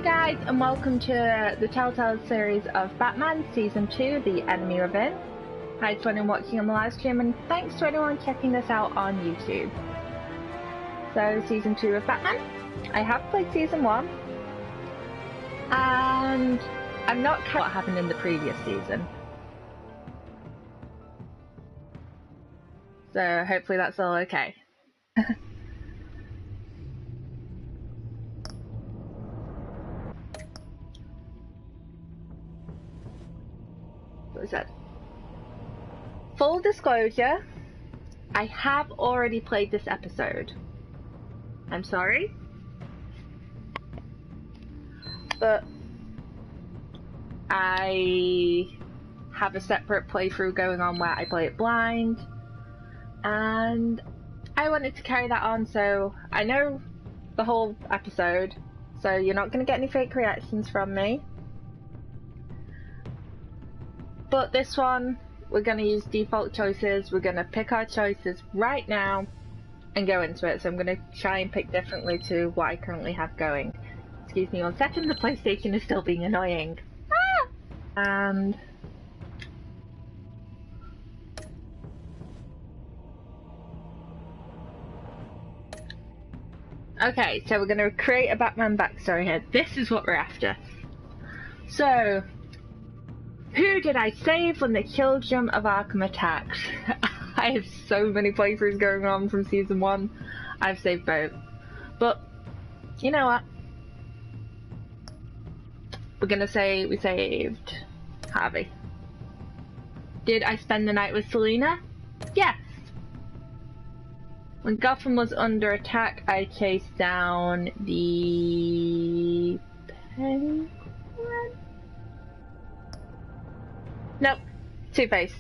Hi guys, and welcome to the Telltale Series of Batman Season 2, The Enemy Within. Hi to anyone watching on the live stream, and thanks to anyone checking this out on YouTube. So, Season 2 of Batman. I have played Season 1, and I'm not counting what happened in the previous season. So, hopefully that's all okay. What was that? Full disclosure, I have already played this episode. I'm sorry, but I have a separate playthrough going on where I play it blind, and I wanted to carry that on, so I know the whole episode, so you're not going to get any fake reactions from me. But this one, we're going to use default choices. We're going to pick our choices right now and go into it. So I'm going to try and pick differently to what I currently have going. Excuse me 1 second, the PlayStation is still being annoying. Ah! And... okay, so we're going to create a Batman backstory here. This is what we're after. So... who did I save when the Children of Arkham attacked? I have so many playthroughs going on from Season 1. I've saved both. But, you know what? We're gonna say we saved Harvey. Did I spend the night with Selina? Yes! When Gotham was under attack, I chased down the... Penguin? Nope, Two-Face.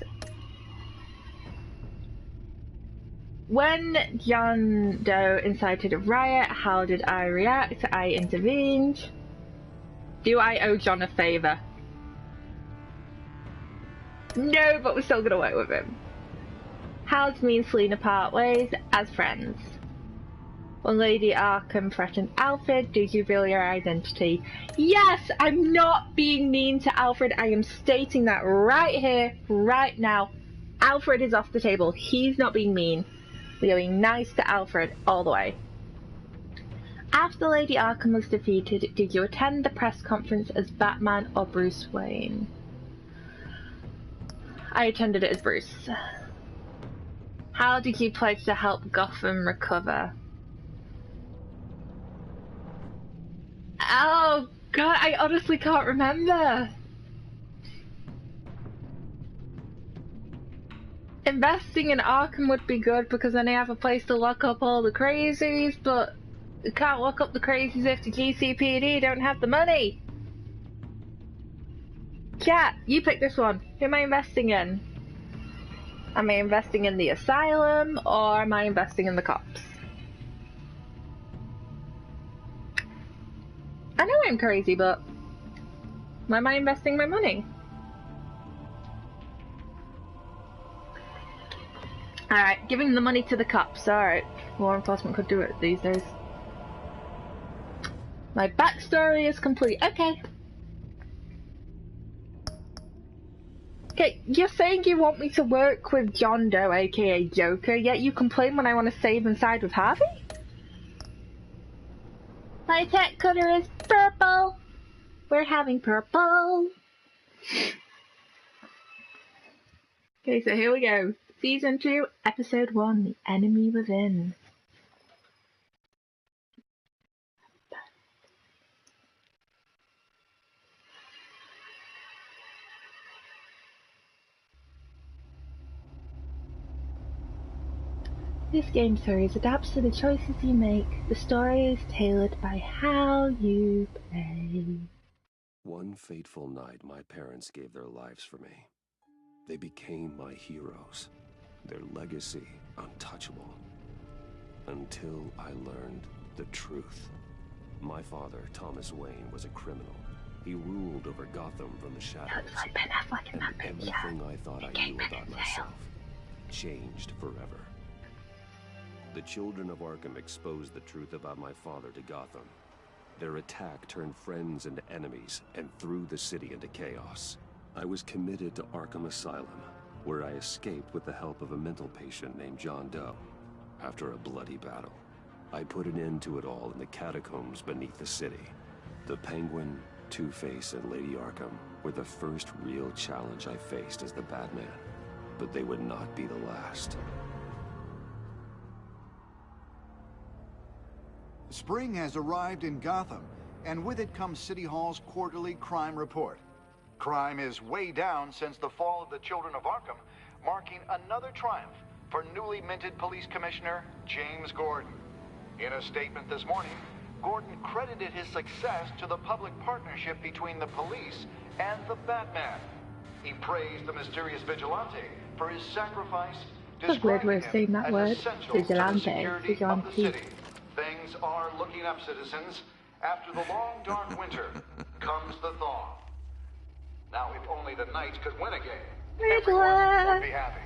When John Doe incited a riot, how did I react? I intervened. Do I owe John a favour? No, but we're still gonna work with him. How did me and Selina part ways? As friends. When Lady Arkham threatened Alfred, did you reveal your identity? Yes! I'm not being mean to Alfred. I am stating that right here, right now. Alfred is off the table. He's not being mean. We're being nice to Alfred all the way. After Lady Arkham was defeated, did you attend the press conference as Batman or Bruce Wayne? I attended it as Bruce. How did you pledge to help Gotham recover? Oh god, I honestly can't remember. Investing in Arkham would be good because then I have a place to lock up all the crazies, but you can't lock up the crazies if the GCPD don't have the money. Chat, you pick this one. Who am I investing in? Am I investing in the asylum or am I investing in the cops? I know I'm crazy, but where am I investing my money? Alright, giving the money to the cops. Alright, law enforcement could do it these days. My backstory is complete. Okay. Okay, you're saying you want me to work with John Doe, aka Joker, yet you complain when I want to save and side with Harvey? My tech color is purple. We're having purple. Okay, so here we go. Season 2, Episode 1, The Enemy Within. This game series adapts to the choices you make. The story is tailored by how you play. One fateful night, my parents gave their lives for me. They became my heroes, their legacy untouchable. Until I learned the truth. My father, Thomas Wayne, was a criminal. He ruled over Gotham from the shadows. Like Ben Affleck in that picture. Everything I thought I knew about myself changed forever. The Children of Arkham exposed the truth about my father to Gotham. Their attack turned friends into enemies and threw the city into chaos. I was committed to Arkham Asylum, where I escaped with the help of a mental patient named John Doe. After a bloody battle, I put an end to it all in the catacombs beneath the city. The Penguin, Two-Face, and Lady Arkham were the first real challenge I faced as the Batman, but they would not be the last. Spring has arrived in Gotham, and with it comes City Hall's quarterly crime report. Crime is way down since the fall of the Children of Arkham, marking another triumph for newly minted Police Commissioner James Gordon. In a statement this morning, Gordon credited his success to the public partnership between the police and the Batman. He praised the mysterious vigilante for his sacrifice, describing him as essential to the security of the city. Things are looking up, citizens. After the long, dark winter comes the thaw. Now, if only the Knights could win again, everyone would be happy.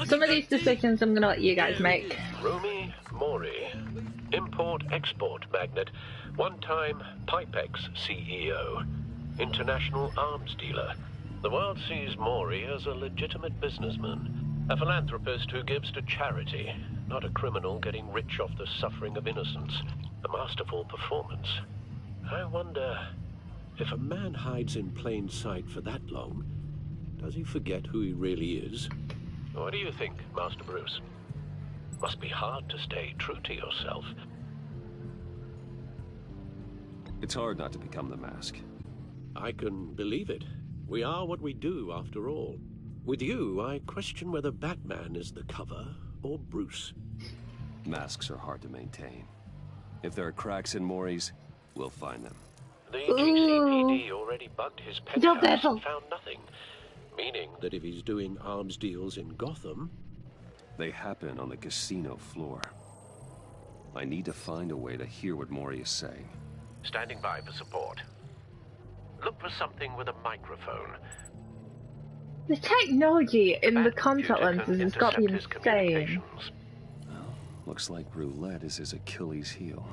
Some of these decisions I'm gonna let you guys make. Romy Mori, import-export magnate, one-time Pipex CEO, international arms dealer. The world sees Mori as a legitimate businessman, a philanthropist who gives to charity, not a criminal getting rich off the suffering of innocence. A masterful performance. I wonder, if a man hides in plain sight for that long, does he forget who he really is? What do you think, Master Bruce? Must be hard to stay true to yourself. It's hard not to become the Mask. I can believe it. We are what we do, after all. With you, I question whether Batman is the cover or Bruce. Masks are hard to maintain. If there are cracks in Mori's, we'll find them. The GCPD already bugged his penthouse and found nothing. Meaning that if he's doing arms deals in Gotham... They happen on the casino floor. I need to find a way to hear what Mori is saying. Standing by for support. Look for something with a microphone. The technology in the contact lenses has got to be insane. Well, looks like roulette is his Achilles heel.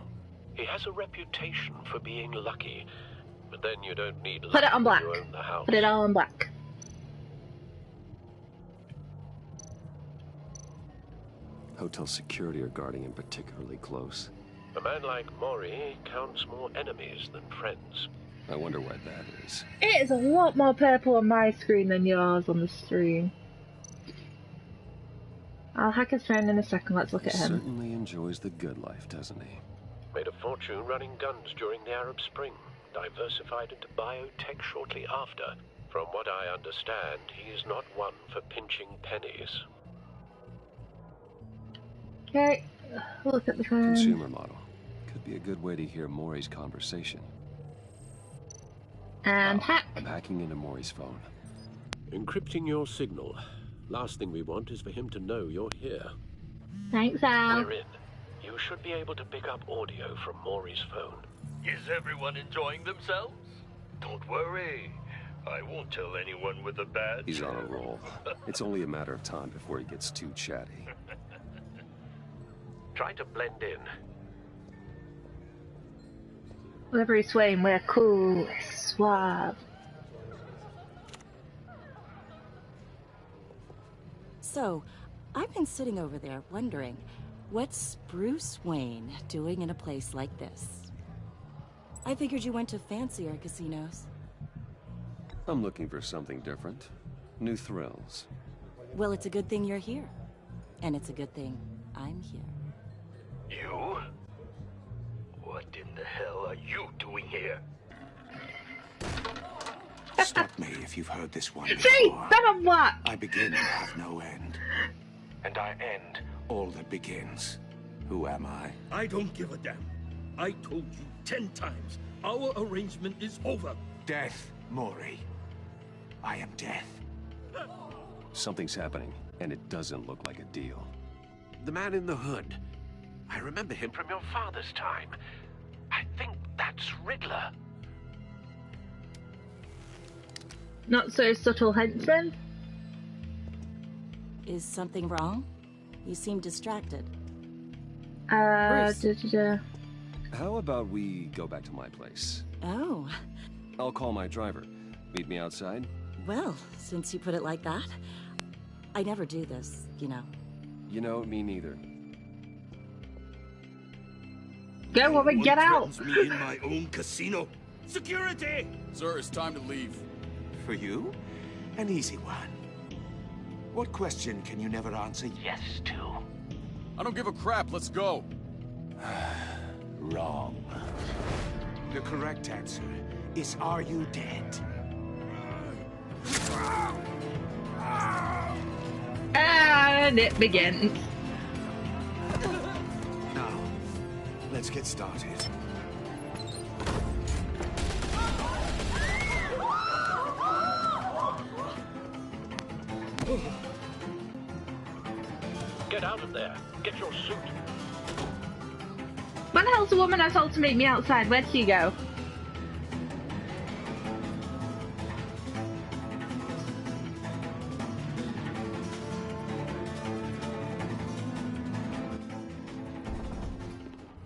He has a reputation for being lucky, but then you don't need luck. Put it on black. You own the house. Put it all on black. Hotel security are guarding him particularly close. A man like Mori counts more enemies than friends. I wonder why that is. It is a lot more purple on my screen than yours on the stream. I'll hack his phone in a second. Let's look at him. He certainly enjoys the good life, doesn't he? Made a fortune running guns during the Arab Spring. Diversified into biotech shortly after. From what I understand, he is not one for pinching pennies. Okay, look at the phone. Consumer model. Could be a good way to hear Mori's conversation. And hack. I'm hacking into Mori's phone. Encrypting your signal. Last thing we want is for him to know you're here. Thanks, Al. We're in. You should be able to pick up audio from Mori's phone. Is everyone enjoying themselves? Don't worry. I won't tell anyone with a badge. He's on a roll. It's only a matter of time before he gets too chatty. Try to blend in. We're Bruce Wayne, we're cool, suave. So, I've been sitting over there wondering, what's Bruce Wayne doing in a place like this? I figured you went to fancier casinos. I'm looking for something different. New thrills. Well, it's a good thing you're here. And it's a good thing I'm here. You? What in the hell are you doing here? Stop me if you've heard this one See, before. that on what? I begin and have no end. And I end all that begins. Who am I? I don't give a damn. I told you 10 times. Our arrangement is over. Death, Mori. I am death. Something's happening, and it doesn't look like a deal. The man in the hood. I remember him from your father's time. I think that's Riddler. Not so subtle henchman? Is something wrong? You seem distracted. How about we go back to my place? Oh. I'll call my driver. Meet me outside? Well, since you put it like that, I never do this, you know. You know, me neither. Go, woman, get out! Me in my own casino. Security! Sir, it's time to leave. For you? An easy one. What question can you never answer yes to? I don't give a crap. Let's go. Wrong. The correct answer is, are you dead? And it begins. Now, let's get started. Get out of there. Get your suit. When the hell's the woman I told to meet me outside? Where'd she go?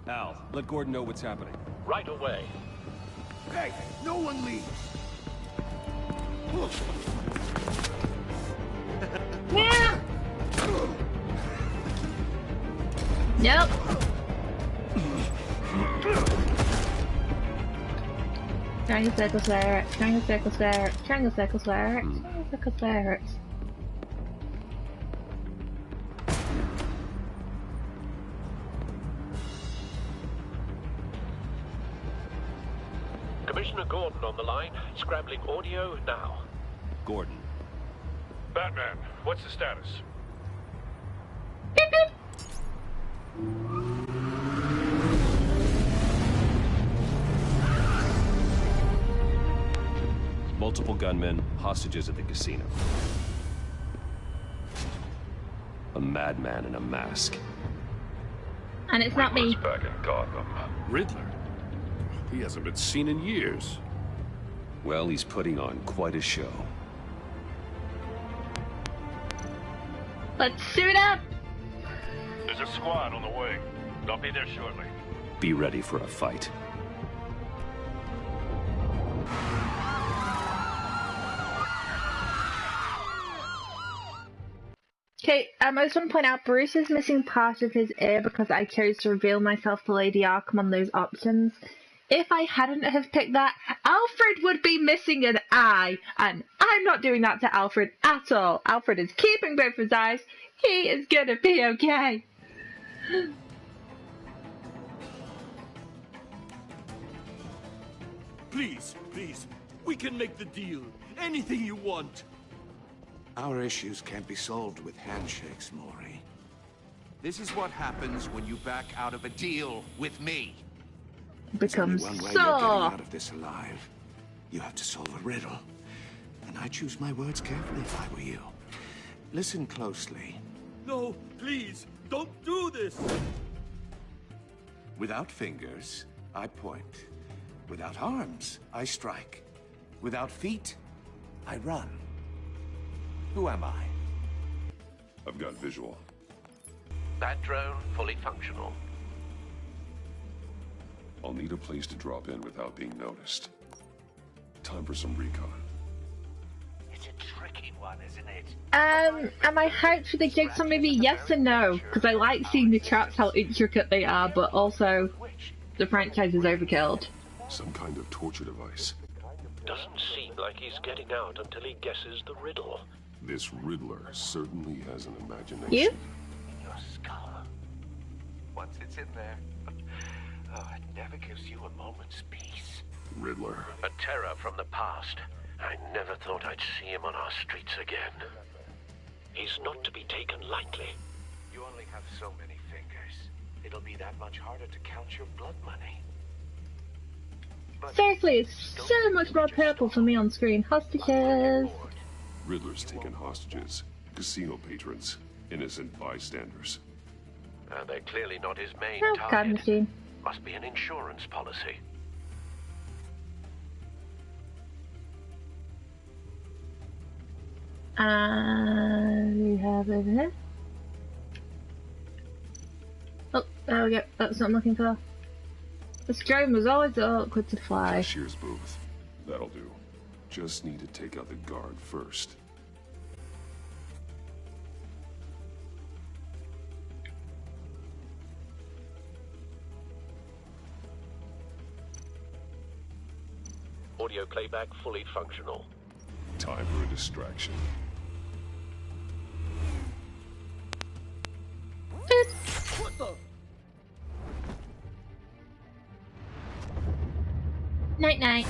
Al, let Gordon know what's happening. Right away. Hey, no one leaves. Yeah. Nope. Triangle, circle, square it. Triangle, circle, square it. Triangle, circle, square it. Triangle, circle, square it. Commissioner Gordon on the line. Scrambling audio now. Gordon. Batman, what's the status? Beep, beep. Multiple gunmen, hostages at the casino. A madman in a mask. And it's not me. Riddler's back in Gotham. Riddler? He hasn't been seen in years. Well, he's putting on quite a show. Let's suit up. There's a squad on the way. They'll be there shortly. Be ready for a fight. Okay, I just want to point out Bruce is missing part of his ear because I chose to reveal myself to Lady Arkham on those options. If I hadn't have picked that, Alfred would be missing an eye, and I'm not doing that to Alfred at all. Alfred is keeping both his eyes. He is gonna be okay. Please, please, we can make the deal. Anything you want. Our issues can't be solved with handshakes, Maury. This is what happens when you back out of a deal with me. Becomes There's only one way so. you're getting out of this alive. You have to solve a riddle. And I choose my words carefully if I were you. Listen closely. No, please, don't do this. Without fingers, I point. Without arms, I strike. Without feet, I run. Who am I? I've got visual. That drone fully functional. I'll need a place to drop in without being noticed. Time for some recon. It's a tricky one, isn't it? Am I hyped for the Jigsaw movie? Yes and no, because I like seeing the traps, how intricate they are, but also the franchise is overkilled. Some kind of torture device. Doesn't seem like he's getting out until he guesses the riddle. This Riddler certainly has an imagination. You? In your skull. Once it's in there, it never gives you a moment's peace. Riddler. A terror from the past. I never thought I'd see him on our streets again. He's not to be taken lightly. You only have so many fingers. It'll be that much harder to count your blood money. But Seriously, it's so much more purple for me on screen. Hostages. Riddler's taken hostages. Casino patrons. Innocent bystanders. They're clearly not his main Oh, card target. machine. Must be an insurance policy. And we have over here. Oh, there we go. That's what I'm looking for. This drone was always awkward to fly. Cashier's booth. That'll do. Just need to take out the guard first. Audio playback fully functional. Time for a distraction. What the? Night night.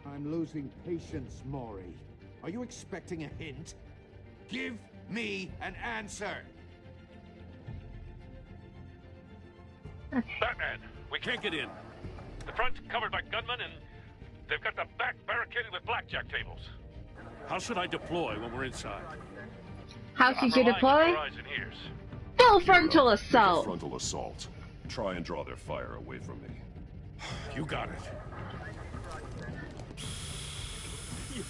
I'm losing patience, Maury. Are you expecting a hint? Give me an answer! Batman, we can't get in. The front's covered by gunmen, and they've got the back barricaded with blackjack tables. How should I deploy when we're inside? How should you deploy? Eyes and ears. Full frontal Make a assault. frontal assault. Try and draw their fire away from me. You got it.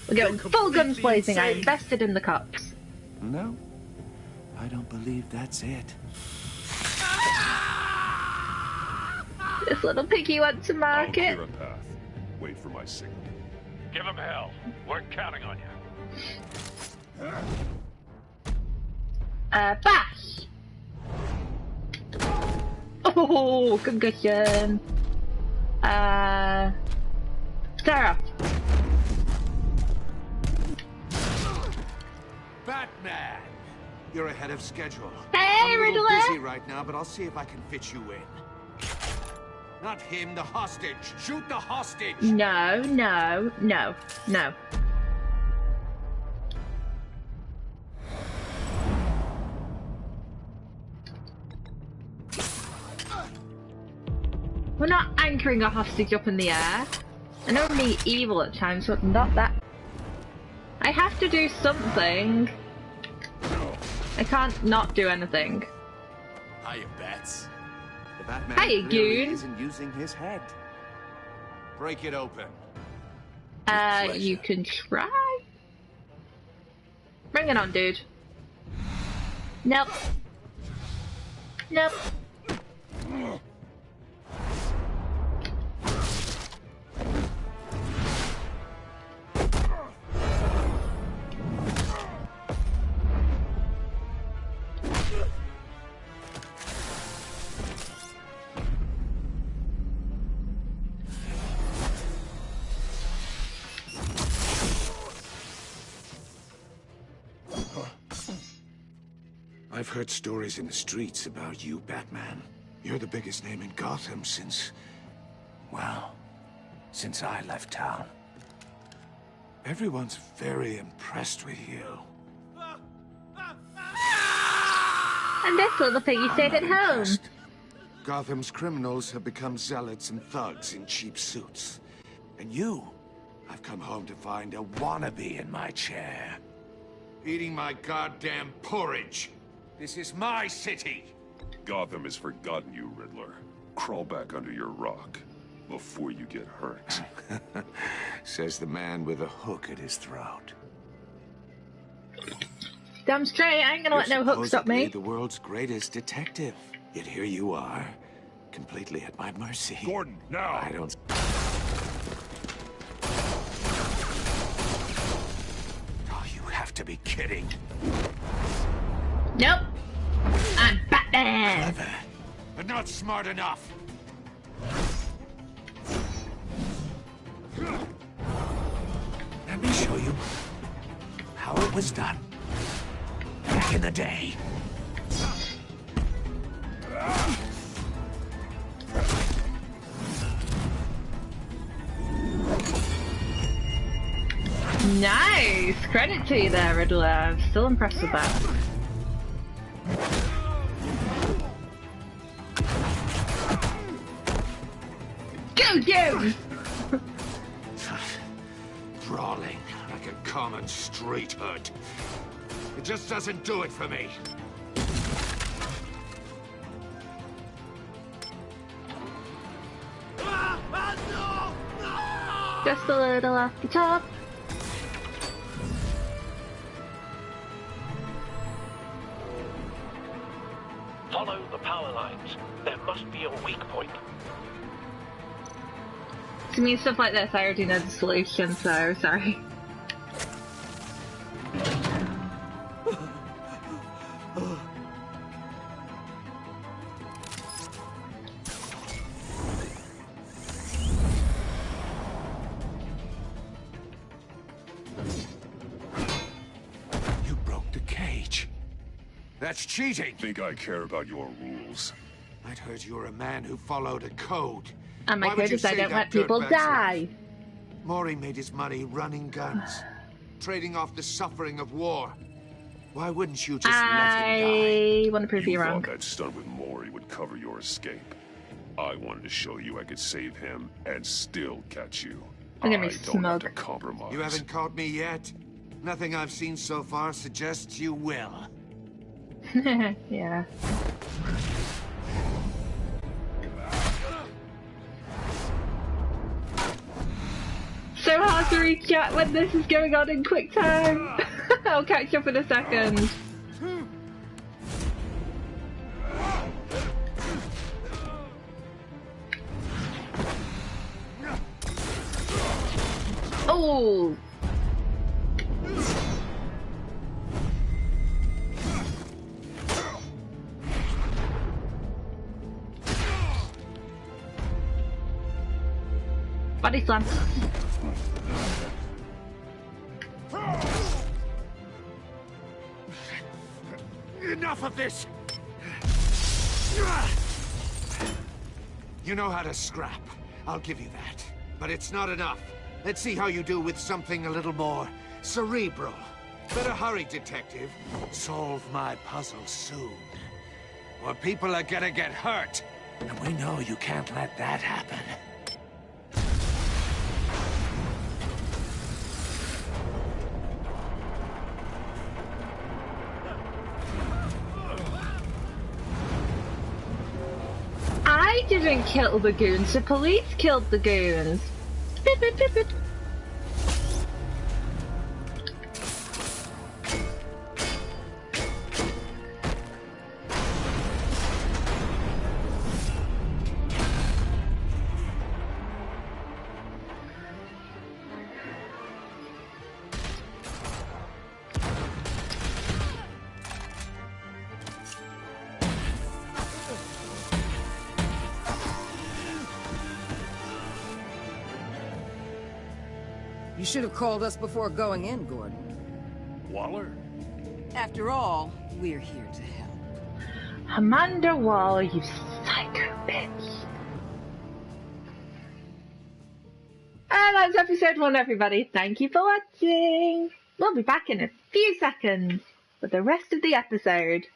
We're going full guns blazing. I invested in the cops. No, I don't believe that's it. This little piggy went to I'll market. clear a path. Wait for my signal. Give them hell. We're counting on you. Bash! Oh, concussion. Sarah. Batman! You're ahead of schedule. Hey, I'm a little Riddler! busy right now, but I'll see if I can fit you in. Not him, the hostage! Shoot the hostage! No, no, no, no. We're not anchoring a hostage up in the air. I know I'm being evil at times, but not that. I have to do something. I can't not do anything. Hiya, Bats. The Batman Hiya, clearly goon. isn't using his head. Break it open. You can try. Bring it on, dude. Nope. Nope. I've heard stories in the streets about you, Batman. You're the biggest name in Gotham since... well, since I left town. Everyone's very impressed with you. And this little piggy stayed at I'm home. not impressed. Gotham's criminals have become zealots and thugs in cheap suits. And you, I've come home to find a wannabe in my chair. Eating my goddamn porridge. This is my city. Gotham has forgotten you, Riddler. Crawl back under your rock before you get hurt. Says the man with a hook at his throat. Damn straight, I ain't gonna let no hook stop me. The world's greatest detective. Yet here you are, completely at my mercy. Gordon, now! I don't... Oh, you have to be kidding. Nope. I'm Batman. Clever, but not smart enough. Let me show you how it was done back in the day. Nice! Credit to you there, Riddler. I'm still impressed with that. Go, Jim! Brawling like a common street hood. It just doesn't do it for me. Just a little off the top. Follow the power lines. There must be a weak point. To me, stuff like this, I already know the solution, so sorry. You broke the cage. That's cheating. Think I care about your rules? I'd heard you were a man who followed a code. And my Why would code you is I say don't that let people dirtbag's die. life? Mori made his money running guns, trading off the suffering of war. Why wouldn't you just let him die? I want to prove you wrong. Thought that stunt with Mori would cover your escape. I wanted to show you I could save him and still catch you. I'm gonna I be don't have to smug. compromise. You haven't caught me yet. Nothing I've seen so far suggests you will. Yeah. So hard to reach out when this is going on in quick time. I'll catch up in a second. Oh! Body slam. Enough of this! You know how to scrap. I'll give you that. But it's not enough. Let's see how you do with something a little more cerebral. Better hurry, detective. Solve my puzzle soon. Or people are gonna get hurt. And we know you can't let that happen. I didn't kill the goons, the police killed the goons. Beep, beep, beep, beep. You should have called us before going in, Gordon. Waller? After all, we're here to help. Amanda Waller, you psycho bitch. And that's episode 1, everybody. Thank you for watching. We'll be back in a few seconds with the rest of the episode.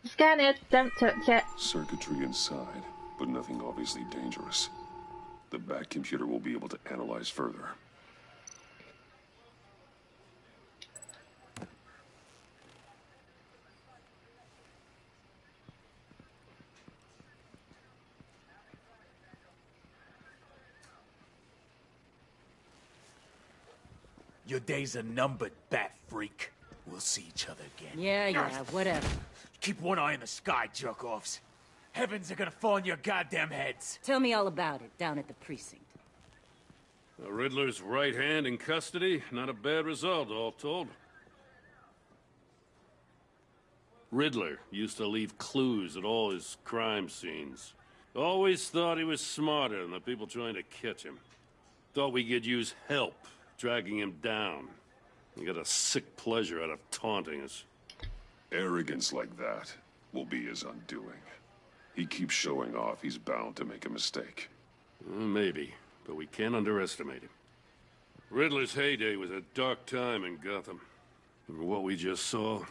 Scan it, don't touch it. Circuitry inside, but nothing obviously dangerous. The back computer will be able to analyze further. Your days are numbered, bat freak. We'll see each other again. Yeah, whatever. Keep one eye in the sky, jerk-offs. Heavens are gonna fall on your goddamn heads. Tell me all about it down at the precinct. The Riddler's right hand in custody. Not a bad result, all told. Riddler used to leave clues at all his crime scenes. Always thought he was smarter than the people trying to catch him. Thought we could use help dragging him down. He got a sick pleasure out of taunting us. Arrogance like that will be his undoing. He keeps showing off, he's bound to make a mistake. Maybe, but we can't underestimate him. Riddler's heyday was a dark time in Gotham. And what we just saw,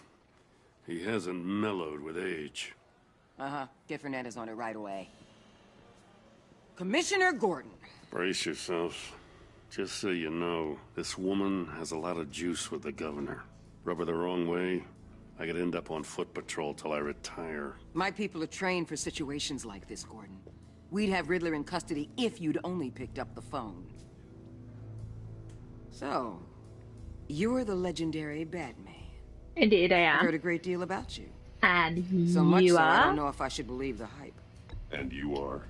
He hasn't mellowed with age. Uh-huh. Get Fernandez on it right away. Commissioner Gordon. Brace yourselves. Just so you know, this woman has a lot of juice with the governor. Rub her the wrong way, I could end up on foot patrol till I retire. My people are trained for situations like this, Gordon. We'd have Riddler in custody if you'd only picked up the phone. So, you're the legendary Batman. Indeed I am. I've heard a great deal about you. And so much you so, are? I don't know if I should believe the hype. And you are?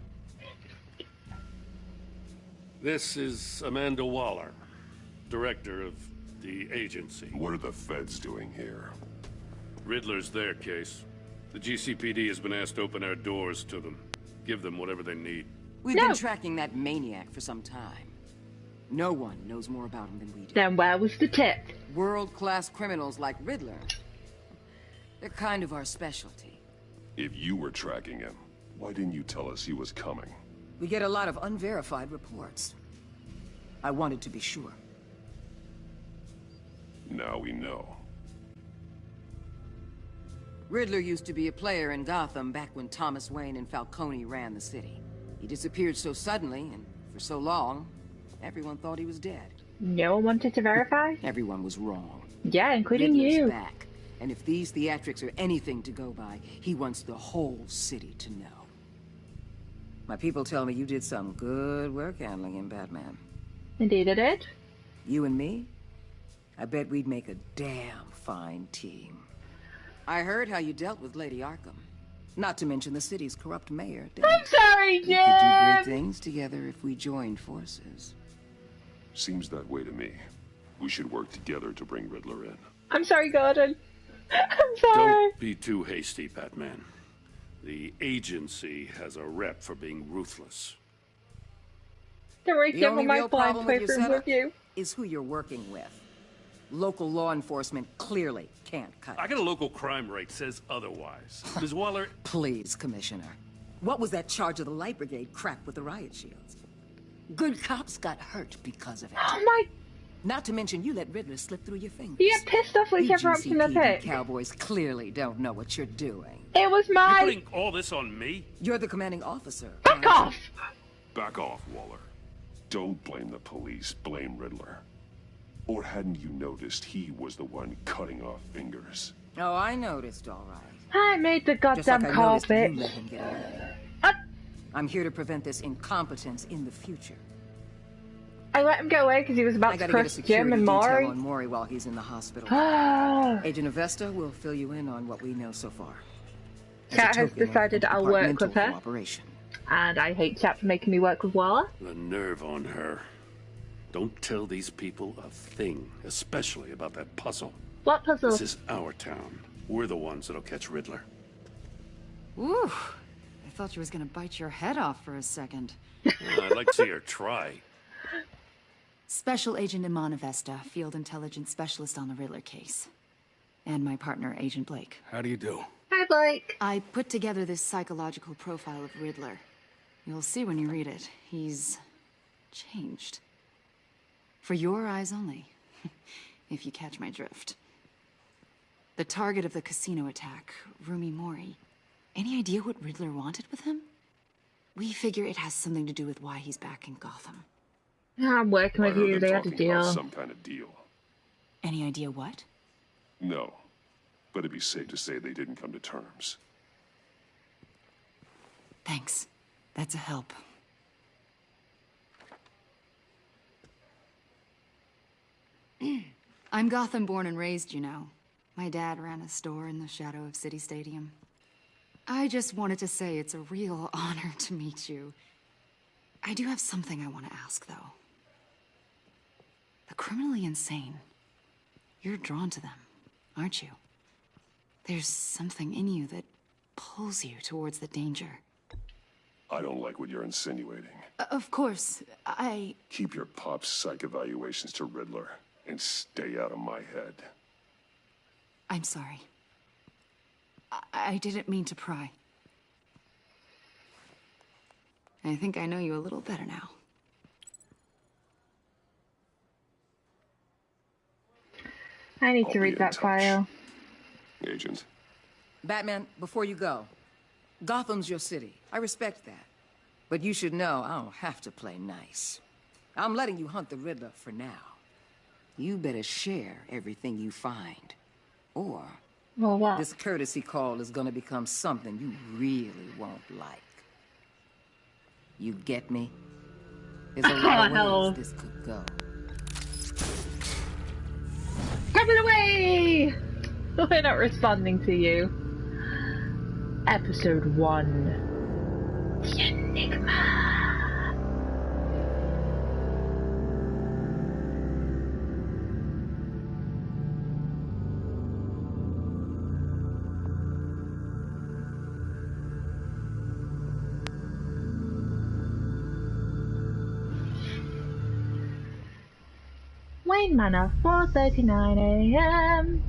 This is Amanda Waller, director of the agency. What are the feds doing here? Riddler's their case. The GCPD has been asked to open our doors to them. Give them whatever they need. We've been tracking that maniac for some time. No one knows more about him than we do. Then where was the tip? World-class criminals like Riddler. They're kind of our specialty. If you were tracking him, why didn't you tell us he was coming? We get a lot of unverified reports. I wanted to be sure. Now we know. Riddler used to be a player in Gotham back when Thomas Wayne and Falcone ran the city. He disappeared so suddenly and for so long, everyone thought he was dead. No one wanted to verify? Everyone was wrong. Yeah, including Riddler's you. back. And if these theatrics are anything to go by, he wants the whole city to know. My people tell me you did some good work handling him, Batman. Indeed I did. You and me? I bet we'd make a damn fine team. I heard how you dealt with Lady Arkham. Not to mention the city's corrupt mayor, Dan. I'm sorry, We Jim! could do great things together if we joined forces. Seems that way to me. We should work together to bring Riddler in. I'm sorry, Gordon. I'm sorry. Don't be too hasty, Batman. The agency has a rep for being ruthless. Don't worry, The Jim, only on my real plan problem with your playthrough setup with you. is who you're working with. Local law enforcement clearly can't cut I it. got a local crime rate says otherwise. Ms. Waller... Please, Commissioner. What was that charge of the Light Brigade crap with the riot shields? Good cops got hurt because of it. Oh my... Not to mention you let Riddler slip through your fingers. You get pissed off like You everyone from the GCPD pit. cowboys clearly don't know what you're doing. It was You're my... putting all this on me? You're the commanding officer. Fuck off! Back off, Waller. Don't blame the police, blame Riddler. Or hadn't you noticed he was the one cutting off fingers? Oh, I noticed, all right. I made the Just like goddamn I call, noticed you bitch. let him get away. I... I'm here to prevent this incompetence in the future. I let him get away because he was I about to gotta get a crush security Jim and detail Maury. on Maury while he's in the hospital. Agent Avesta will fill you in on what we know so far. As a Cat has token of decided I'll work with departmental her. cooperation. And I hate Chat for making me work with Waller. The nerve on her. Don't tell these people a thing, especially about that puzzle. What puzzle? This is our town. We're the ones that'll catch Riddler. Ooh, I thought you was gonna bite your head off for a second. I'd like to see her try. Special Agent Iman Avesta, Field Intelligence Specialist on the Riddler case. And my partner, Agent Blake. How do you do? Hi, Blake. I put together this psychological profile of Riddler. You'll see when you read it. He's changed. For your eyes only, if you catch my drift. The target of the casino attack, Rumi Mori. Any idea what Riddler wanted with him? We figure it has something to do with why he's back in Gotham. I'm working with you. They had a deal. Some kind of deal. Any idea what? No, but it'd be safe to say they didn't come to terms. Thanks. That's a help. I'm Gotham born and raised, you know. My dad ran a store in the shadow of City Stadium. I just wanted to say it's a real honor to meet you. I do have something I want to ask, though. The criminally insane. You're drawn to them, aren't you? There's something in you that pulls you towards the danger. I don't like what you're insinuating. Of course, I... Keep your pop psych evaluations to Riddler and stay out of my head. I'm sorry. I didn't mean to pry. I think I know you a little better now. I need I'll to be read in that touch. file. Agent, Batman, before you go, Gotham's your city. I respect that. But you should know I don't have to play nice. I'm letting you hunt the Riddler for now. You better share everything you find. Or Well, what? this courtesy call is gonna become something you really won't like. You get me? There's a lot of ways this could go. Grab it away! We're not responding to you. Episode 1. The Enigma. Wayne Manor, 4:39 AM.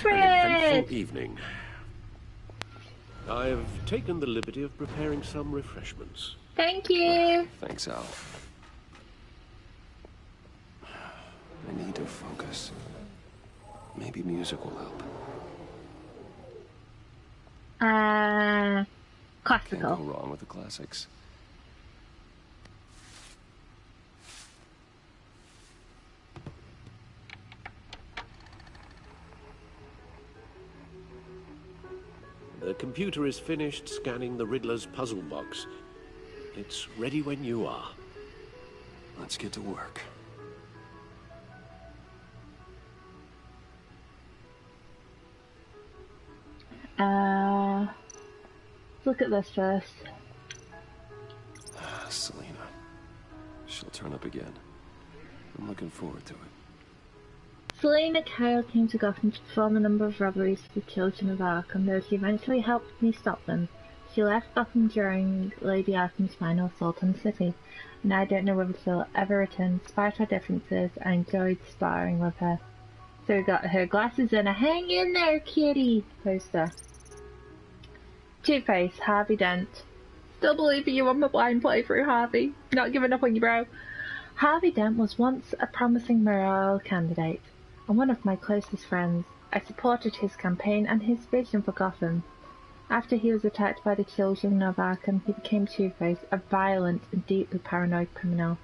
An eventful evening. I've taken the liberty of preparing some refreshments. Thank you. Thanks, Al. I need to focus. Maybe music will help. Classical. Can't go wrong with the classics. The computer is finished scanning the Riddler's puzzle box. It's ready when you are. Let's get to work. Look at this first. Selina. She'll turn up again. I'm looking forward to it. Selina Kyle came to Gotham to perform a number of robberies for the children of Arkham, though she eventually helped me stop them. She left Gotham during Lady Arkham's final assault on the city, and I don't know whether she'll ever return. Despite our differences, I enjoyed sparring with her. So we got her glasses and a "Hang in there, kitty" poster. Two-Face, Harvey Dent. Still believing you on my blind playthrough, Harvey. Not giving up on you, bro. Harvey Dent was once a promising mayoral candidate, and one of my closest friends. I supported his campaign and his vision for Gotham. After he was attacked by the children of Arkham, he became Two-Face, a violent and deeply paranoid criminal.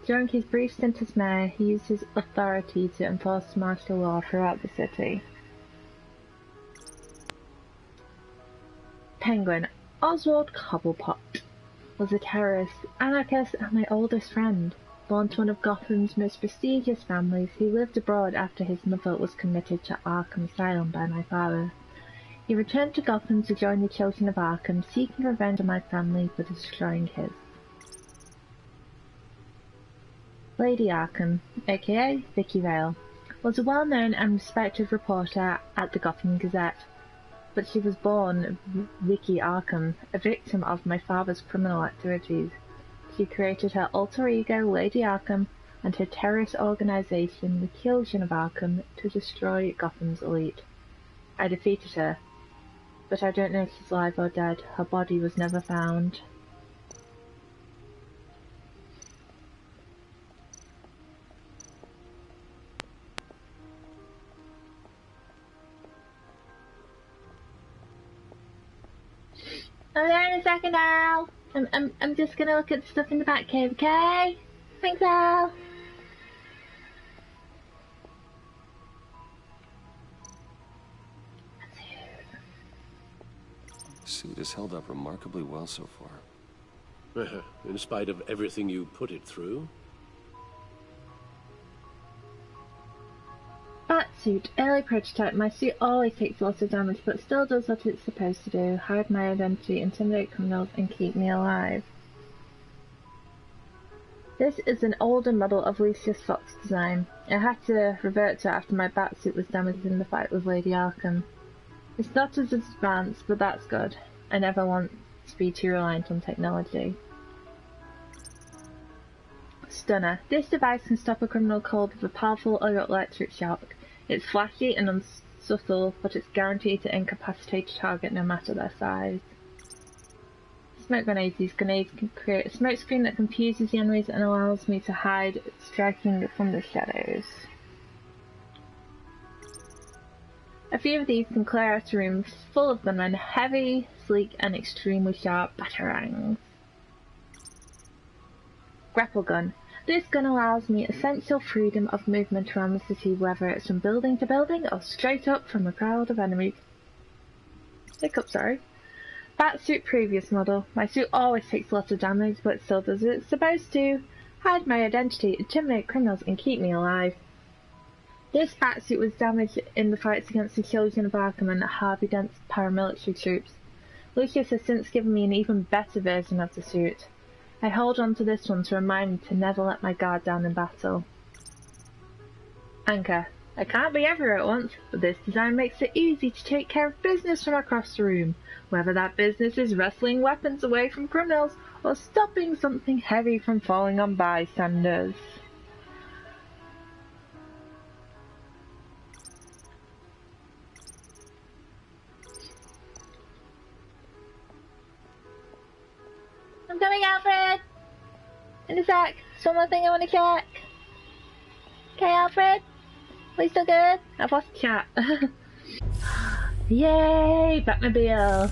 During his brief stint as mayor, he used his authority to enforce martial law throughout the city. Penguin. Oswald Cobblepot was a terrorist, anarchist, and my oldest friend. Born to one of Gotham's most prestigious families, he lived abroad after his mother was committed to Arkham Asylum by my father. He returned to Gotham to join the children of Arkham, seeking revenge on my family for destroying his. Lady Arkham, aka Vicky Vale, was a well-known and respected reporter at the Gotham Gazette, but she was born Vicky Arkham, a victim of my father's criminal activities. She created her alter ego, Lady Arkham, and her terrorist organization, the Children of Arkham, to destroy Gotham's elite. I defeated her, but I don't know if she's alive or dead. Her body was never found. I'm there in a second, Al. I'm just gonna look at stuff in the back cave, okay? Thanks, Al. Suit has held up remarkably well so far. In spite of everything you put it through? Batsuit, early prototype. My suit always takes lots of damage, but still does what it's supposed to do. Hide my identity, intimidate criminals, and keep me alive. This is an older model of Lucius Fox's design. I had to revert to it after my Batsuit was damaged in the fight with Lady Arkham. It's not as advanced, but that's good. I never want to be too reliant on technology. Stunner. This device can stop a criminal cold with a powerful electric shock. It's flashy and unsubtle, but it's guaranteed to incapacitate a target no matter their size. Smoke grenades. These grenades can create a smoke screen that confuses the enemies and allows me to hide, striking from the shadows. A few of these can clear out a room full of gunmen, heavy, sleek, and extremely sharp batarangs. Grapple gun. This gun allows me essential freedom of movement around the city, whether it's from building to building or straight up from a crowd of enemies. Sorry. Batsuit previous model. My suit always takes lots of damage, but it still does what it's supposed to. Hide my identity, intimidate criminals, and keep me alive. This batsuit was damaged in the fights against the children of Arkham and Harvey Dent's paramilitary troops. Lucius has since given me an even better version of the suit. I hold on to this one to remind me to never let my guard down in battle. Anchor. I can't be everywhere at once, but this design makes it easy to take care of business from across the room, whether that business is wresting weapons away from criminals or stopping something heavy from falling on bystanders. I'm coming, Alfred! In a sec. One more thing I want to check. Okay, Alfred? Are you still good? I've lost the chat. Yay! Batmobile!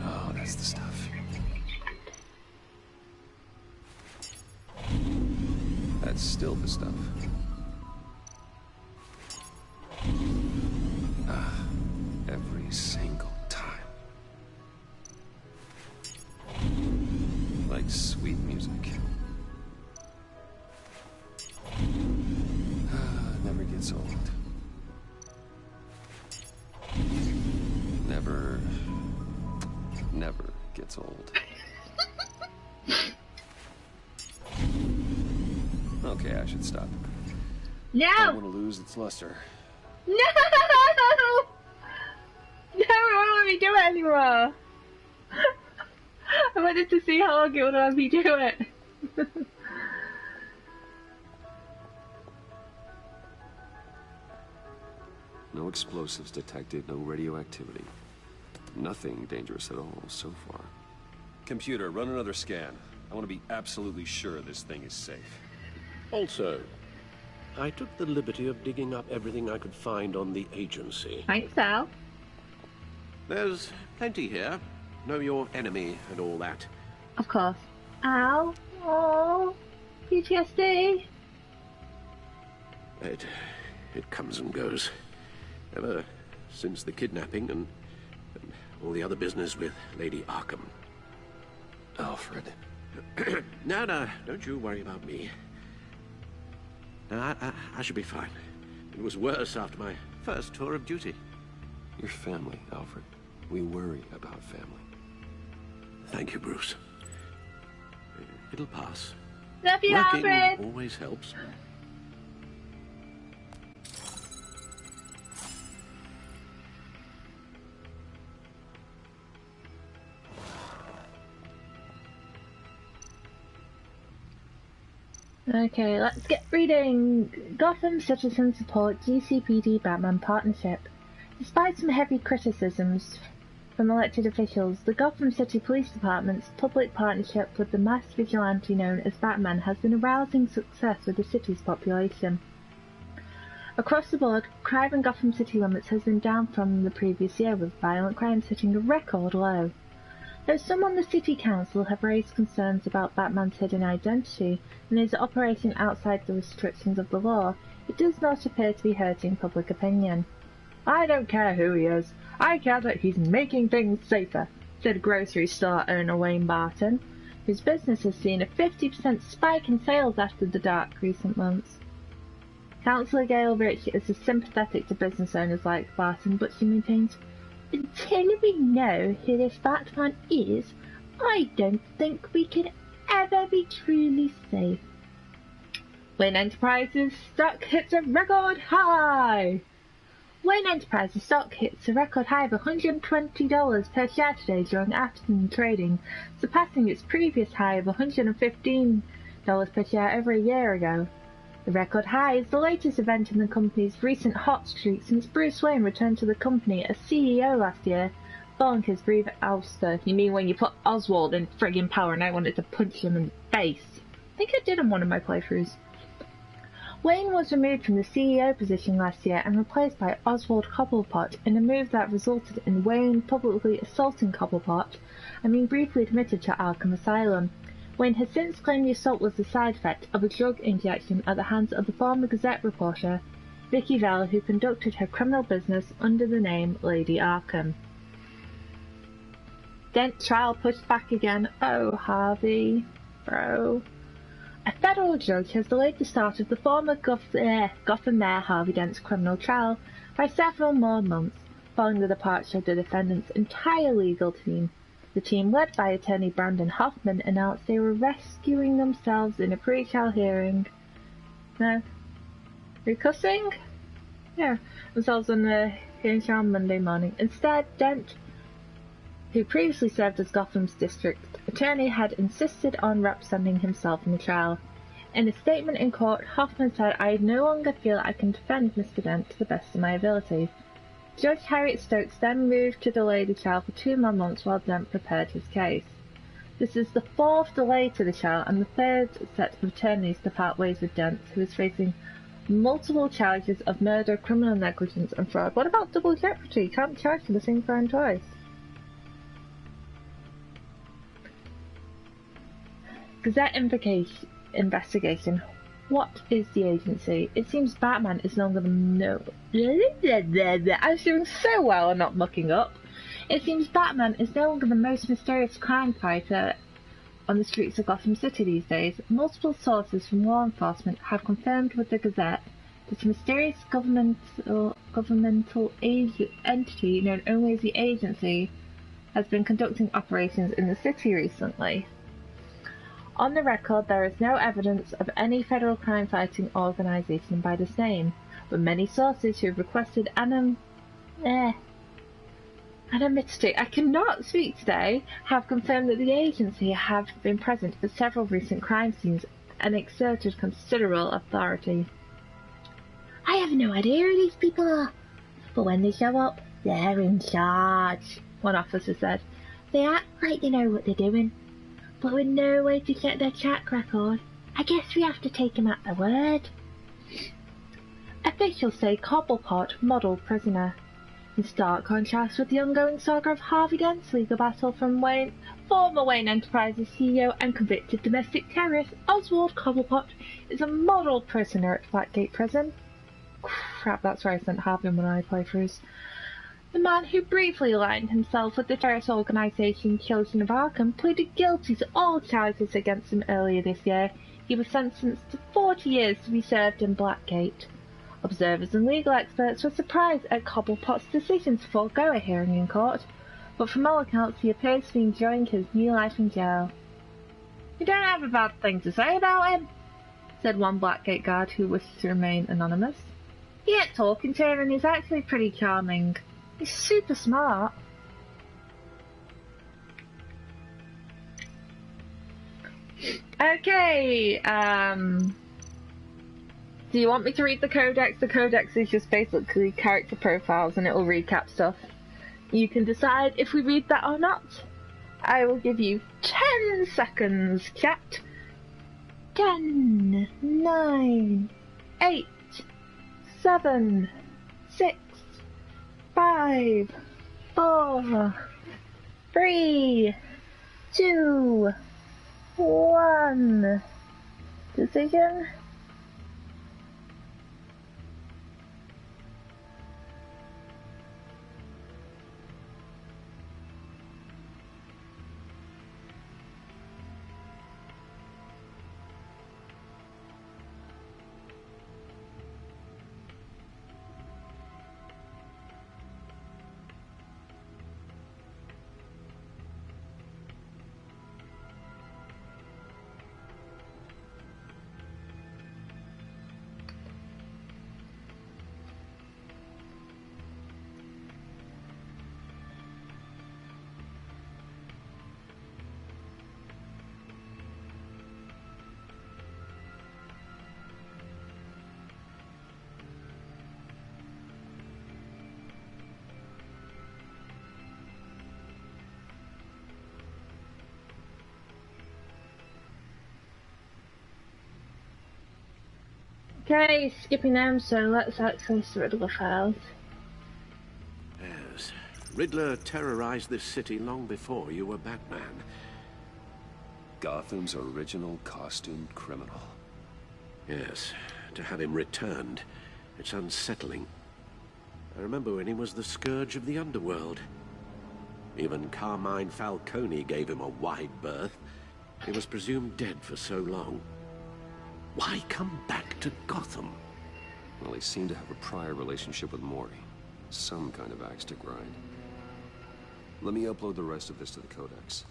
Oh, that's the stuff. That's still the stuff. Every single time. Like sweet music. Never gets old. Never gets old. Okay, I should stop. No! I don't want to lose its luster. No! No, it won't let me do it anymore. I wanted to see how long it would let me do it. No explosives detected, no radioactivity. Nothing dangerous at all so far. Computer, run another scan. I want to be absolutely sure this thing is safe. Also, I took the liberty of digging up everything I could find on the agency. Thanks, Al. There's plenty here. Know your enemy and all that. Of course. Al? Oh, PTSD. It comes and goes. Ever since the kidnapping and all the other business with Lady Arkham. Alfred. No, don't you worry about me. No, I should be fine. It was worse after my first tour of duty. Your family, Alfred. We worry about family. Thank you, Bruce. It'll pass. Love you, Working Alfred! always helps. Okay, let's get reading. Gotham Citizen Support GCPD Batman Partnership. Despite some heavy criticisms from elected officials, the Gotham City Police Department's public partnership with the masked vigilante known as Batman has been a rousing success with the city's population. Across the board, crime in Gotham City limits has been down from the previous year, with violent crime hitting a record low. Though some on the City Council have raised concerns about Batman's hidden identity and his operation outside the restrictions of the law, it does not appear to be hurting public opinion. "I don't care who he is. I care that he's making things safer," said grocery store owner Wayne Barton, whose business has seen a 50% spike in sales after the dark recent months. Councillor Gail Rich is sympathetic to business owners like Barton, but she maintains, "Until we know who this Batman is, I don't think we can ever be truly safe." Wayne Enterprises stock hits a record high! Wayne Enterprises stock hits a record high of $120 per share today during afternoon trading, surpassing its previous high of $115 per share over a year ago. The record high is the latest event in the company's recent hot streak since Bruce Wayne returned to the company as CEO last year, following his brief ouster. You mean when you put Oswald in friggin' power and I wanted to punch him in the face? I think I did on one of my playthroughs. Wayne was removed from the CEO position last year and replaced by Oswald Cobblepot in a move that resulted in Wayne publicly assaulting Cobblepot and being briefly admitted to Arkham Asylum. Wayne has since claimed the assault was the side effect of a drug injection at the hands of the former Gazette reporter, Vicky Vale, who conducted her criminal business under the name Lady Arkham. Dent trial pushed back again. Oh, Harvey. Bro. A federal judge has delayed the start of the former Gotham Mayor Harvey Dent's criminal trial by several more months, following the departure of the defendant's entire legal team. The team, led by attorney Brandon Hoffman, announced they were rescuing themselves in a pre-trial hearing. No. Recussing? Yeah. Themselves in the hearing trial on Monday morning. Instead, Dent, who previously served as Gotham's district attorney, had insisted on representing himself in the trial. In a statement in court, Hoffman said, "I no longer feel I can defend Mr. Dent to the best of my ability." Judge Harriet Stokes then moved to delay the trial for 2 more months while Dent prepared his case. This is the 4th delay to the trial and the 3rd set of attorneys to part ways with Dent, who is facing multiple charges of murder, criminal negligence and fraud. What about double jeopardy? You can't charge for the same crime twice. Gazette investigation. What is the agency? It seems Batman is no longer I'm doing so well and not mucking up. It seems Batman is no longer the most mysterious crime fighter on the streets of Gotham City these days. Multiple sources from law enforcement have confirmed with the Gazette that a mysterious governmental entity known only as the Agency has been conducting operations in the city recently. On the record, there is no evidence of any federal crime-fighting organisation by this name, but many sources who have requested anonymity, I cannot speak today, have confirmed that the agency have been present at several recent crime scenes and exerted considerable authority. I have no idea who these people are, but when they show up, they're in charge, one officer said. They act like they know what they're doing, but with no way to check their track record. I guess we have to take them at their word. Officials say Cobblepot, model prisoner. In stark contrast with the ongoing saga of Harvey Dent's legal battle from former Wayne Enterprises CEO and convicted domestic terrorist Oswald Cobblepot is a model prisoner at Blackgate Prison. Crap, that's where I sent Harvey on my playthroughs. The man who briefly aligned himself with the terrorist organisation Children of Arkham pleaded guilty to all charges against him earlier this year. He was sentenced to 40 years to be served in Blackgate. Observers and legal experts were surprised at Cobblepot's decision to forego a hearing in court, but from all accounts he appears to be enjoying his new life in jail. "You don't have a bad thing to say about him," said one Blackgate guard who wished to remain anonymous. "You get talking to him and he's actually pretty charming. He's super smart." Okay, do you want me to read the codex? The codex is just basically character profiles and it will recap stuff. You can decide if we read that or not. I will give you 10 seconds, chat. 10, 9, 8, 7, 6, 5, 4, 3, 2, 1. Decision? Okay, skipping them, so let's access the Riddle files. Yes. Riddler terrorized this city long before you were Batman. Gotham's original costumed criminal. Yes. To have him returned, it's unsettling. I remember when he was the scourge of the underworld. Even Carmine Falcone gave him a wide berth. He was presumed dead for so long. Why come back to Gotham? Well, he seemed to have a prior relationship with Mori. Some kind of axe to grind. Let me upload the rest of this to the Codex.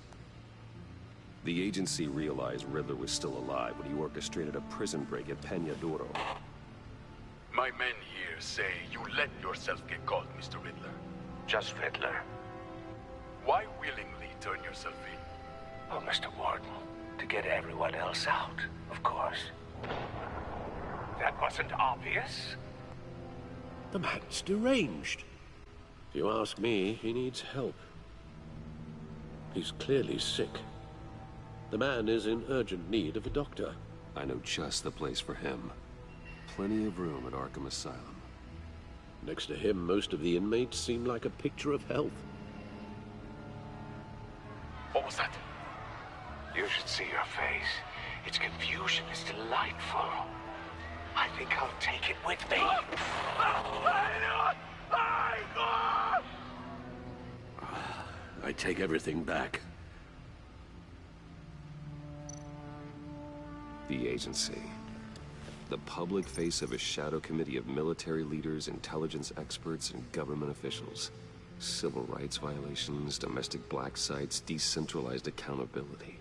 The agency realized Riddler was still alive when he orchestrated a prison break at Peña Duro. My men here say you let yourself get caught, Mr. Riddler. Just Riddler. Why willingly turn yourself in? Oh, Mr. Warden, to get everyone else out, of course. That wasn't obvious. The man's deranged. If you ask me, he needs help. He's clearly sick. The man is in urgent need of a doctor. I know just the place for him. Plenty of room at Arkham Asylum. Next to him, most of the inmates seem like a picture of health. What was that? You should see your face. Its confusion is delightful. I think I'll take it with me. I take everything back. The agency. The public face of a shadow committee of military leaders, intelligence experts, and government officials. Civil rights violations, domestic black sites, decentralized accountability.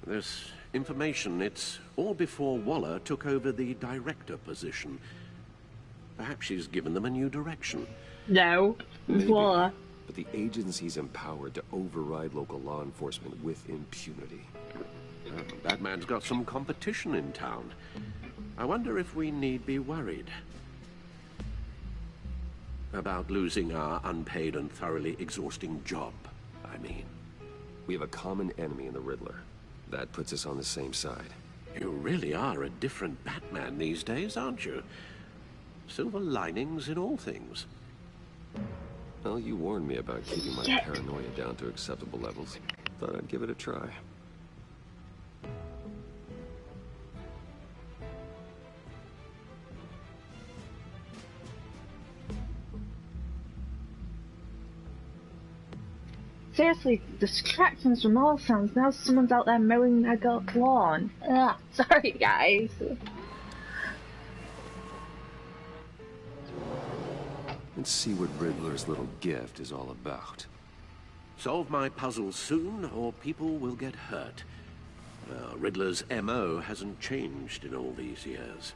This information, it's all before Waller took over the director position. Perhaps she's given them a new direction. No, Maybe, Waller. but the agency's empowered to override local law enforcement with impunity. Batman's got some competition in town. I wonder if we need be worried about losing our unpaid and thoroughly exhausting job, I mean. We have a common enemy in the Riddler. That puts us on the same side. You really are a different Batman these days, aren't you? Silver linings in all things. Well, you warned me about keeping my paranoia down to acceptable levels. Thought I'd give it a try. Seriously, distractions from all sounds. Now someone's out there mowing their lawn. Ugh, sorry, guys. Let's see what Riddler's little gift is all about. Solve my puzzle soon, or people will get hurt. Riddler's MO hasn't changed in all these years.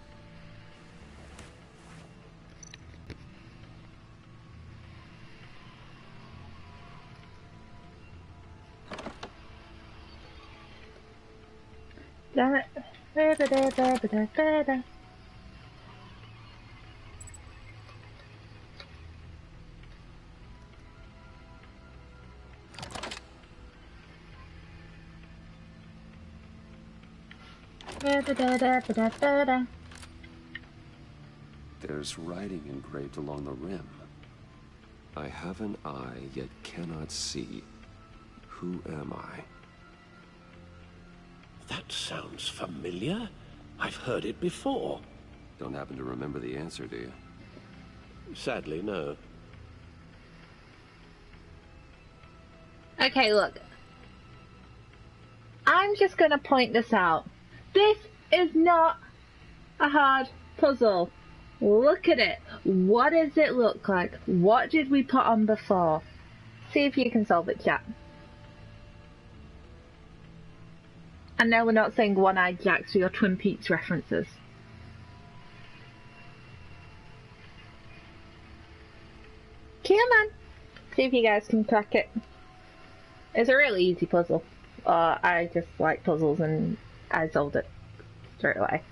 There's writing engraved along the rim. I have an eye, yet cannot see. Who am I? That sounds familiar. I've heard it before. Don't happen to remember the answer, do you? Sadly, no. Okay, look. I'm just gonna point this out. This is not a hard puzzle. Look at it. What does it look like? What did we put on before? See if you can solve it, chat. And no, we're not saying One-Eyed Jacks for your Twin Peaks references. Come on. See if you guys can crack it. It's a really easy puzzle. I just like puzzles and I solved it straight away.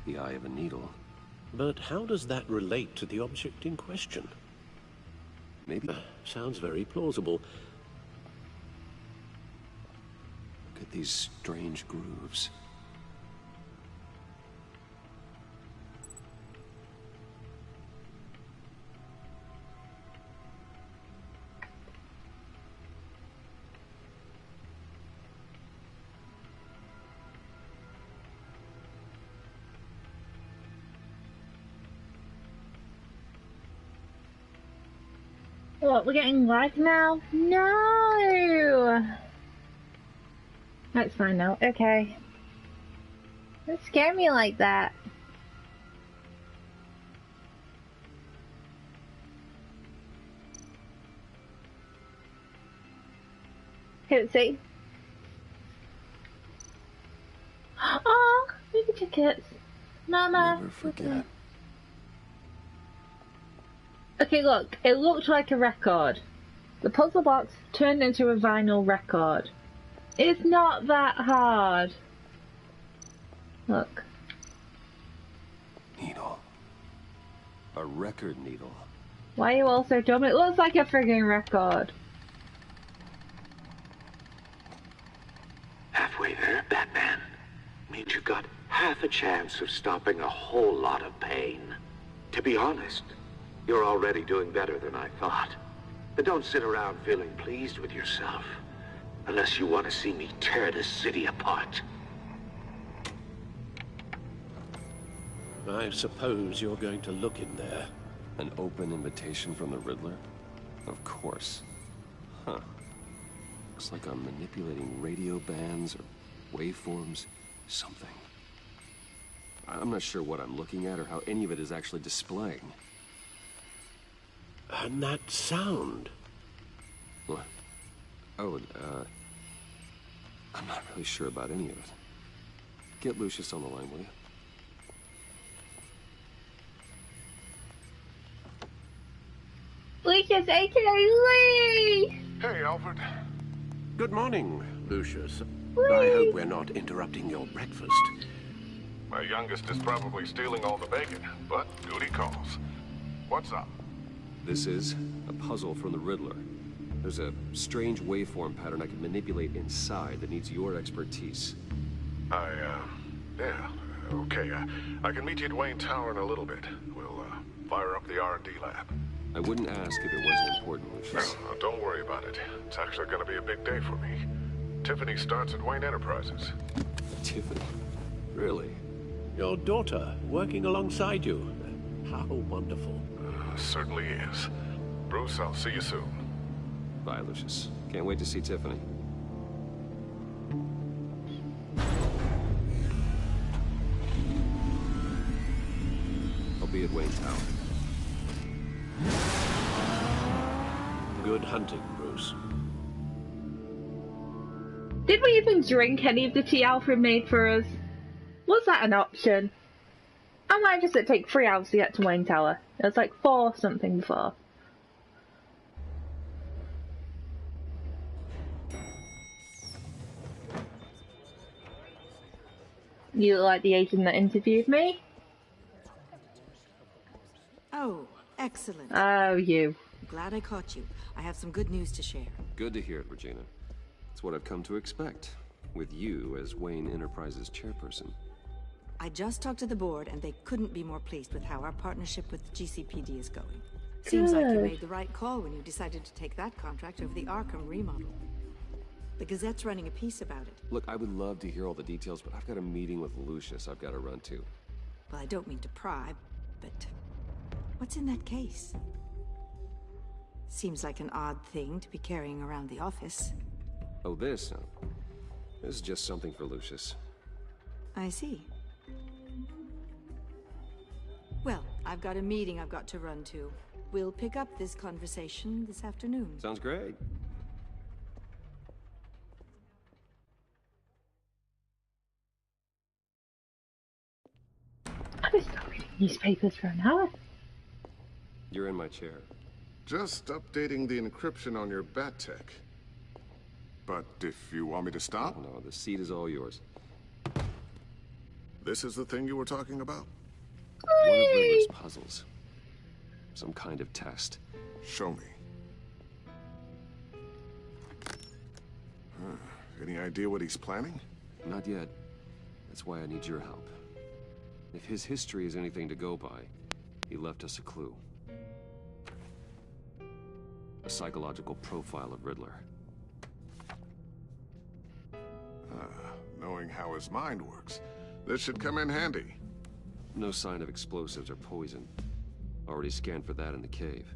The eye of a needle. But how does that relate to the object in question? Maybe... sounds very plausible. Look at these strange grooves. What, we're getting lag now? No! That's fine now, okay. Don't scare me like that. See? Oh, movie tickets. Mama. Never forget. Okay, look. It looked like a record. The puzzle box turned into a vinyl record. It's not that hard. Look. Needle. A record needle. Why are you all so dumb? It looks like a friggin' record. Halfway there, Batman. Means you got half a chance of stopping a whole lot of pain. To be honest, you're already doing better than I thought. But don't sit around feeling pleased with yourself. Unless you want to see me tear this city apart. I suppose you're going to look in there. An open invitation from the Riddler? Of course. Huh. Looks like I'm manipulating radio bands or waveforms. Something. I'm not sure what I'm looking at or how any of it is actually displaying. And that sound. What? Oh, I'm not really sure about any of it. Get Lucius on the line, will you? Lucius, aka Lee! Hey, Alfred. Good morning, Lucius. Whee! I hope we're not interrupting your breakfast. My youngest is probably stealing all the bacon, but duty calls. What's up? This is a puzzle from the Riddler. There's a strange waveform pattern I can manipulate inside that needs your expertise. Yeah, okay. I can meet you at Wayne Tower in a little bit. We'll, fire up the R&D lab. I wouldn't ask if it wasn't important, Lucius. No, don't worry about it. It's actually gonna be a big day for me. Tiffany starts at Wayne Enterprises. Tiffany? Really? Your daughter, working alongside you. How wonderful. Certainly is. Bruce, I'll see you soon. Bye, Lucius. Can't wait to see Tiffany. I'll be at Wayne Tower. Good hunting, Bruce. Did we even drink any of the tea Alfred made for us? Was that an option? I might just take 3 hours to get to Wayne Tower. It was like 4 something before. You look like the agent that interviewed me. Oh, excellent. Oh, you. Glad I caught you. I have some good news to share. Good to hear it, Regina. It's what I've come to expect, with you as Wayne Enterprises chairperson. I just talked to the board, and they couldn't be more pleased with how our partnership with GCPD is going. Seems like you made the right call when you decided to take that contract over the Arkham remodel. The Gazette's running a piece about it. Look, I would love to hear all the details, but I've got a meeting with Lucius I've got to run to. Well, I don't mean to pry, but what's in that case? Seems like an odd thing to be carrying around the office. Oh, this? No. This is just something for Lucius. I see. Well, I've got a meeting I've got to run to. We'll pick up this conversation this afternoon. Sounds great. I was still reading newspapers for an hour. You're in my chair. Just updating the encryption on your bat tech. But if you want me to stop? No, the seat is all yours. This is the thing you were talking about? One of Riddler's puzzles. Some kind of test. Show me. Any idea what he's planning? Not yet. That's why I need your help. If his history is anything to go by, he left us a clue. A psychological profile of Riddler. Knowing how his mind works, this should come in handy. No sign of explosives or poison. Already scanned for that in the cave.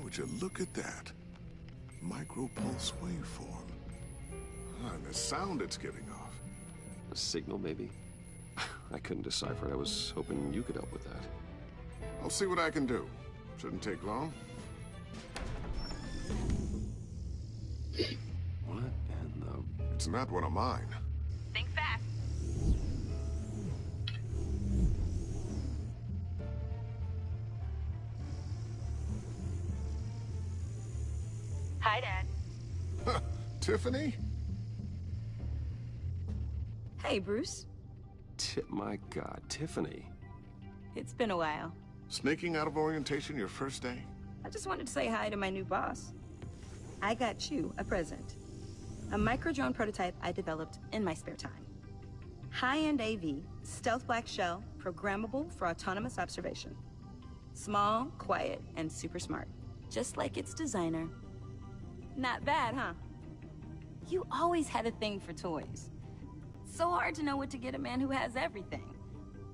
Would you look at that? Micropulse waveform. And the sound it's giving off. A signal, maybe? I couldn't decipher it. I was hoping you could help with that. I'll see what I can do. Shouldn't take long. What in the... It's not one of mine. Think fast. Hi, Dad. Tiffany? Hey, Bruce. My God, Tiffany. It's been a while. Sneaking out of orientation your first day? I just wanted to say hi to my new boss. I got you a present. A micro-drone prototype I developed in my spare time. High-end AV, stealth black shell, programmable for autonomous observation. Small, quiet, and super smart. Just like its designer. Not bad, huh? You always had a thing for toys. So hard to know what to get a man who has everything.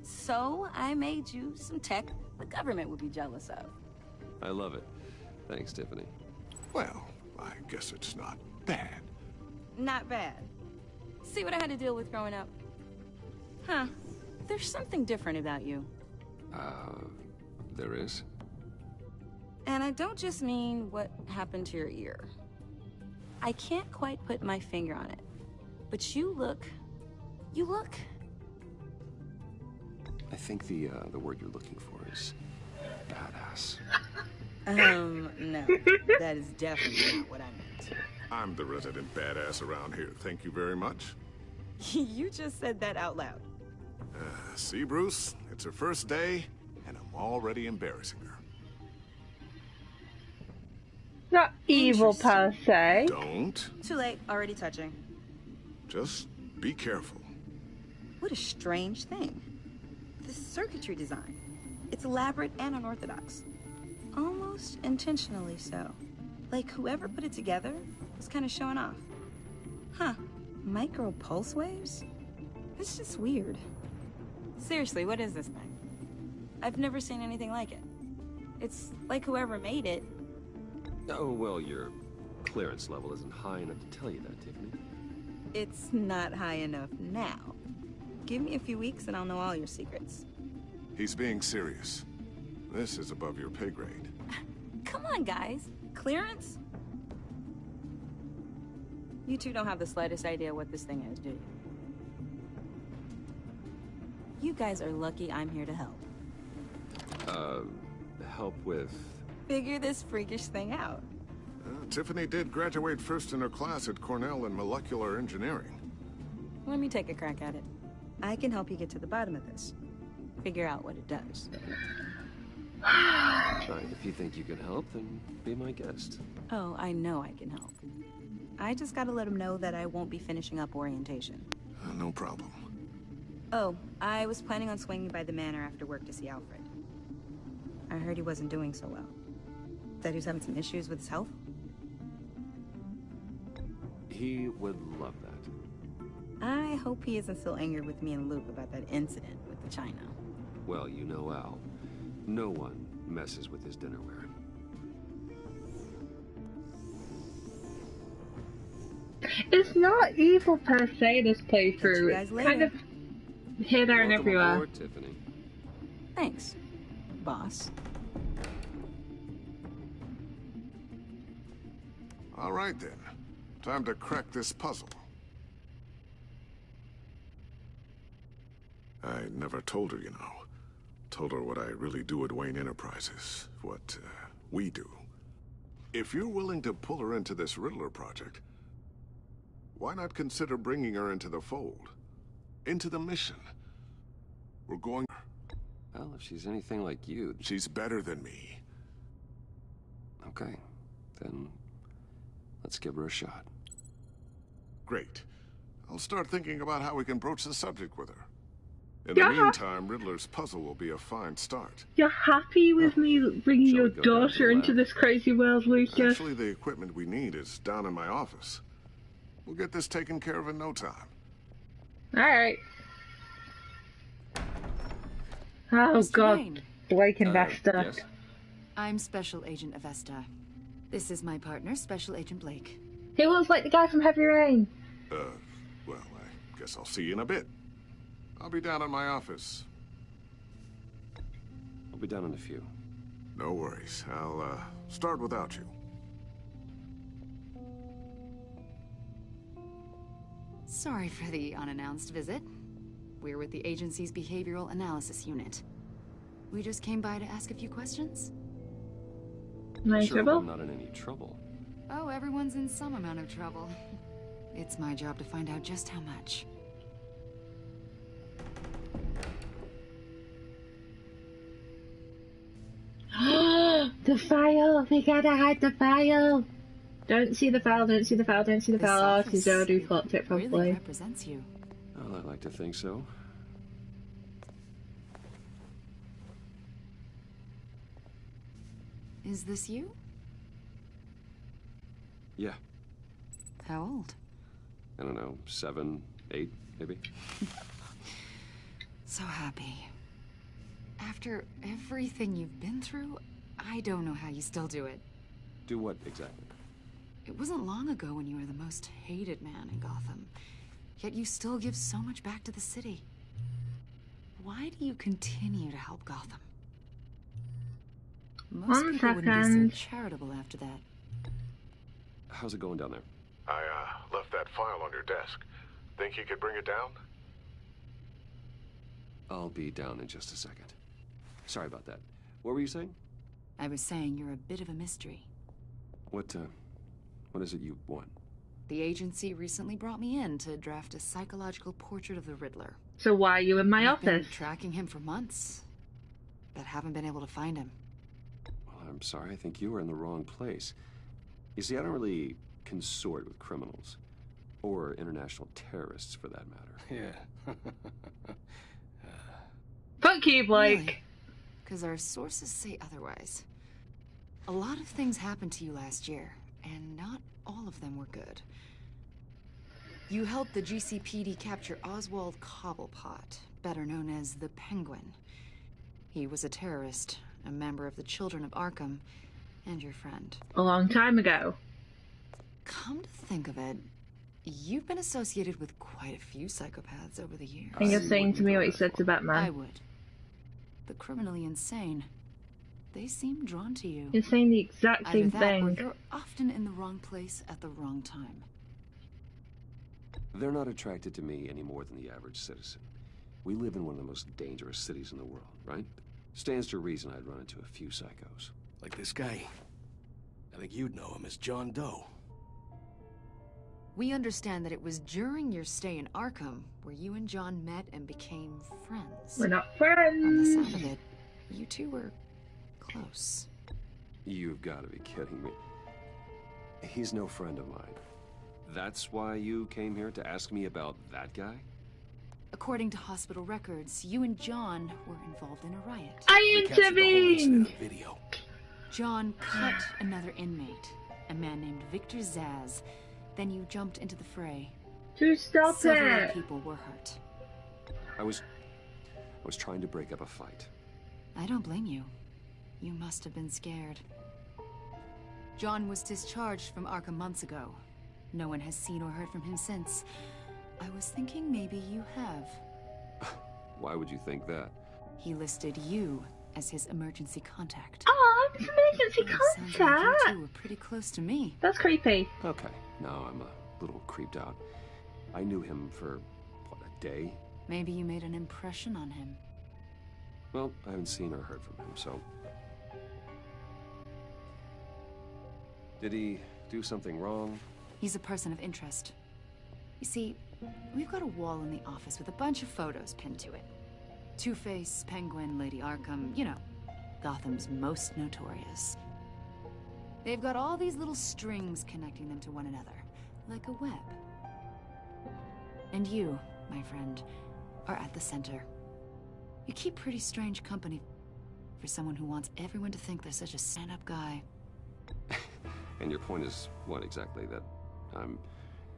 So I made you some tech the government would be jealous of. I love it. Thanks, Tiffany. Well, I guess it's not bad. Not bad. See what I had to deal with growing up? Huh. There's something different about you. There is? And I don't just mean what happened to your ear. I can't quite put my finger on it. But you look... I think the word you're looking for is badass. No. That is definitely not what I meant. I'm the resident badass around here. Thank you very much. You just said that out loud. See, Bruce? It's her first day, and I'm already embarrassing her. Not evil per se. Don't. Too late. Already touching. Just be careful. What a strange thing. The circuitry design. It's elaborate and unorthodox. Almost intentionally so. Like whoever put it together was kind of showing off. Huh. Micro pulse waves? It's just weird. Seriously, what is this thing? I've never seen anything like it. It's like whoever made it... Oh, well, your clearance level isn't high enough to tell you that, Tiffany. It's not high enough now. Give me a few weeks and I'll know all your secrets. He's being serious. This is above your pay grade. Come on, guys. Clearance? You two don't have the slightest idea what this thing is, do you? You guys are lucky I'm here to help. Help with... Figure this freakish thing out. Tiffany did graduate first in her class at Cornell in molecular engineering. Let me take a crack at it. I can help you get to the bottom of this. Figure out what it does. If you think you can help, then be my guest. Oh, I know I can help. I just gotta let him know that I won't be finishing up orientation. No problem. Oh, I was planning on swinging by the manor after work to see Alfred. I heard he wasn't doing so well. That he was having some issues with his health. He would love that. I hope he isn't still angry with me and Luke about that incident with the china. Well, you know Al. No one messes with his dinnerware. It's not evil per se, this playthrough. It's kind of here, there, and everywhere. Aboard, Tiffany. Thanks, boss. All right, then. Time to crack this puzzle. I never told her, you know. Told her what I really do at Wayne Enterprises. What, we do. If you're willing to pull her into this Riddler project, why not consider bringing her into the fold? Into the mission? We're going... Well, if she's anything like you... She's better than me. Okay, then let's give her a shot. Great. I'll start thinking about how we can broach the subject with her. In the meantime, Riddler's puzzle will be a fine start. You're happy with me bringing your daughter into this crazy world, Lucas? Actually, the equipment we need is down in my office. We'll get this taken care of in no time. Alright. Oh god, Blake and Vesta. Yes. I'm Special Agent Avesta. This is my partner, Special Agent Blake. He looks like the guy from Heavy Rain. Well, I guess I'll see you in a bit. I'll be down in my office. I'll be down in a few. No worries. I'll, start without you. Sorry for the unannounced visit. We're with the agency's behavioral analysis unit. We just came by to ask a few questions. No trouble? I'm not in any trouble. Oh, everyone's in some amount of trouble. It's my job to find out just how much. The file! We gotta hide the file! Don't see the file, don't see the file, don't see the file. Oh, she's already clocked it properly. Really represents you. Well, I'd like to think so. Is this you? Yeah. How old? I don't know, 7, 8, maybe? So happy. After everything you've been through, I don't know how you still do it. Do what, exactly? It wasn't long ago when you were the most hated man in Gotham. Yet you still give so much back to the city. Why do you continue to help Gotham? Most people wouldn't be so charitable after that. How's it going down there? I, left that file on your desk. Think you could bring it down? I'll be down in just a second. Sorry about that. What were you saying? I was saying you're a bit of a mystery. What is it you want? The agency recently brought me in to draft a psychological portrait of the Riddler. So why are you in my office? I've been tracking him for months, but haven't been able to find him. Well, I'm sorry. I think you were in the wrong place. You see, I don't really consort with criminals. Or international terrorists, for that matter. Yeah. Fuck you, Blake. Because our sources say otherwise. A lot of things happened to you last year, and not all of them were good. You helped the GCPD capture Oswald Cobblepot, better known as the Penguin. He was a terrorist, a member of the Children of Arkham, and your friend. A long time ago. Come to think of it, you've been associated with quite a few psychopaths over the years. I think you're saying to me what you said to Batman. I would. The criminally insane. They seem drawn to you. You're saying the exact same thing. Or you're often in the wrong place at the wrong time. They're not attracted to me any more than the average citizen. We live in one of the most dangerous cities in the world, right? Stands to reason I'd run into a few psychos. Like this guy. I think you'd know him as John Doe. We understand that it was during your stay in Arkham where you and John met and became friends. We're not friends. On the sound of it, you two were close. You've got to be kidding me. He's no friend of mine. That's why you came here to ask me about that guy? According to hospital records, you and John were involved in a riot. I intervened! John cut another inmate, a man named Victor Zaz. Then you jumped into the fray. To stop Several it! people were hurt. I was trying to break up a fight. I don't blame you. You must have been scared. John was discharged from Arkham months ago. No one has seen or heard from him since. I was thinking maybe you have. Why would you think that? He listed you as his emergency contact. Oh, it's emergency Sounds contact! like you two were pretty close to me. That's creepy. Okay, now I'm a little creeped out. I knew him for, what, a day? Maybe you made an impression on him. Well, I haven't seen or heard from him, so... Did he do something wrong? He's a person of interest. You see, we've got a wall in the office with a bunch of photos pinned to it. Two-Face, Penguin, Lady Arkham, you know, Gotham's most notorious. They've got all these little strings connecting them to one another, like a web. And you, my friend, are at the center. You keep pretty strange company for someone who wants everyone to think they're such a stand-up guy. And your point is what exactly? That I'm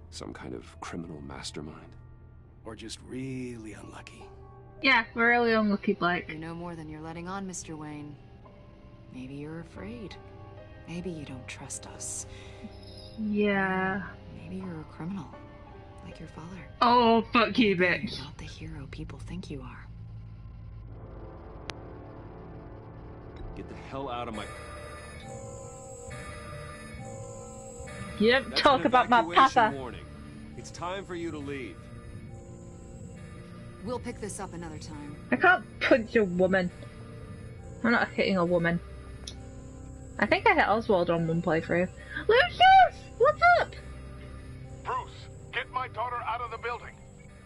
some kind of criminal mastermind? Or just really unlucky? Yeah, we're really unlucky, Blake. You know more than you're letting on, Mr. Wayne. Maybe you're afraid. Maybe you don't trust us. Yeah. Maybe you're a criminal, like your father. Oh, fuck you, bitch. You're not the hero people think you are. Get the hell out of my... You don't talk about my papa. Warning. It's time for you to leave. We'll pick this up another time. I can't punch a woman. I'm not hitting a woman. I think I hit Oswald on one playthrough. Lucius! What's up? Bruce, get my daughter out of the building.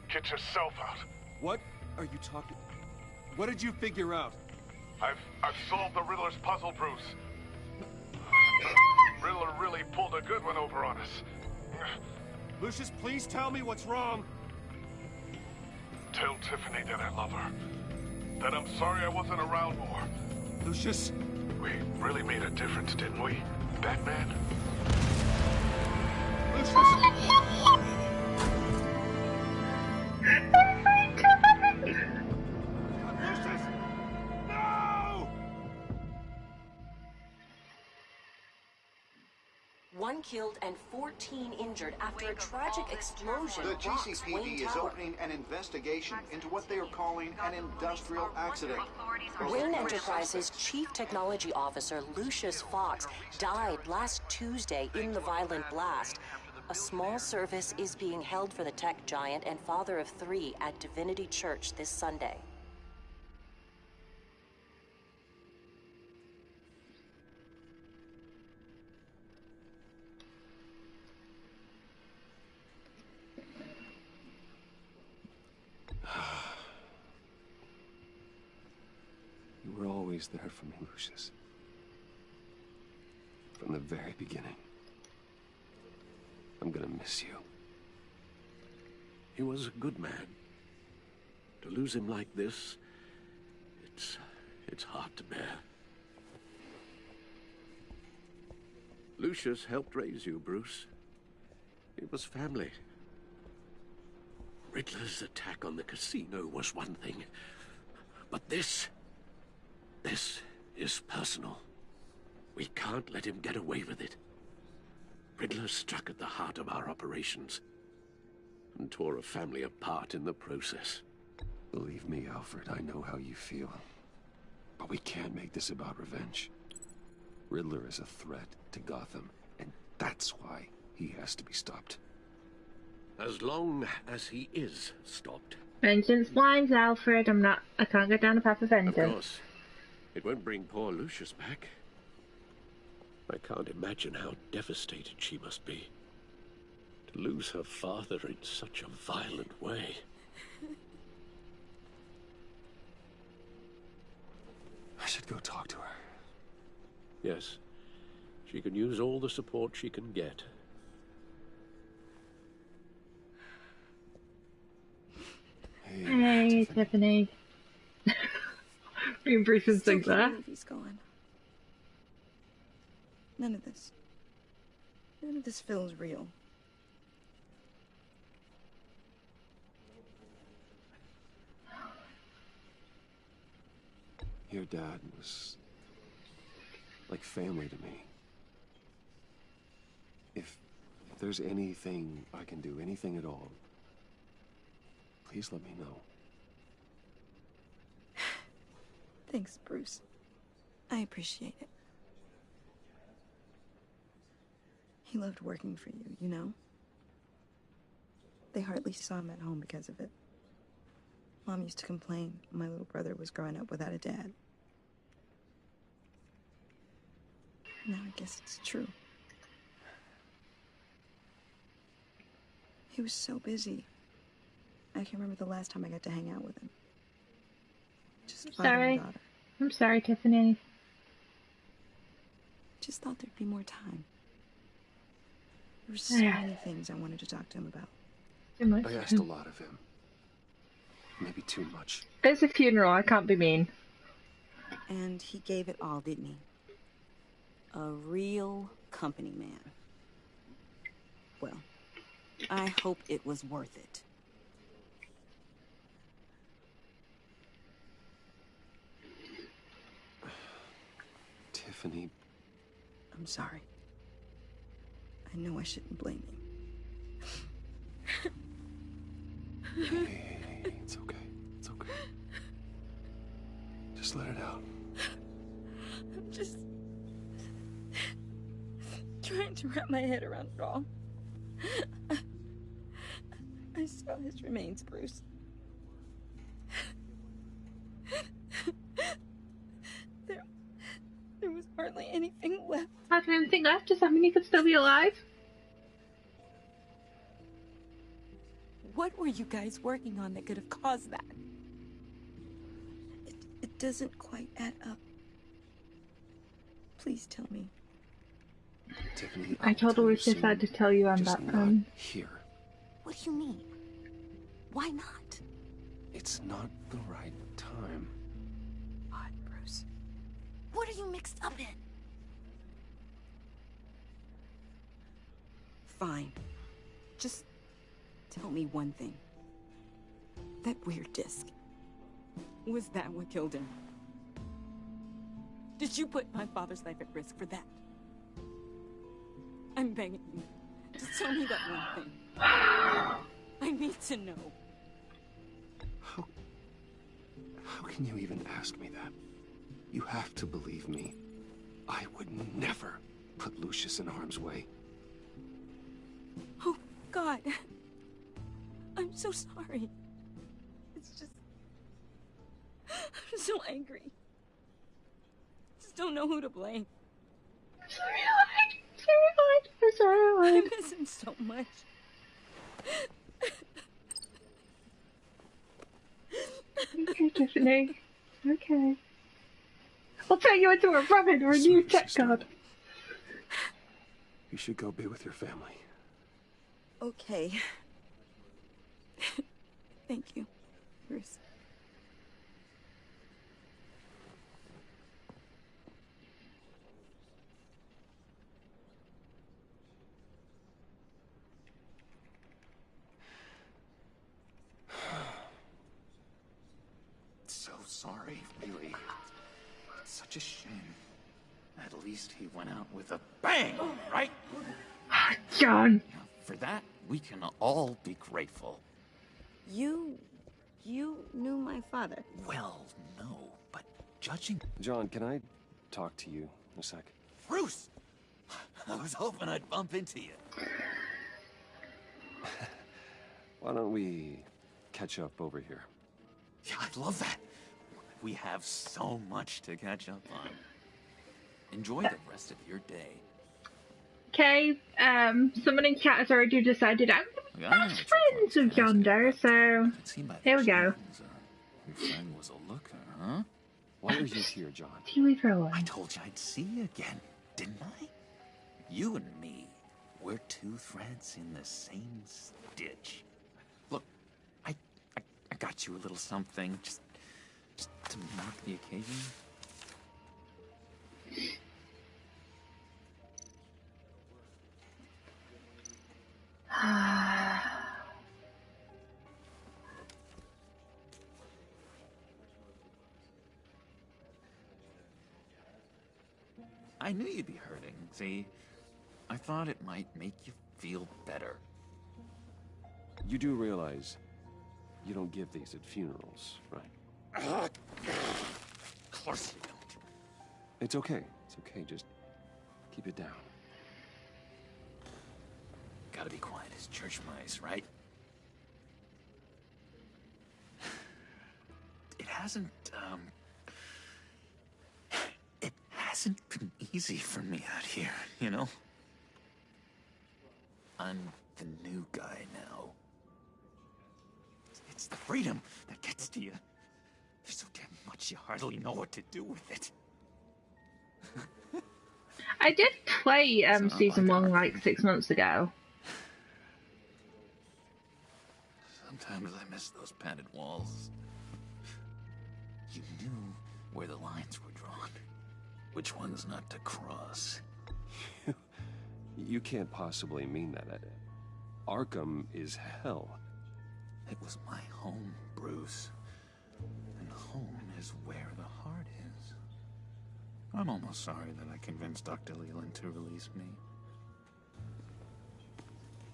Get yourself out. What are you talking... What did you figure out? I've solved the Riddler's puzzle, Bruce. Riddler really pulled a good one over on us. Lucius, please tell me what's wrong. Tell Tiffany that I love her. That I'm sorry I wasn't around more. Lucius? We really made a difference, didn't we, Batman? One killed and 14 injured after a tragic explosion. The rocks GCPD Wayne is Tower. opening an investigation into what they are calling an industrial accident. Wayne Enterprises' Chief Technology Officer Lucius Fox died last Tuesday in the violent blast. A small service is being held for the tech giant and father of 3 at Divinity Church this Sunday. You were always there for me, Lucius. From the very beginning. I'm gonna miss you. He was a good man. To lose him like this, it's hard to bear. Lucius helped raise you, Bruce. It was family. Riddler's attack on the casino was one thing, but this is personal. We can't let him get away with it. Riddler struck at the heart of our operations and tore a family apart in the process. Believe me, Alfred, I know how you feel. But we can't make this about revenge. Riddler is a threat to Gotham, and that's why he has to be stopped. As long as he is stopped. Vengeance blinds, Alfred. I can't go down the path of vengeance. Of course. It won't bring poor Lucius back. I can't imagine how devastated she must be. To lose her father in such a violent way. I should go talk to her. Yes. She can use all the support she can get. Hey, Tiffany. Me and Bruce and things there. He's gone. None of this feels real. Your dad was like family to me. If there's anything I can do, anything at all, please let me know. Thanks, Bruce. I appreciate it. He loved working for you, you know? They hardly saw him at home because of it. Mom used to complain my little brother was growing up without a dad. Now I guess it's true. He was so busy. I can't remember the last time I got to hang out with him. Just father and daughter. I'm sorry, Tiffany. Just thought there'd be more time. There were so many things I wanted to talk to him about. Too much. I asked a lot of him. Maybe too much. It's a funeral, I can't be mean. And he gave it all, didn't he? A real company man. Well, I hope it was worth it. Tiffany. I'm sorry. I know I shouldn't blame you. Hey, it's okay. It's okay. Just let it out. I'm just trying to wrap my head around it all. I saw his remains, Bruce. There was hardly anything left. Hardly anything left? Does that mean he could still be alive? What were you guys working on that could have caused that? It doesn't quite add up. Please tell me. Tiffany, I totally decided to tell you I'm just that not here. What do you mean? Why not? It's not the right time. What, Bruce? What are you mixed up in? Fine. Just tell me one thing. That weird disc. Was that what killed him? Did you put my father's life at risk for that? I'm begging you. Just tell me that one thing. I need to know. How can you even ask me that? You have to believe me. I would never put Lucius in harm's way. Oh, God. I'm so sorry. It's just... I'm so angry. Just don't know who to blame. I'm sorry, I miss him so much. Okay, Tiffany. Okay. I'll turn you into a rabbit or a new tech god. You should go be with your family. Okay. Thank you, Bruce. So sorry, really. It's such a shame. At least he went out with a bang, right? John. For that, we can all be grateful. You knew my father. Well, no, but judging... John, can I talk to you a sec? Bruce! I was hoping I'd bump into you. Why don't we catch up over here? Yeah, I'd love that. We have so much to catch up on. Enjoy the rest of your day. Okay, someone in chat has already decided I'm the best friends with Yonder, so here we go. Your friend was a looker, huh? Why are you here, John? I told you I'd see you again, didn't I? You and me, we're two threads in the same stitch. Look, I got you a little something, just to mark the occasion. I knew you'd be hurting, see? I thought it might make you feel better. You do realize you don't give these at funerals, right? Of course you don't. It's okay. It's okay. Just keep it down. Gotta be quiet as church mice, right? it hasn't been easy for me out here, you know? I'm the new guy now. It's the freedom that gets to you. There's so damn much you hardly know what to do with it. I did play season 1 like 6 months ago. Sometimes I miss those padded walls. You knew where the lines were drawn. Which ones not to cross. You can't possibly mean that. Arkham is hell. It was my home, Bruce. And home is where the heart is. I'm almost sorry that I convinced Dr. Leland to release me.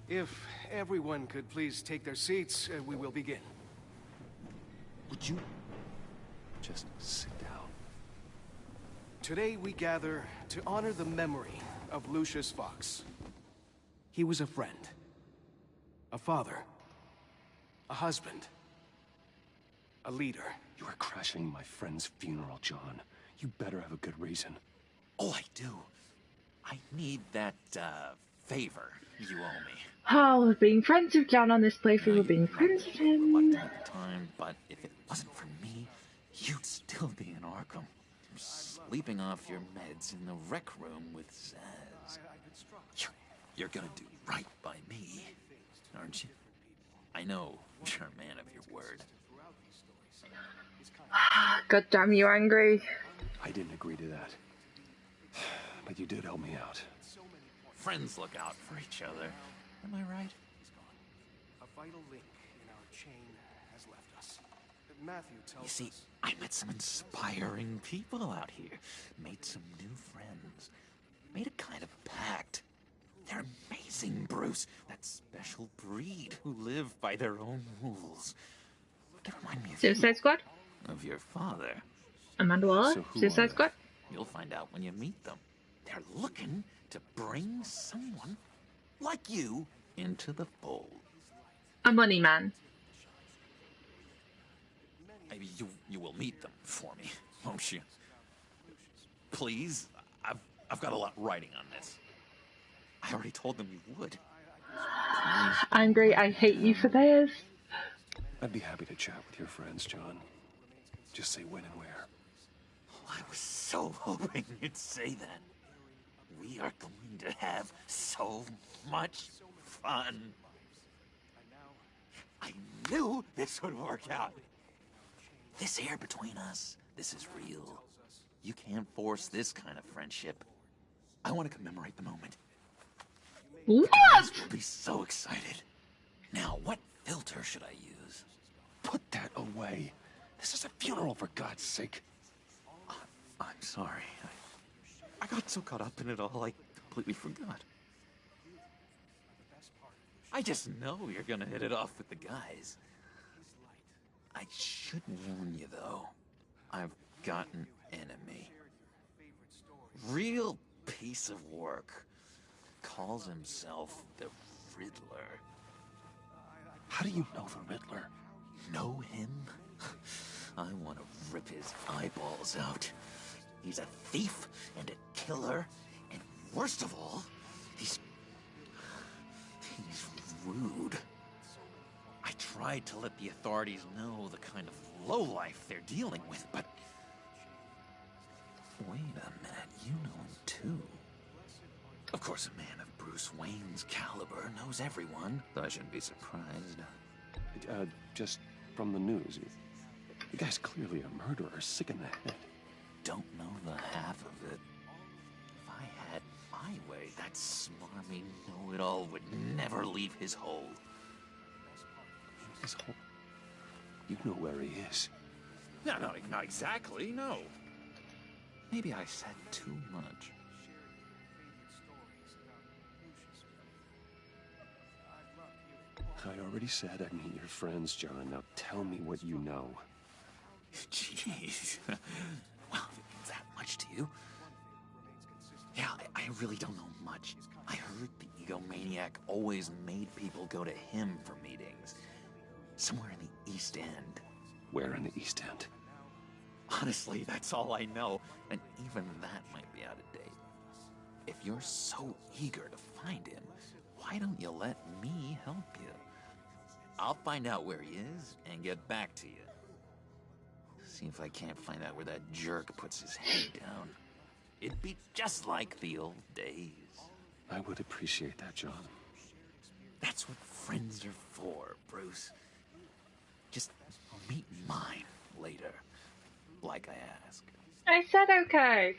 If everyone could please take their seats, we will begin. Would you just sit down? Today we gather to honor the memory of Lucius Fox. He was a friend, a father, a husband, a leader. You are crashing my friend's funeral, John. You better have a good reason. Oh, I do. I need that, favor you owe me. Oh, we're being friends with John on this playthrough. We're being friends with him. At the time, but if it wasn't for me, you'd still be in Arkham. Sleeping off your meds in the rec room with Zaz. You're gonna do right by me, aren't you? I know you're a man of your word. God damn you, angry. I didn't agree to that. But you did help me out. Friends look out for each other. Am I right? A vital link in our chain has left us. Matthew tells You see, I met some inspiring people out here. Made some new friends. Made a kind of pact. They're amazing, Bruce. That special breed who live by their own rules. They remind me of Suicide Squad? Of your father. Amanda Waller? Suicide Squad? You'll find out when you meet them. They're looking to bring someone like you into the fold. A money man. Maybe you will meet them for me, won't you? Please, I've got a lot writing on this. I already told them you would. Angry, I hate you for this. I'd be happy to chat with your friends, John. Just say when and where. I was so hoping you'd say that. We are going to have so much fun. I knew this would work out. This air between us, this is real. You can't force this kind of friendship. I want to commemorate the moment. What? I'll be so excited. Now, what filter should I use? Put that away. This is a funeral, for God's sake. I'm sorry. I got so caught up in it all, I completely forgot. I just know you're gonna hit it off with the guys. I should warn you, though. I've got an enemy. Real piece of work. Calls himself the Riddler. How do you know the Riddler? Know him? I want to rip his eyeballs out. He's a thief and a killer, and worst of all, he's rude. I tried to let the authorities know the kind of lowlife they're dealing with, but... Wait a minute, you know him too. Of course, a man of Bruce Wayne's caliber knows everyone, so I shouldn't be surprised. Just from the news. The guy's clearly a murderer, sick in the head. Don't know the half of it. If I had my way, that smarmy know-it-all would never leave his hole. His hole? You know where he is. No, not exactly, no. Maybe I said too much. I already said I'd meet your friends, John. Now tell me what you know. Jeez. Well, if it means that much to you. Yeah, I really don't know much. I heard the egomaniac always made people go to him for meetings. Somewhere in the East End. Where in the East End? Honestly, that's all I know, and even that might be out of date. If you're so eager to find him, why don't you let me help you? I'll find out where he is and get back to you. See if I can't find out where that jerk puts his head down. It'd be just like the old days. I would appreciate that, John. That's what friends are for, Bruce. Just meet mine later, like I asked. I said okay.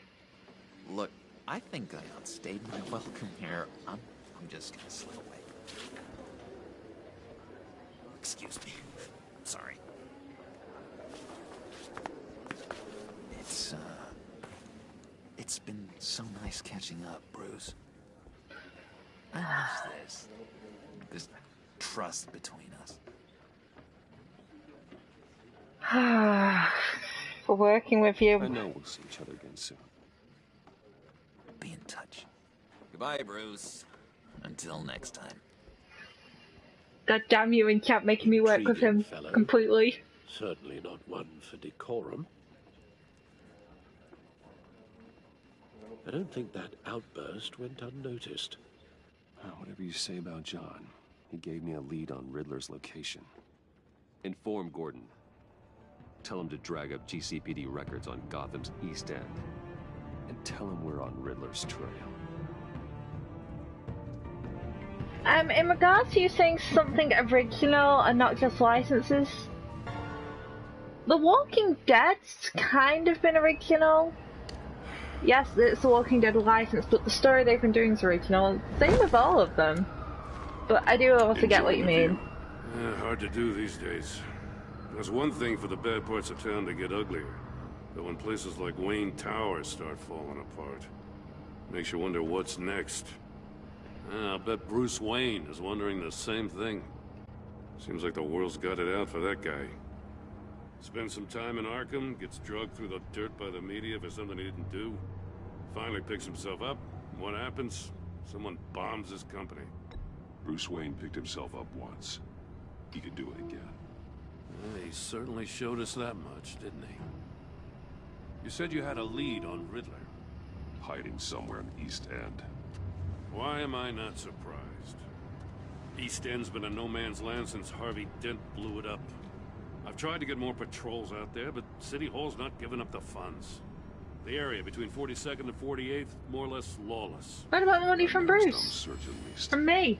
Look, I think I outstayed my welcome here. I'm just gonna slip away. Excuse me. Sorry. It's been so nice catching up, Bruce. I miss this trust between us. For working with you. I know we'll see each other again soon. Be in touch. Goodbye, Bruce. Until next time. God damn you and Cap making me work with him fellow. completely. Certainly not one for decorum. I don't think that outburst went unnoticed. Whatever you say about John, he gave me a lead on Riddler's location. Inform Gordon. Tell him to drag up GCPD records on Gotham's East End. And tell him we're on Riddler's trail. In regards to you saying something original and not just licenses, The Walking Dead's kind of been original. Yes, it's The Walking Dead license, but the story they've been doing is original. Same with all of them. But I do also get what you mean. Hard to do these days. There's one thing for the bad parts of town to get uglier. But when places like Wayne Tower start falling apart, makes you wonder what's next. I'll bet Bruce Wayne is wondering the same thing. Seems like the world's got it out for that guy. Spends some time in Arkham, gets drugged through the dirt by the media for something he didn't do. Finally picks himself up. What happens? Someone bombs his company. Bruce Wayne picked himself up once. He could do it again. He certainly showed us that much, didn't he? You said you had a lead on Riddler. Hiding somewhere in the East End. Why am I not surprised? East End's been a no-man's land since Harvey Dent blew it up. I've tried to get more patrols out there, but City Hall's not giving up the funds. The area between 42nd and 48th, more or less lawless. What about money from Bruce? From me?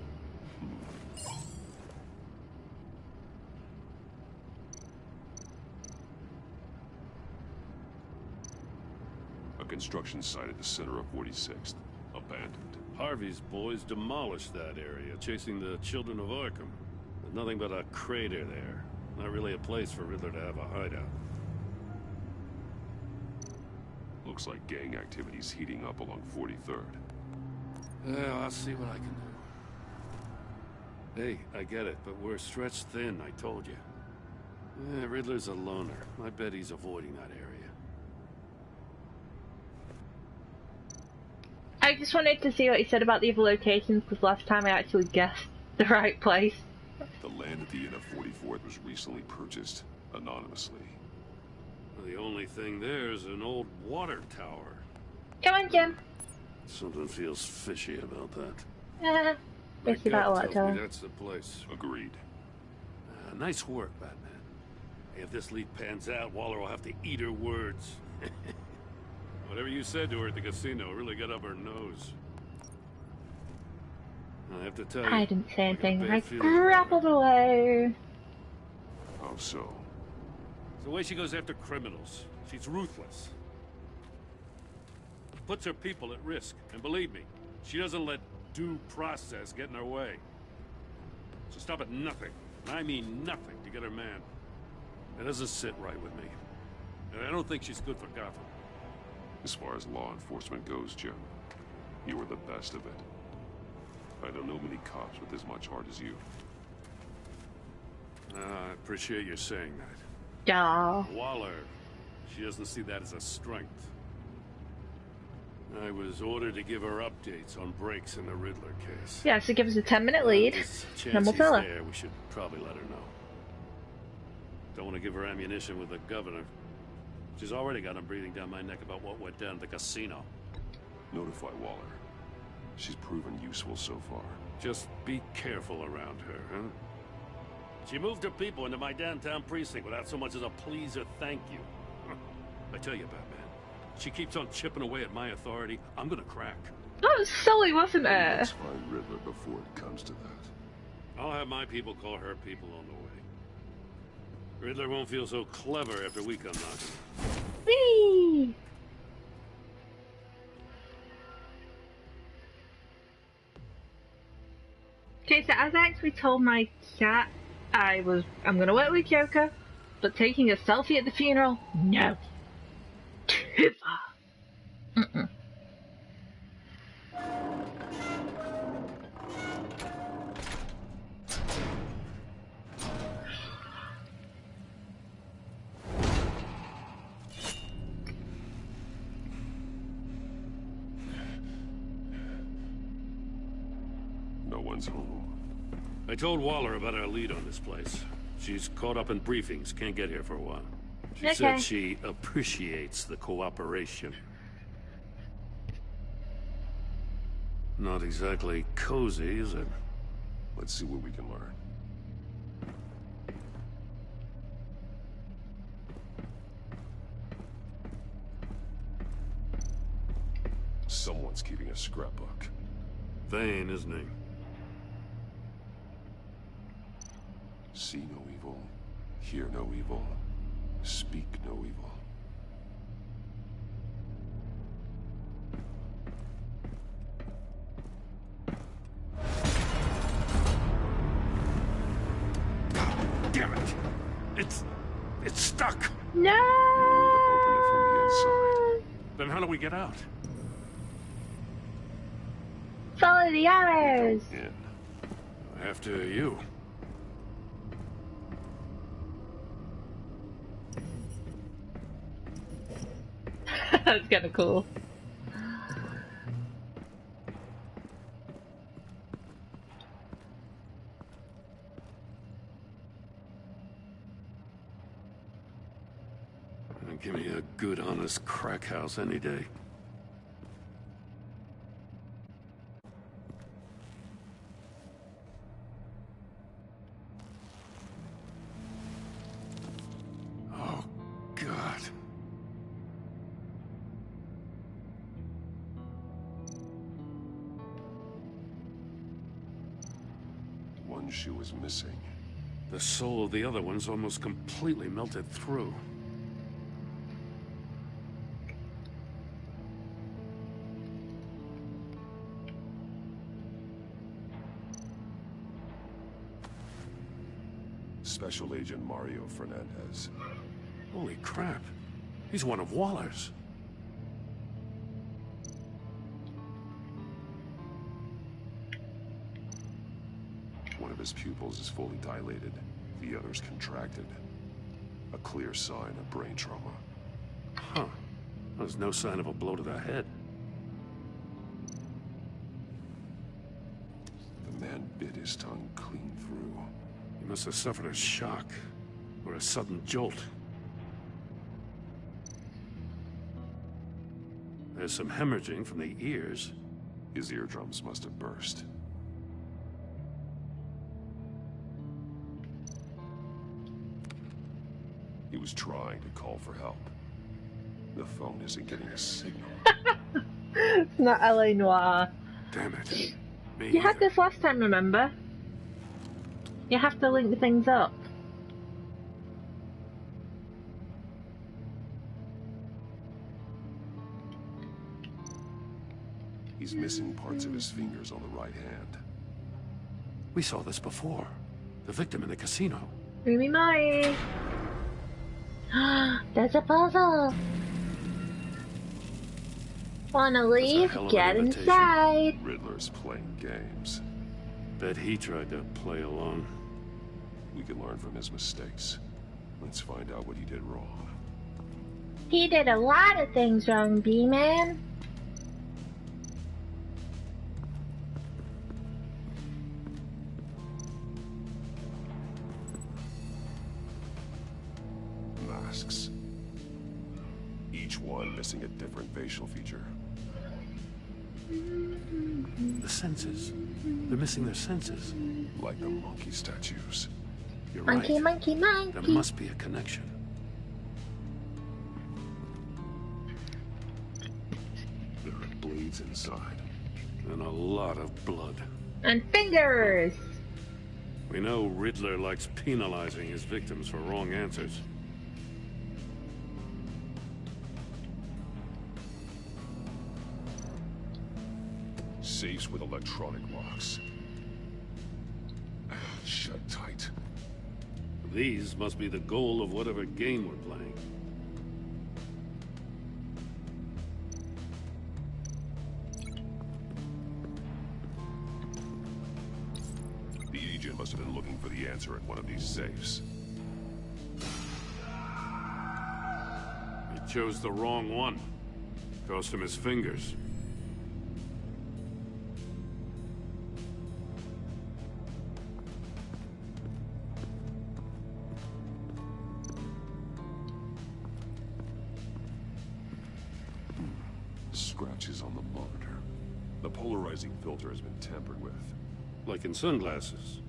A construction site at the center of 46th. Abandoned. Harvey's boys demolished that area, chasing the children of Arkham. There's nothing but a crater there. Not really a place for Riddler to have a hideout. Looks like gang activity's heating up along 43rd. Well, I'll see what I can do. Hey, I get it, but we're stretched thin, I told you. Riddler's a loner. I bet he's avoiding that area. I just wanted to see what he said about the other locations, because last time I actually guessed the right place. The land at the end of 44th was recently purchased anonymously. The only thing there is an old water tower. Come on, Jim. Something feels fishy about that. Yeah, fishy about a water tower. That's the place. Agreed. Nice work, Batman. If this lead pans out, Waller will have to eat her words. Whatever you said to her at the casino really got up her nose. I have to tell you, I didn't say anything. I grappled away. How so? It's the way she goes after criminals. She's ruthless. Puts her people at risk. And believe me, she doesn't let due process get in her way. She'll stop at nothing, and I mean nothing, to get her man. It doesn't sit right with me. And I don't think she's good for Gotham. As far as law enforcement goes, Jim, you are the best of it. I don't know many cops with as much heart as you. I appreciate you saying that. Yeah. Waller, she doesn't see that as a strength. I was ordered to give her updates on breaks in the Riddler case. Yeah, so give us a 10-minute lead, and we'll tell her. There, we should probably let her know. Don't want to give her ammunition with the governor. She's already got him breathing down my neck about what went down at the casino. Notify Waller. She's proven useful so far. Just be careful around her, huh? She moved her people into my downtown precinct without so much as a please or thank you. I tell you, Batman, she keeps on chipping away at my authority. I'm gonna crack. That was silly, wasn't it? Let's find Riddler before it comes to that. I'll have my people call her people on the way. Riddler won't feel so clever after we come knocking. Whee! Okay, so as I actually told my cat, I'm gonna work with Joker, but taking a selfie at the funeral, no. Too far. Mm-mm. No one's home. I told Waller about our lead on this place. She's caught up in briefings, can't get here for a while. She said she appreciates the cooperation. Not exactly cozy, is it? Let's see what we can learn. Someone's keeping a scrapbook. Thane, isn't he? See no evil, hear no evil, speak no evil. Damn it! It's stuck! No! Open it from the inside. Then how do we get out? Follow the arrows! In. After you. That's kinda cool. Give me a good, honest crack house any day. Oh, God. One shoe is missing. The soul of the other one's almost completely melted through. Special Agent Mario Fernandez. Holy crap. He's one of Waller's. One of his pupils is fully dilated. The other's contracted. A clear sign of brain trauma. Huh. There's no sign of a blow to the head. The man bit his tongue clean through. He must have suffered a shock, or a sudden jolt. There's some hemorrhaging from the ears. His eardrums must have burst. He was trying to call for help. The phone isn't getting a signal. It's not LA Noire. Damn it. You had this last time, remember? You have to link things up. He's missing parts of his fingers on the right hand. We saw this before. The victim in the casino. Rumi Mari. There's a puzzle. Wanna leave? Get inside. Riddler's playing games. Bet he tried to play along. We can learn from his mistakes. Let's find out what he did wrong. He did a lot of things wrong, B-Man. Masks. each one missing a different facial feature. The senses. They're missing their senses. Like the monkey statues. You're Monkey, right. monkey, monkey. There must be a connection. There are blades inside. And a lot of blood. And fingers! We know Riddler likes penalizing his victims for wrong answers. Safes with electronic locks. Shut tight. These must be the goal of whatever game we're playing. The agent must have been looking for the answer at one of these safes. He chose the wrong one. Cost him his fingers. Scratches on the monitor. The polarizing filter has been tampered with. Like in sunglasses.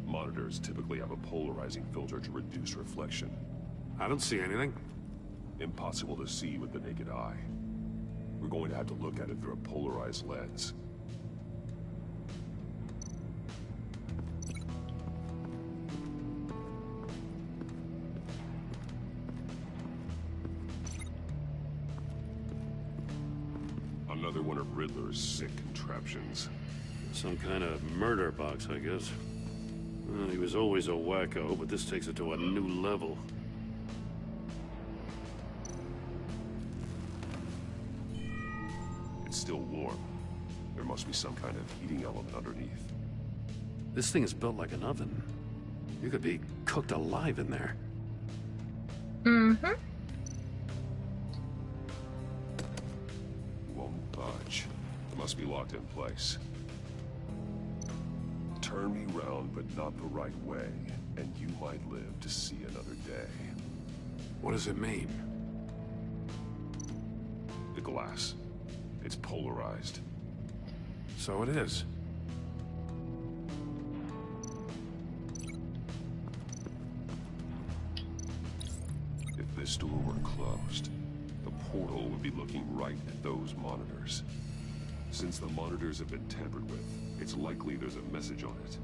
Monitors typically have a polarizing filter to reduce reflection. I don't see anything. Impossible to see with the naked eye. We're going to have to look at it through a polarized lens. Another one of Riddler's sick contraptions. Some kind of murder box, I guess. Well, he was always a wacko, but this takes it to a new level. It's still warm. There must be some kind of heating element underneath. This thing is built like an oven. You could be cooked alive in there. Mm-hmm. Won't budge. Must be locked in place. Turn me round, but not the right way, and you might live to see another day. What does it mean? The glass. It's polarized. So it is. If this door were closed, the portal would be looking right at those monitors. Since the monitors have been tampered with, it's likely there's a message on it.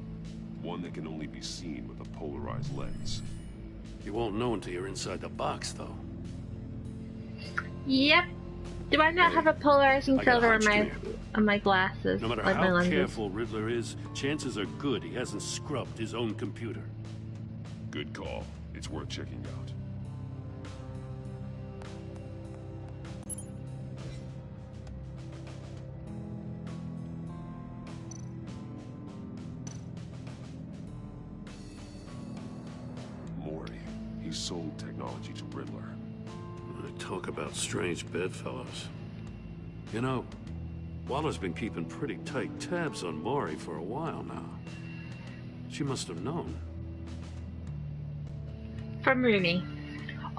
One that can only be seen with a polarized lens. You won't know until you're inside the box, though. Yep. Do I not have a polarizing filter hunch, on my glasses? No matter like my how lenses? careful Riddler is, chances are good he hasn't scrubbed his own computer. Good call. It's worth checking out. Mori. He sold technology to Riddler. Talk about strange bedfellows. You know, Waller's been keeping pretty tight tabs on Mori for a while now. She must have known. From Rooney.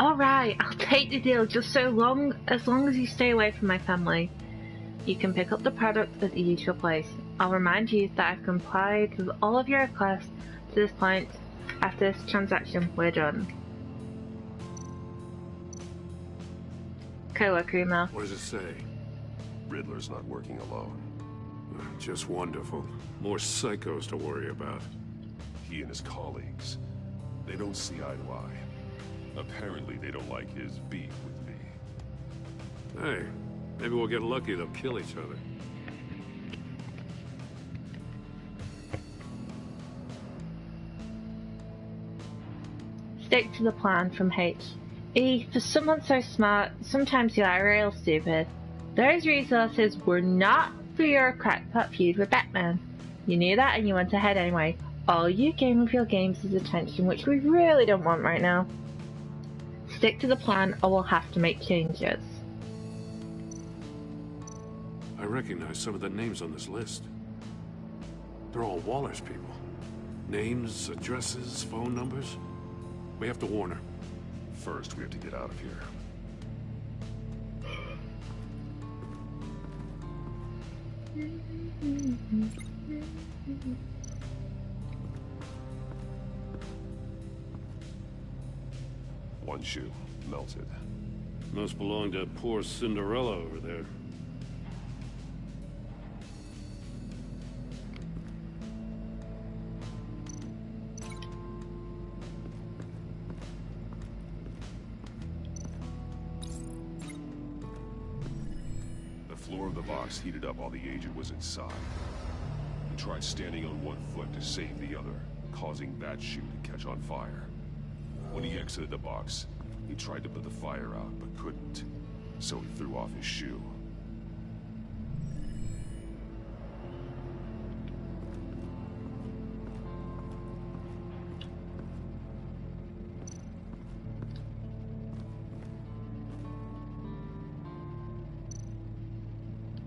Alright, I'll take the deal just as long as you stay away from my family. You can pick up the product at the usual place. I'll remind you that I've complied with all of your requests to this point. After this transaction, we're done. Co-worker email. What does it say? Riddler's not working alone. Just wonderful. More psychos to worry about. He and his colleagues, they don't see eye to eye. Apparently they don't like his beef with me. Hey, maybe we'll get lucky they'll kill each other. Stick to the plan from H. E, for someone so smart, sometimes you are real stupid. Those resources were not for your crackpot feud with Batman. You knew that and you went ahead anyway. All you gain with your games is attention, which we really don't want right now. Stick to the plan or we'll have to make changes. I recognize some of the names on this list. They're all Waller's people. Names, addresses, phone numbers. We have to warn her. First, we have to get out of here. One shoe, melted. Must belong to poor Cinderella over there. The floor of the box heated up while the agent was inside. He tried standing on one foot to save the other, causing that shoe to catch on fire. When he exited the box, he tried to put the fire out, but couldn't, so he threw off his shoe.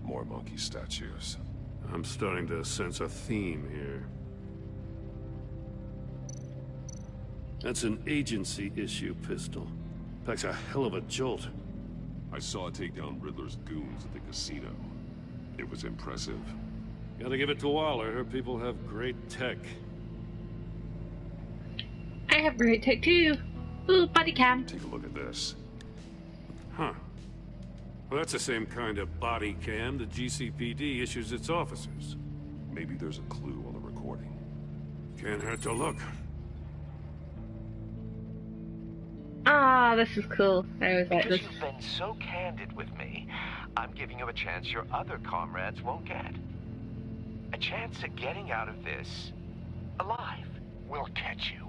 More monkey statues. I'm starting to sense a theme here. That's an agency issue pistol. Packs a hell of a jolt. I saw it take down Riddler's goons at the casino. It was impressive. Gotta give it to Waller. Her people have great tech. I have great tech too. Ooh, body cam. Take a look at this. Huh. Well, that's the same kind of body cam the GCPD issues its officers. Maybe there's a clue on the recording. Can't hurt to look. Ah, this is cool. I always like this. Because you've been so candid with me, I'm giving you a chance your other comrades won't get. A chance at getting out of this alive. We'll catch you.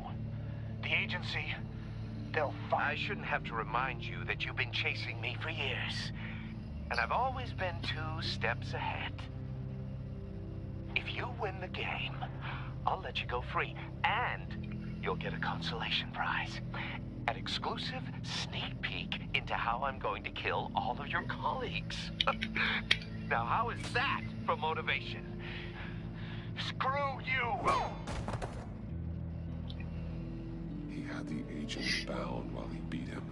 The agency, they'll find... I shouldn't have to remind you that you've been chasing me for years. And I've always been 2 steps ahead. If you win the game, I'll let you go free. And you'll get a consolation prize. An exclusive sneak peek into how I'm going to kill all of your colleagues. Now, how is that for motivation? Screw you! He had the agent bound while he beat him.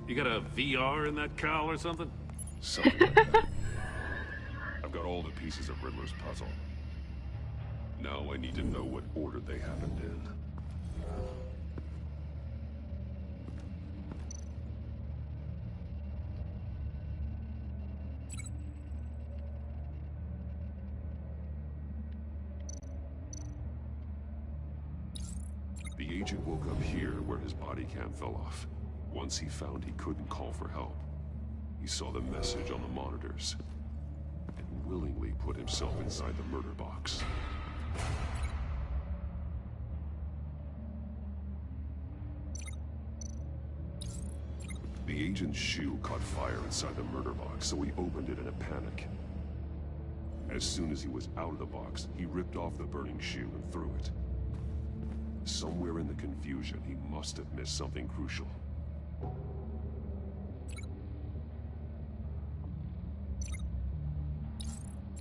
You got a VR in that cowl or something? Something like that. I've got all the pieces of Riddler's puzzle. Now I need to know what order they happened in. The agent woke up here where his body cam fell off. Once he found he couldn't call for help, he saw the message on the monitors and willingly put himself inside the murder box. The agent's shoe caught fire inside the murder box, so he opened it in a panic. As soon as he was out of the box, he ripped off the burning shoe and threw it. Somewhere in the confusion, he must have missed something crucial.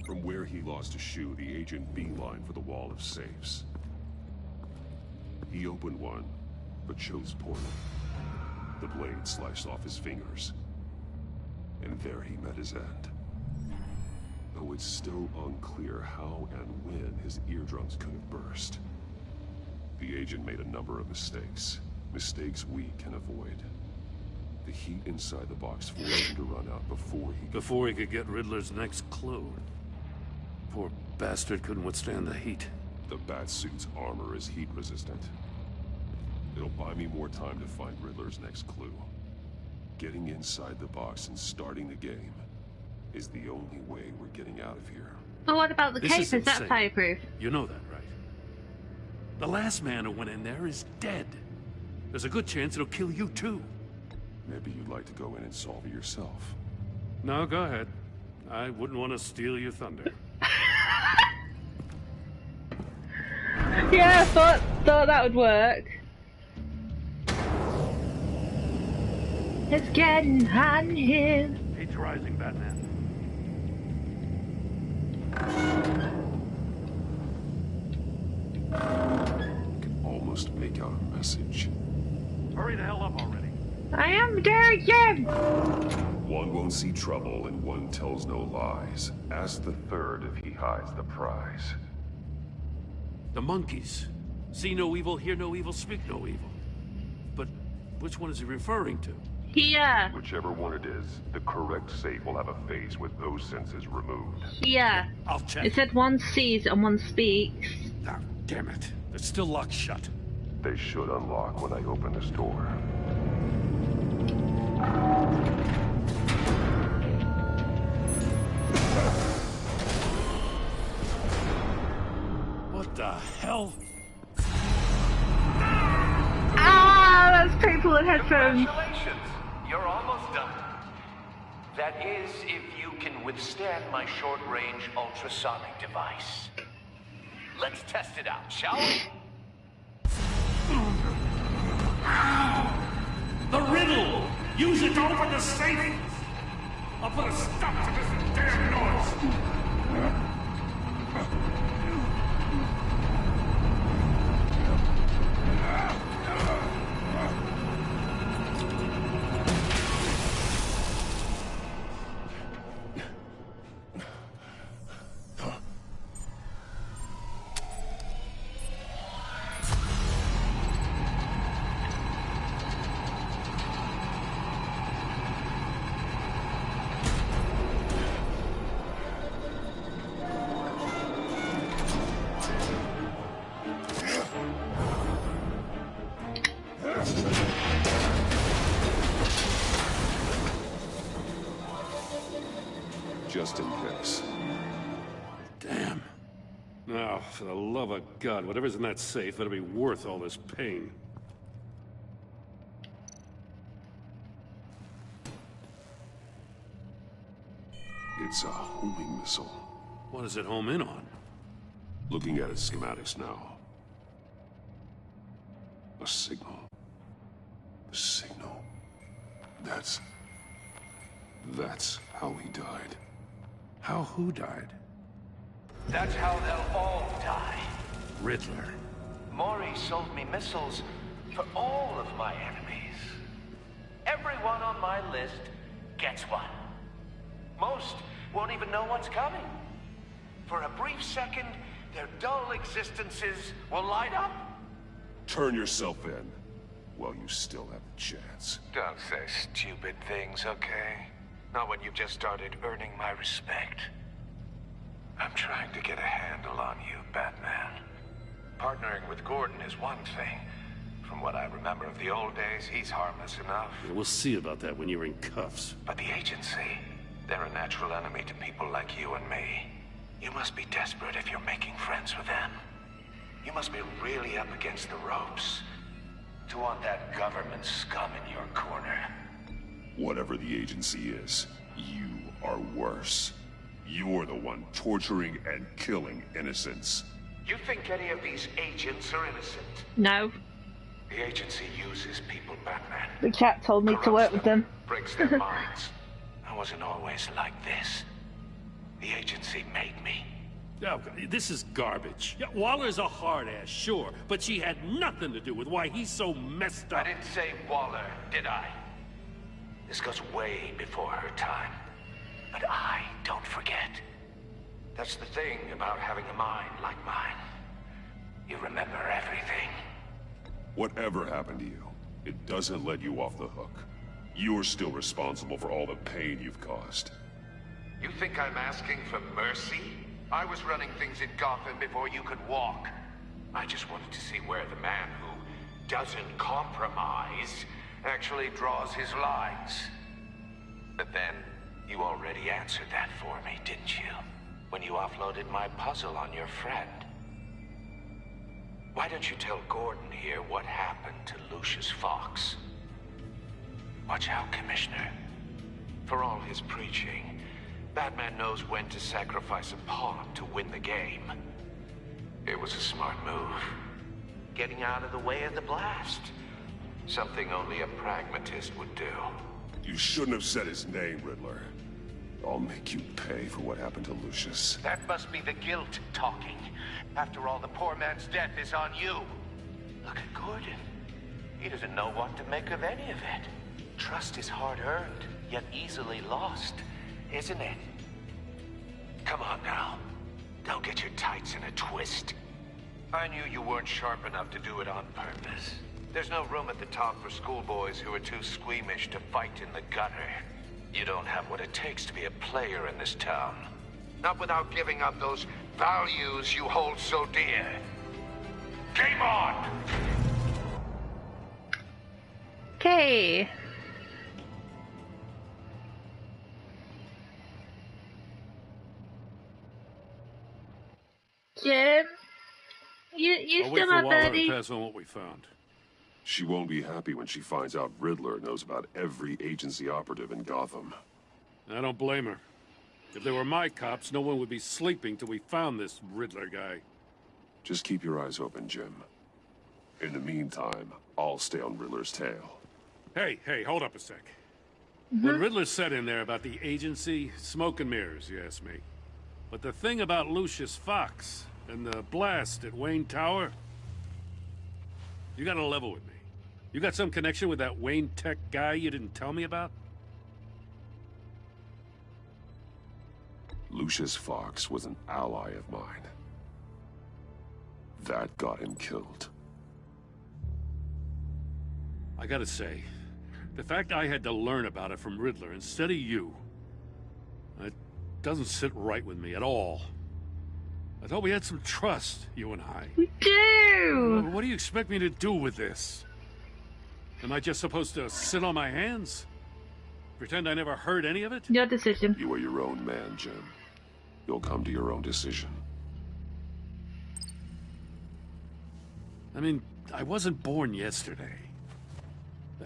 From where he lost a shoe, the agent beelined for the wall of safes. He opened one, but chose poorly. The blade sliced off his fingers. And there he met his end. Though it's still unclear how and when his eardrums could have burst. The agent made a number of mistakes. Mistakes we can avoid. The heat inside the box forced him to run out before he could get Riddler's next clue. Poor bastard couldn't withstand the heat. The Batsuit's armor is heat resistant. It'll buy me more time to find Riddler's next clue. Getting inside the box and starting the game is the only way we're getting out of here. But what about the cape? Is that insane. fireproof? You know that, right? The last man who went in there is dead. There's a good chance it'll kill you too. Maybe you'd like to go in and solve it yourself. No, go ahead. I wouldn't want to steal your thunder. Yeah, I thought that would work. It's getting hot in here. Heat's rising, Batman. I can almost make out a message. Hurry the hell up already. I am Derek. One won't see trouble and one tells no lies. Ask the third if he hides the prize. The monkeys. See no evil, hear no evil, speak no evil. But which one is he referring to? Here. Whichever one it is, the correct safe will have a face with those senses removed. Here. I'll check. It said one sees and one speaks. Oh, damn it. They're still locked shut. They should unlock when I open this door. What the hell? Ah, that's people in headphones. Congratulations, you're almost done. That is, if you can withstand my short-range ultrasonic device. Let's test it out, shall we? The riddle! Use it to open the safe! I'll put a stop to this damn noise! Just in case. Damn. Now, for the love of God, whatever's in that safe better be worth all this pain. It's a homing missile. What does it home in on? Looking at its schematics now. A signal. A signal. That's how he died. How who died? That's how they'll all die. Riddler. Mori sold me missiles for all of my enemies. Everyone on my list gets one. Most won't even know what's coming. For a brief second, their dull existences will light up. Turn yourself in while you still have a chance. Don't say stupid things, okay? Not when you've just started earning my respect. I'm trying to get a handle on you, Batman. Partnering with Gordon is one thing. From what I remember of the old days, he's harmless enough. Yeah, we'll see about that when you're in cuffs. But the agency, they're a natural enemy to people like you and me. You must be desperate if you're making friends with them. You must be really up against the ropes to want that government scum in your corner. Whatever the agency is, you are worse. You're the one torturing and killing innocents. You think any of these agents are innocent? No. The agency uses people, Batman. The cat told me to work with them. Breaks their minds. I wasn't always like this. The agency made me. Oh, this is garbage. Yeah, Waller's a hard ass, sure, but she had nothing to do with why he's so messed up. I didn't say Waller, did I? This goes way before her time. But I don't forget. That's the thing about having a mind like mine. You remember everything. Whatever happened to you, it doesn't let you off the hook. You're still responsible for all the pain you've caused. You think I'm asking for mercy? I was running things in Gotham before you could walk. I just wanted to see where the man who doesn't compromise actually draws his lines. But then, you already answered that for me, didn't you? When you offloaded my puzzle on your friend. Why don't you tell Gordon here what happened to Lucius Fox? Watch out, Commissioner. For all his preaching, Batman knows when to sacrifice a pawn to win the game. It was a smart move. Getting out of the way of the blast. Something only a pragmatist would do. You shouldn't have said his name, Riddler. I'll make you pay for what happened to Lucius. That must be the guilt talking. After all, the poor man's death is on you. Look at Gordon. He doesn't know what to make of any of it. Trust is hard-earned, yet easily lost, isn't it? Come on now. Don't get your tights in a twist. I knew you weren't sharp enough to do it on purpose. There's no room at the top for schoolboys who are too squeamish to fight in the gutter. You don't have what it takes to be a player in this town. Not without giving up those values you hold so dear. Game on! Okay. Jim, you I'll still wait for my Waller buddy? to pass on what we found. She won't be happy when she finds out Riddler knows about every agency operative in Gotham. I don't blame her. If they were my cops, no one would be sleeping till we found this Riddler guy. Just keep your eyes open, Jim. In the meantime, I'll stay on Riddler's tail. Hey, hold up a sec. When Riddler said in there about the agency, smoke and mirrors, you ask me. But the thing about Lucius Fox and the blast at Wayne Tower, you gotta level with me. You got some connection with that Wayne Tech guy you didn't tell me about? Lucius Fox was an ally of mine. That got him killed. I gotta say, the fact I had to learn about it from Riddler instead of you, it doesn't sit right with me at all. I thought we had some trust, you and I. We do! What do you expect me to do with this? Am I just supposed to sit on my hands? Pretend I never heard any of it? Your decision. You are your own man, Jim. You'll come to your own decision. I mean, I wasn't born yesterday.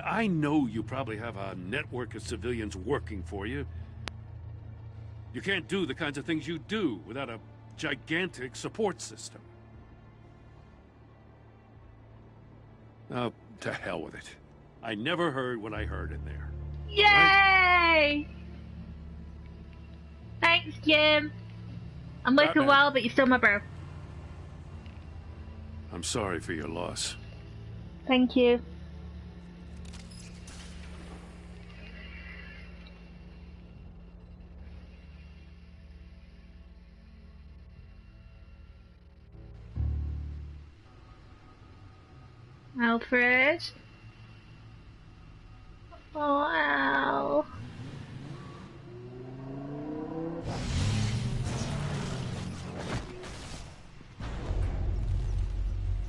I know you probably have a network of civilians working for you. You can't do the kinds of things you do without a gigantic support system. Oh, to hell with it. I never heard what I heard in there. Yay! Right? Thanks, Jim. I'm looking well, but you're still my bro. I'm sorry for your loss. Thank you. Alfred? Oh, Al.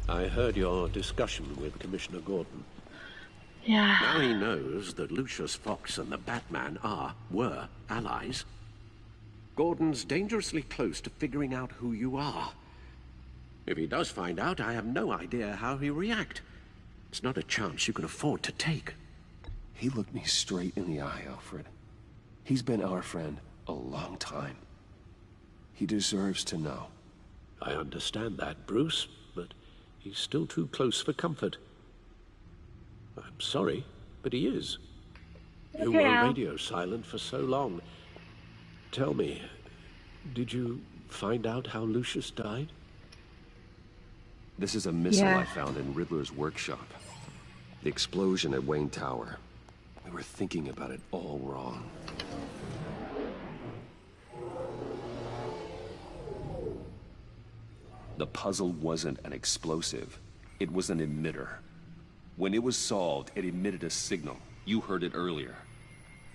I heard your discussion with Commissioner Gordon. Yeah. Now he knows that Lucius Fox and the Batman were allies. Gordon's dangerously close to figuring out who you are. If he does find out, I have no idea how he'll react. It's not a chance you can afford to take. He looked me straight in the eye, Alfred. He's been our friend a long time. He deserves to know. I understand that, Bruce, but he's still too close for comfort. I'm sorry, but he is. You were radio silent for so long. Tell me, did you find out how Lucius died? This is a missile I found in Riddler's workshop. The explosion at Wayne Tower. We were thinking about it all wrong. The puzzle wasn't an explosive. It was an emitter. When it was solved, it emitted a signal. You heard it earlier.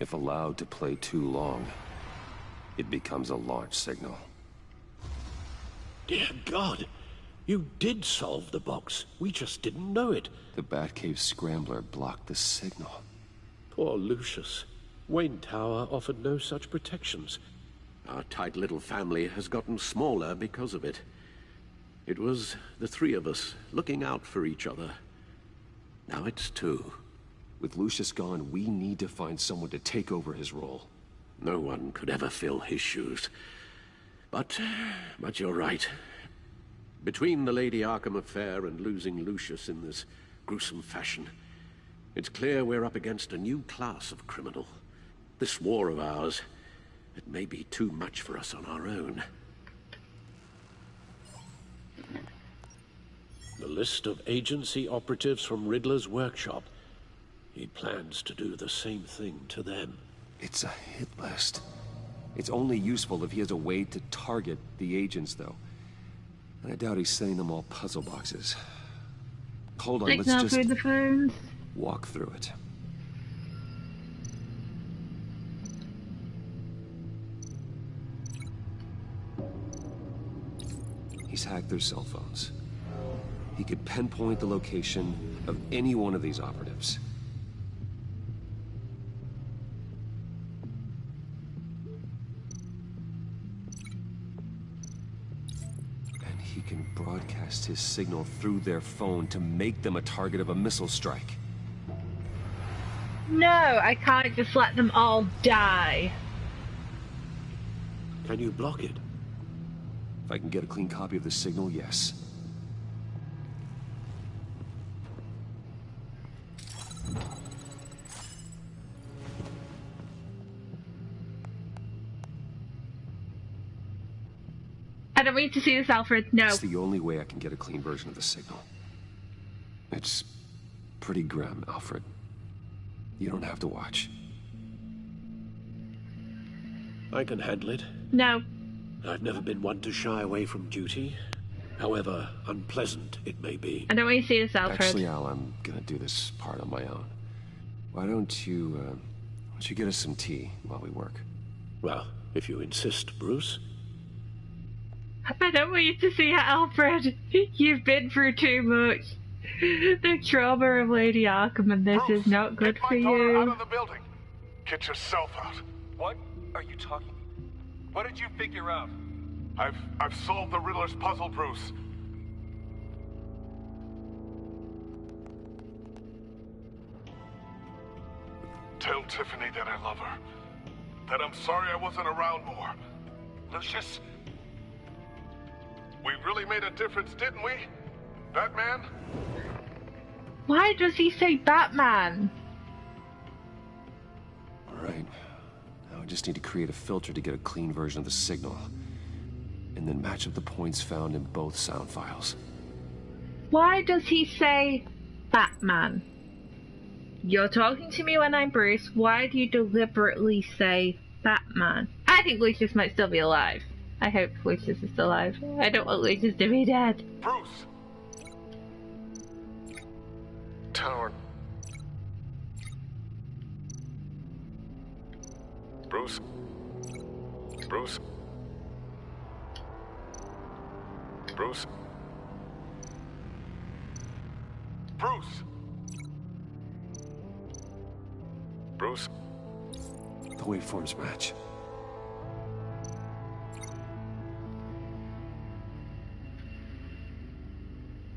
If allowed to play too long, it becomes a launch signal. Dear God! You did solve the box. We just didn't know it. The Batcave scrambler blocked the signal. Poor Lucius. Wayne Tower offered no such protections. Our tight little family has gotten smaller because of it. It was the three of us looking out for each other. Now it's two. With Lucius gone, we need to find someone to take over his role. No one could ever fill his shoes. But you're right. Between the Lady Arkham affair and losing Lucius in this gruesome fashion, it's clear we're up against a new class of criminal. This war of ours, it may be too much for us on our own. The list of agency operatives from Riddler's workshop. He plans to do the same thing to them. It's a hit list. It's only useful if he has a way to target the agents, though. And I doubt he's sending them all puzzle boxes. Hold on, let's just through the phones. Walk through it. He's hacked their cell phones. He could pinpoint the location of any one of these operatives. And he can broadcast his signal through their phone to make them a target of a missile strike. No, I can't just let them all die. Can you block it? If I can get a clean copy of the signal, yes. I don't need to see this, Alfred. No. It's the only way I can get a clean version of the signal. It's pretty grim, Alfred. You don't have to watch. I can handle it. No. I've never been one to shy away from duty, however unpleasant it may be. I don't want you to see this, Alfred. Actually, Al, I'm gonna do this part on my own. Why don't you get us some tea while we work? Well, if you insist, Bruce. I don't want you to see it, Alfred. You've been through too much. The trauma of Lady Arkham, and this is not good for you. Out of the building. Get yourself out. What are you talking? What did you figure out? I've solved the Riddler's puzzle, Bruce. Tell Tiffany that I love her. That I'm sorry I wasn't around more. Lucius, we really made a difference, didn't we? Batman? Why does he say Batman? Alright. Now I just need to create a filter to get a clean version of the signal. And then match up the points found in both sound files. Why does he say Batman? You're talking to me when I'm Bruce. Why do you deliberately say Batman? I think Lucius might still be alive. I hope Lucius is still alive. I don't want Lucius to be dead. Bruce! Tower. Bruce. Bruce. Bruce. Bruce. Bruce. The waveforms match.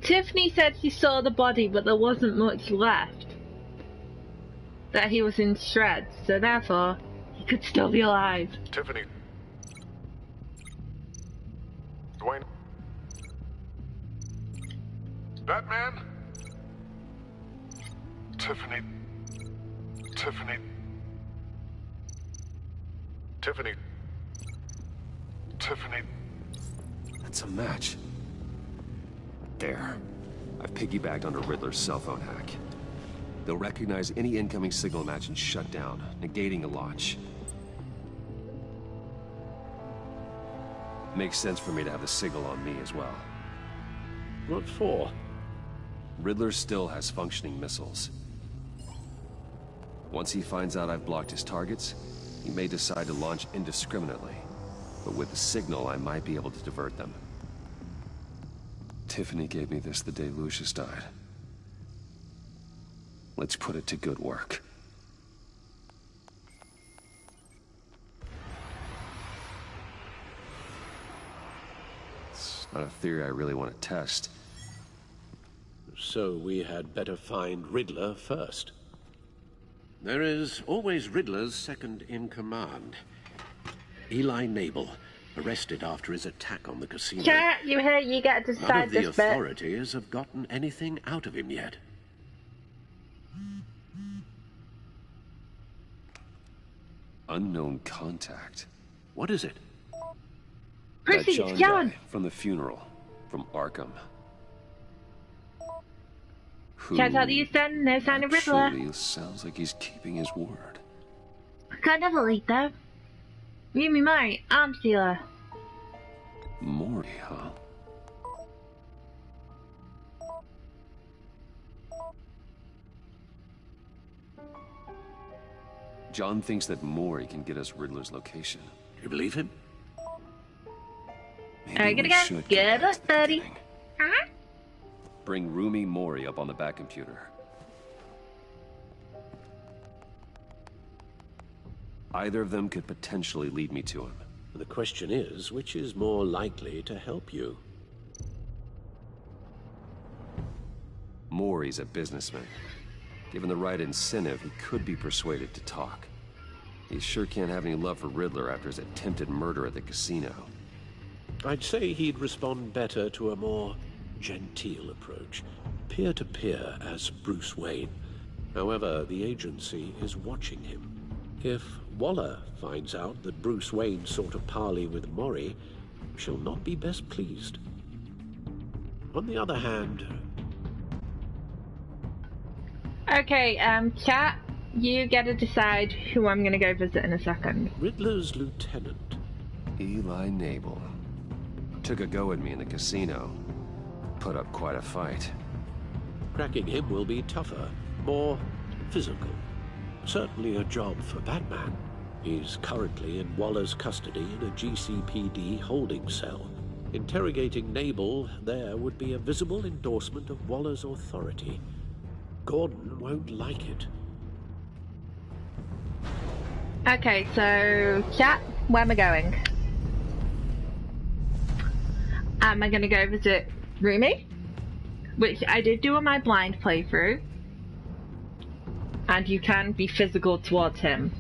Tiffany said she saw the body, but there wasn't much left. That he was in shreds, so therefore, he could still be alive. Tiffany. Dwayne. Batman? Tiffany. Tiffany. Tiffany. Tiffany. That's a match. There. I've piggybacked onto Riddler's cell phone hack. They'll recognize any incoming signal match and shut down, negating a launch. Makes sense for me to have the signal on me as well. What for? Riddler still has functioning missiles. Once he finds out I've blocked his targets, he may decide to launch indiscriminately. But with the signal, I might be able to divert them. Tiffany gave me this the day Lucius died. Let's put it to good work. It's not a theory I really want to test. So we had better find Riddler first. There is always Riddler's second in command. Eli Nabel, arrested after his attack on the casino. Chat, you hear? You get to None decide of the this bit. authorities have gotten anything out of him yet. Unknown contact. What is it? Proceed, That John John. guy from the funeral, from Arkham. Shout out the East End, no sign of Riddler. Actually, sounds like he's keeping his word. Kind of elite though. Rumi Mori, arms dealer. Mori, huh? John thinks that Mori can get us Riddler's location. You believe him? Are you gonna go? Good luck, buddy. Huh? Bring Rumi Mori up on the back computer. Either of them could potentially lead me to him. The question is, which is more likely to help you? Mori's a businessman. Given the right incentive, he could be persuaded to talk. He sure can't have any love for Riddler after his attempted murder at the casino. I'd say he'd respond better to a more genteel approach, peer-to-peer as Bruce Wayne. However, the agency is watching him. If Waller finds out that Bruce Wayne sought a parley with Mori, she'll not be best pleased. On the other hand... Okay, chat, you get to decide who I'm gonna go visit in a second. Riddler's lieutenant. Eli Nabel. Took a go at me in the casino. Put up quite a fight. Cracking him will be tougher, more physical. Certainly a job for Batman. He's currently in Waller's custody in a GCPD holding cell. Interrogating Nabel there would be a visible endorsement of Waller's authority. Gordon won't like it. Okay, so chat, where am I going? Am I gonna go visit Rumi? Which I did do on my blind playthrough. And you can be physical towards him.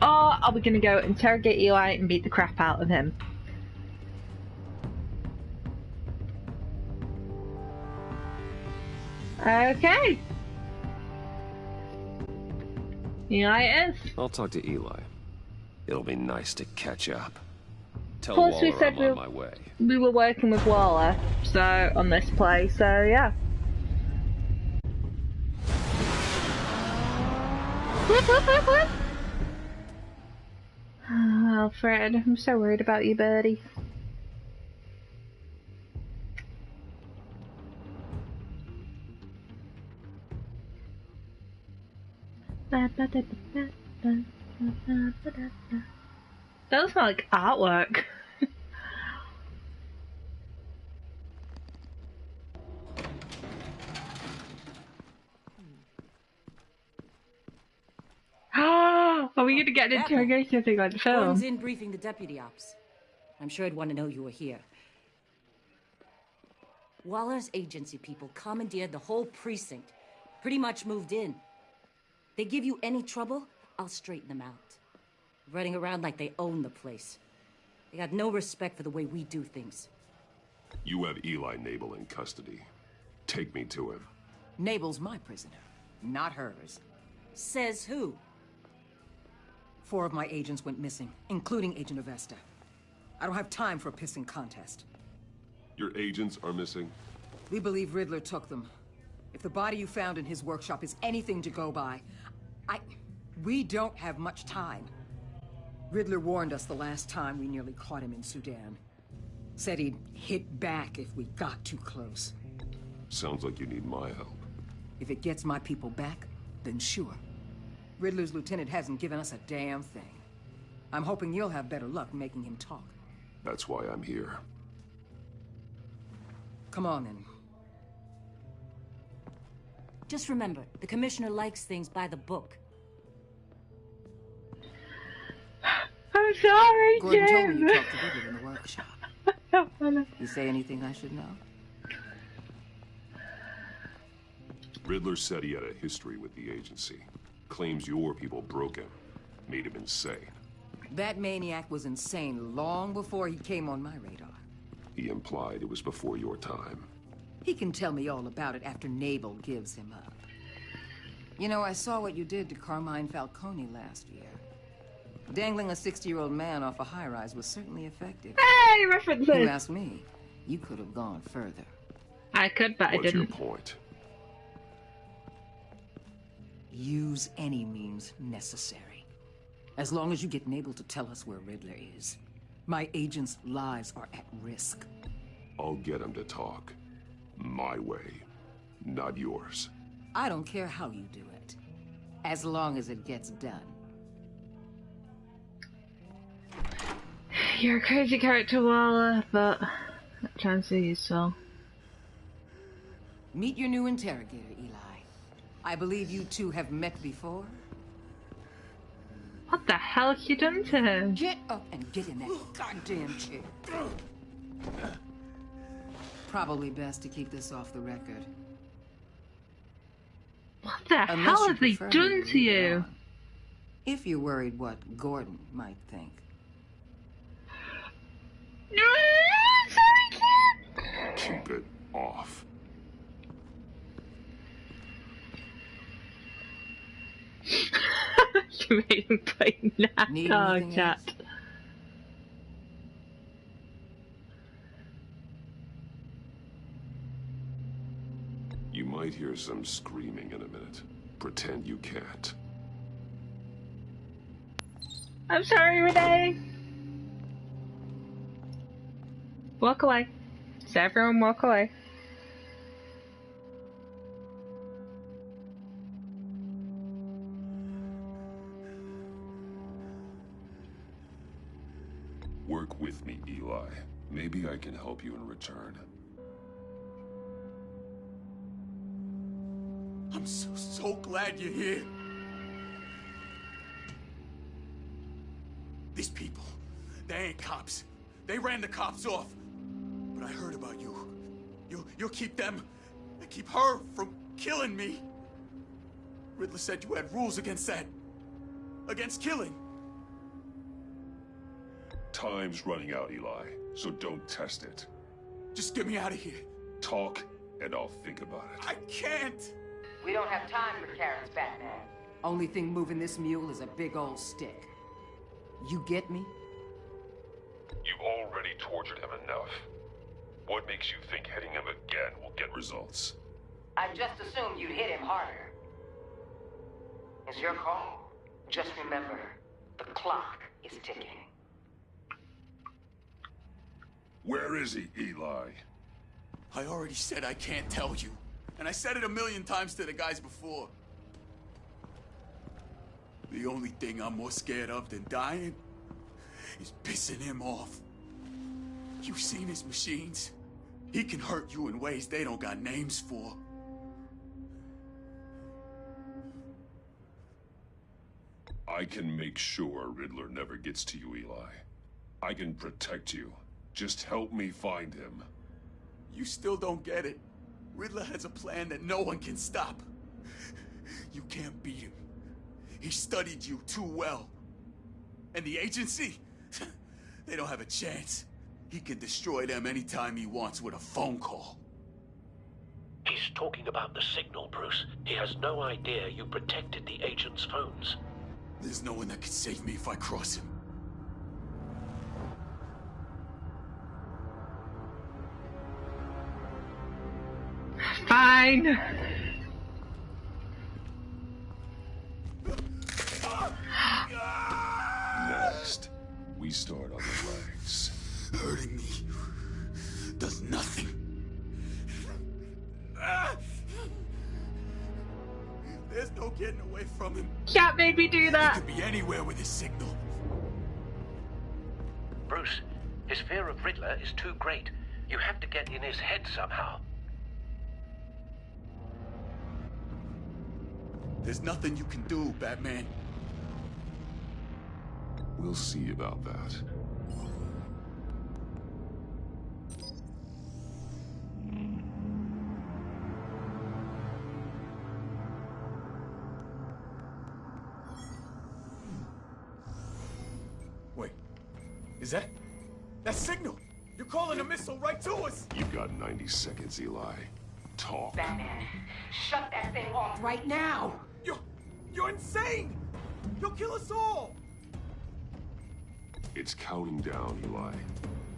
Or are we gonna go interrogate Eli and beat the crap out of him? Okay. Eli it is. I'll talk to Eli. It'll be nice to catch up. Tell Plus, Waller we said I'm on my way. we were working with Waller, so on this play, so yeah. Whoop, whoop, whoop, whoop. Oh, Alfred, I'm so worried about you, buddy. That smell like artwork. Are we gonna get an interrogation thing on film? Gordon's in briefing the deputy ops. I'm sure I'd want to know you were here. Waller's agency people commandeered the whole precinct. Pretty much moved in. They give you any trouble, I'll straighten them out. Running around like they own the place. They got no respect for the way we do things. You have Eli Nabel in custody. Take me to him. Nabel's my prisoner, not hers. Says who? 4 of my agents went missing, including Agent Avesta. I don't have time for a pissing contest. Your agents are missing? We believe Riddler took them. If the body you found in his workshop is anything to go by, we don't have much time. Riddler warned us the last time we nearly caught him in Sudan. Said he'd hit back if we got too close. Sounds like you need my help. If it gets my people back, then sure. Riddler's lieutenant hasn't given us a damn thing. I'm hoping you'll have better luck making him talk. That's why I'm here. Come on, then. Just remember, the commissioner likes things by the book. I'm sorry, Gordon told me Jim. you talked to Riddler in the workshop. You say anything I should know? Riddler said he had a history with the agency. Claims your people broke him. Made him insane. That maniac was insane long before he came on my radar. He implied it was before your time. He can tell me all about it after Nabel gives him up. You know, I saw what you did to Carmine Falcone last year. Dangling a 60-year-old man off a high-rise was certainly effective. Hey, references! You asked me. You could have gone further. I could, but I didn't. What's your point? Use any means necessary. As long as you get able to tell us where Riddler is. My agents' lives are at risk. I'll get him to talk. My way, not yours. I don't care how you do it, as long as it gets done. You're a crazy character, Waller, but that chance is useful. Meet your new interrogator, Eli. I believe you two have met before. What the hell have you done to him? Get up and get in that goddamn chair. Probably best to keep this off the record. What the hell have they done to you? If you're worried what Gordon might think. Sorry, kid. Keep it off. You made him play NASCAR, chat. You might hear some screaming in a minute. Pretend you can't. I'm sorry, Renee. Walk away. So everyone walk away. Work with me, Eli. Maybe I can help you in return. I'm so glad you're here. These people, they ain't cops. They ran the cops off. But I heard about you. You'll keep them, and keep her from killing me. Riddler said you had rules against that. Against killing. Time's running out, Eli, so don't test it. Just get me out of here. Talk, and I'll think about it. I can't! We don't have time for carrots, Batman. Only thing moving this mule is a big old stick. You get me? You've already tortured him enough. What makes you think hitting him again will get results? I just assumed you'd hit him harder. It's your call. Just remember, the clock is ticking. Where is he, Eli? I already said I can't tell you. And I said it 1,000,000 times to the guys before. The only thing I'm more scared of than dying is pissing him off. You've seen his machines. He can hurt you in ways they don't got names for. I can make sure Riddler never gets to you, Eli. I can protect you. Just help me find him. You still don't get it. Riddler has a plan that no one can stop. You can't beat him. He studied you too well. And the agency? They don't have a chance. He can destroy them anytime he wants with a phone call. He's talking about the signal, Bruce. He has no idea you protected the agent's phones. There's no one that can save me if I cross him. Fine. Next, we start on the legs. Hurting me does nothing. There's no getting away from him. Cat made me do that. He could be anywhere with his signal. Bruce, his fear of Riddler is too great. You have to get in his head somehow. There's nothing you can do, Batman. We'll see about that. Wait, is that signal? You're calling a missile right to us! You've got 90 seconds, Eli. Talk. Batman, shut that thing off right now! You're insane! You'll kill us all! It's counting down, Eli.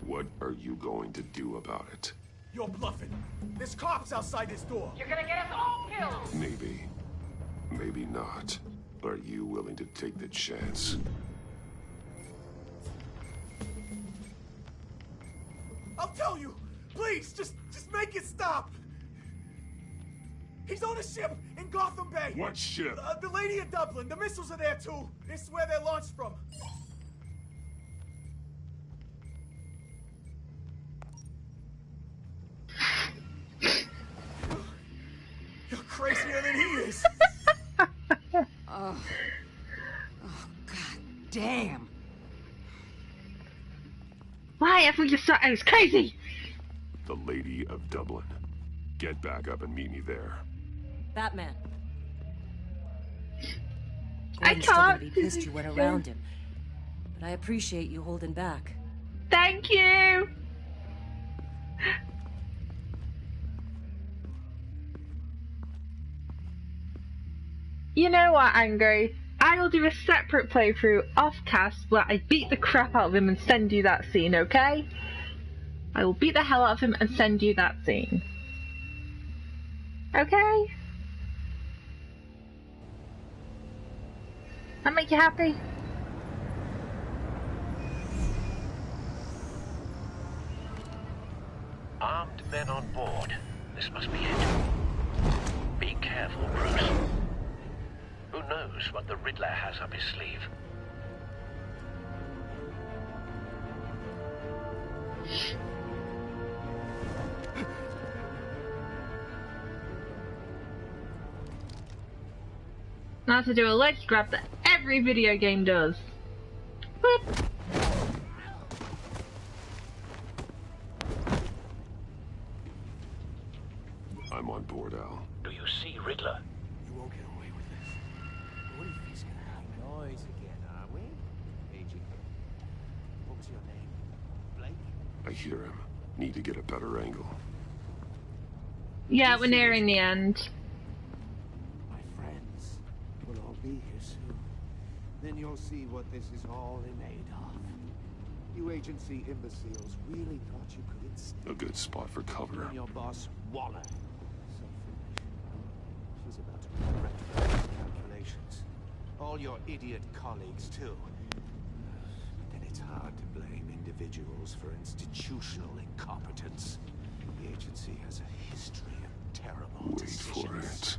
What are you going to do about it? You're bluffing. There's cops outside this door. You're gonna get us all killed! Maybe. Maybe not. Are you willing to take the chance? I'll tell you! Please, just make it stop! He's on a ship in Gotham Bay! What ship? The Lady of Dublin. The missiles are there, too. This is where they're launched from. You're crazier than he is! Oh, God damn. Why haven't you thought I was crazy? The Lady of Dublin. Get back up and meet me there. Batman. I Gordon's still gonna can't. be pissed you went around him, but I appreciate you holding back. Thank you. You know what, Angry? I will do a separate playthrough off-cast where I beat the crap out of him and send you that scene, okay? I will beat the hell out of him and send you that scene. Okay? That make you happy? Armed men on board. This must be it. Be careful, Bruce. Who knows what the Riddler has up his sleeve? Now to do a ledge grab that every video game does. Whoop. I'm on board, Al. Do you see Riddler? You won't get away with this. What do you think's gonna happen? Noise again, are we? Agent. What was your name? Blake? I hear him. Need to get a better angle. Yeah, we're nearing the end. My friends will all be here soon. Then you'll see what this is all in aid of. You agency imbeciles really thought you could instead. A good spot for cover. And your boss, Waller. So foolish. She's about to regret her calculations. All your idiot colleagues, too. But then it's hard to blame individuals for institutional incompetence. The agency has a history of terrible decisions. Wait for it.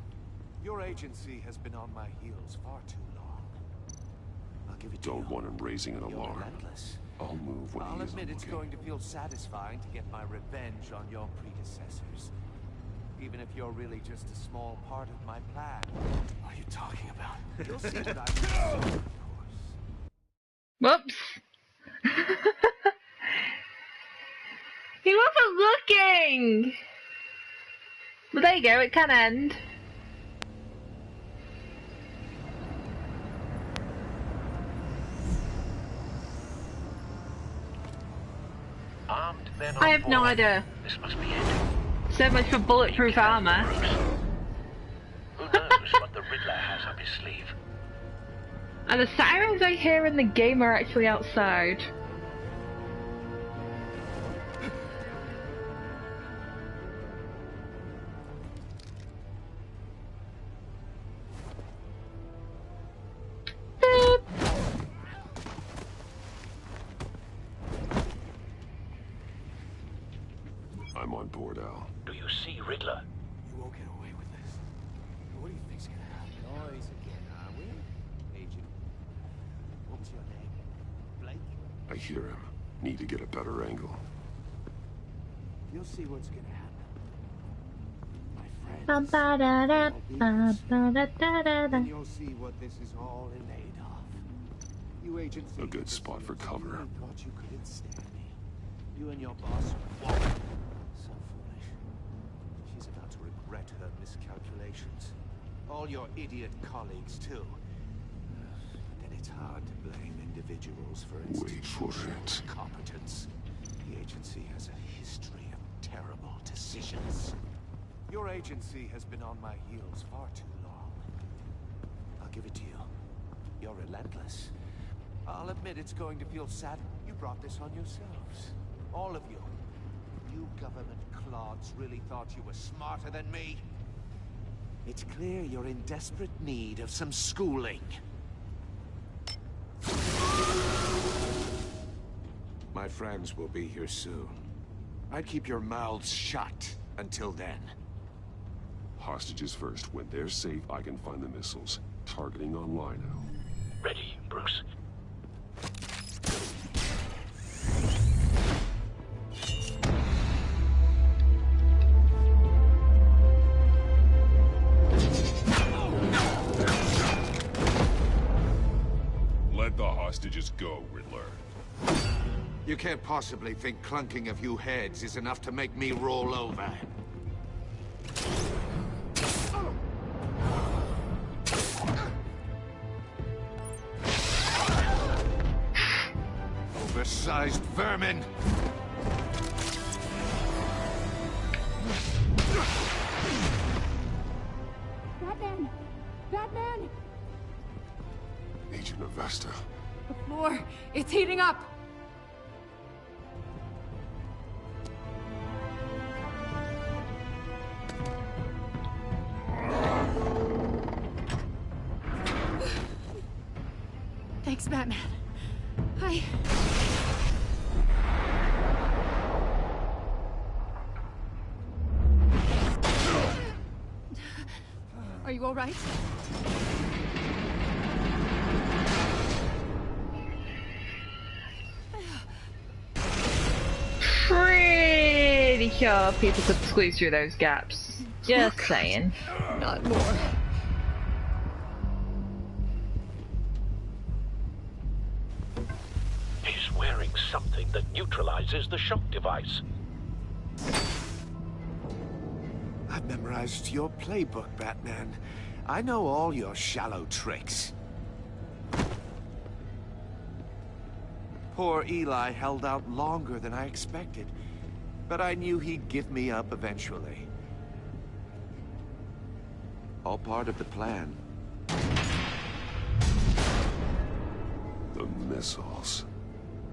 Your agency has been on my heels far too long. I'll give it to Don't you. want him raising an You're alarm. relentless. I'll move when I'll he isn't admit it's looking. going to feel satisfying to get my revenge on your predecessors. Even if you're really just a small part of my plan. What are you talking about? You'll see what I mean, of course. Whoops. He wasn't looking! But there you go, it can end. Armed men on I have no board. idea. This must be it. So much for bulletproof armor. Who knows what the Riddler has up his sleeve? And the sirens I hear in the game are actually outside. Beep. I'm on board, Al. Do you see Riddler? You won't get away with this. What do you think's gonna happen? Noise again, are we? Agent. What was your name? Blake? I hear him. Need to get a better angle. You'll see what's gonna happen. My friends. Ba-ba-da-da, will all be here soon. ba-ba-da-da-da-da. Then you'll see what this is all in aid of. You agency A good spot for imbeciles cover. really thought you could stand me. You and your boss, Waller. So foolish. She's about to regret her miscalculations. All your idiot colleagues, too. But then it's hard to blame individuals for institutional incompetence. The agency has a history of terrible decisions. Your agency has been on my heels far too long. I'll give it to you. You're relentless. I'll admit it's going to feel sad. You brought this on yourselves. All of you. You government clods really thought you were smarter than me. It's clear you're in desperate need of some schooling. My friends will be here soon. I'd keep your mouths shut until then. Hostages first. When they're safe, I can find the missiles. Targeting on Lino. Ready, Bruce. Let the hostages go, Riddler. You can't possibly think clunking a few heads is enough to make me roll over. Oversized vermin! Batman! Batman! Agent Avesta. The floor, it's heating up! Thanks, Batman. Are you all right? Pretty sure people could squeeze through those gaps. Just saying. Not more. He's wearing something that neutralizes the shock device. I've memorized your playbook, Batman. I know all your shallow tricks. Poor Eli held out longer than I expected, but I knew he'd give me up eventually. All part of the plan. The missiles.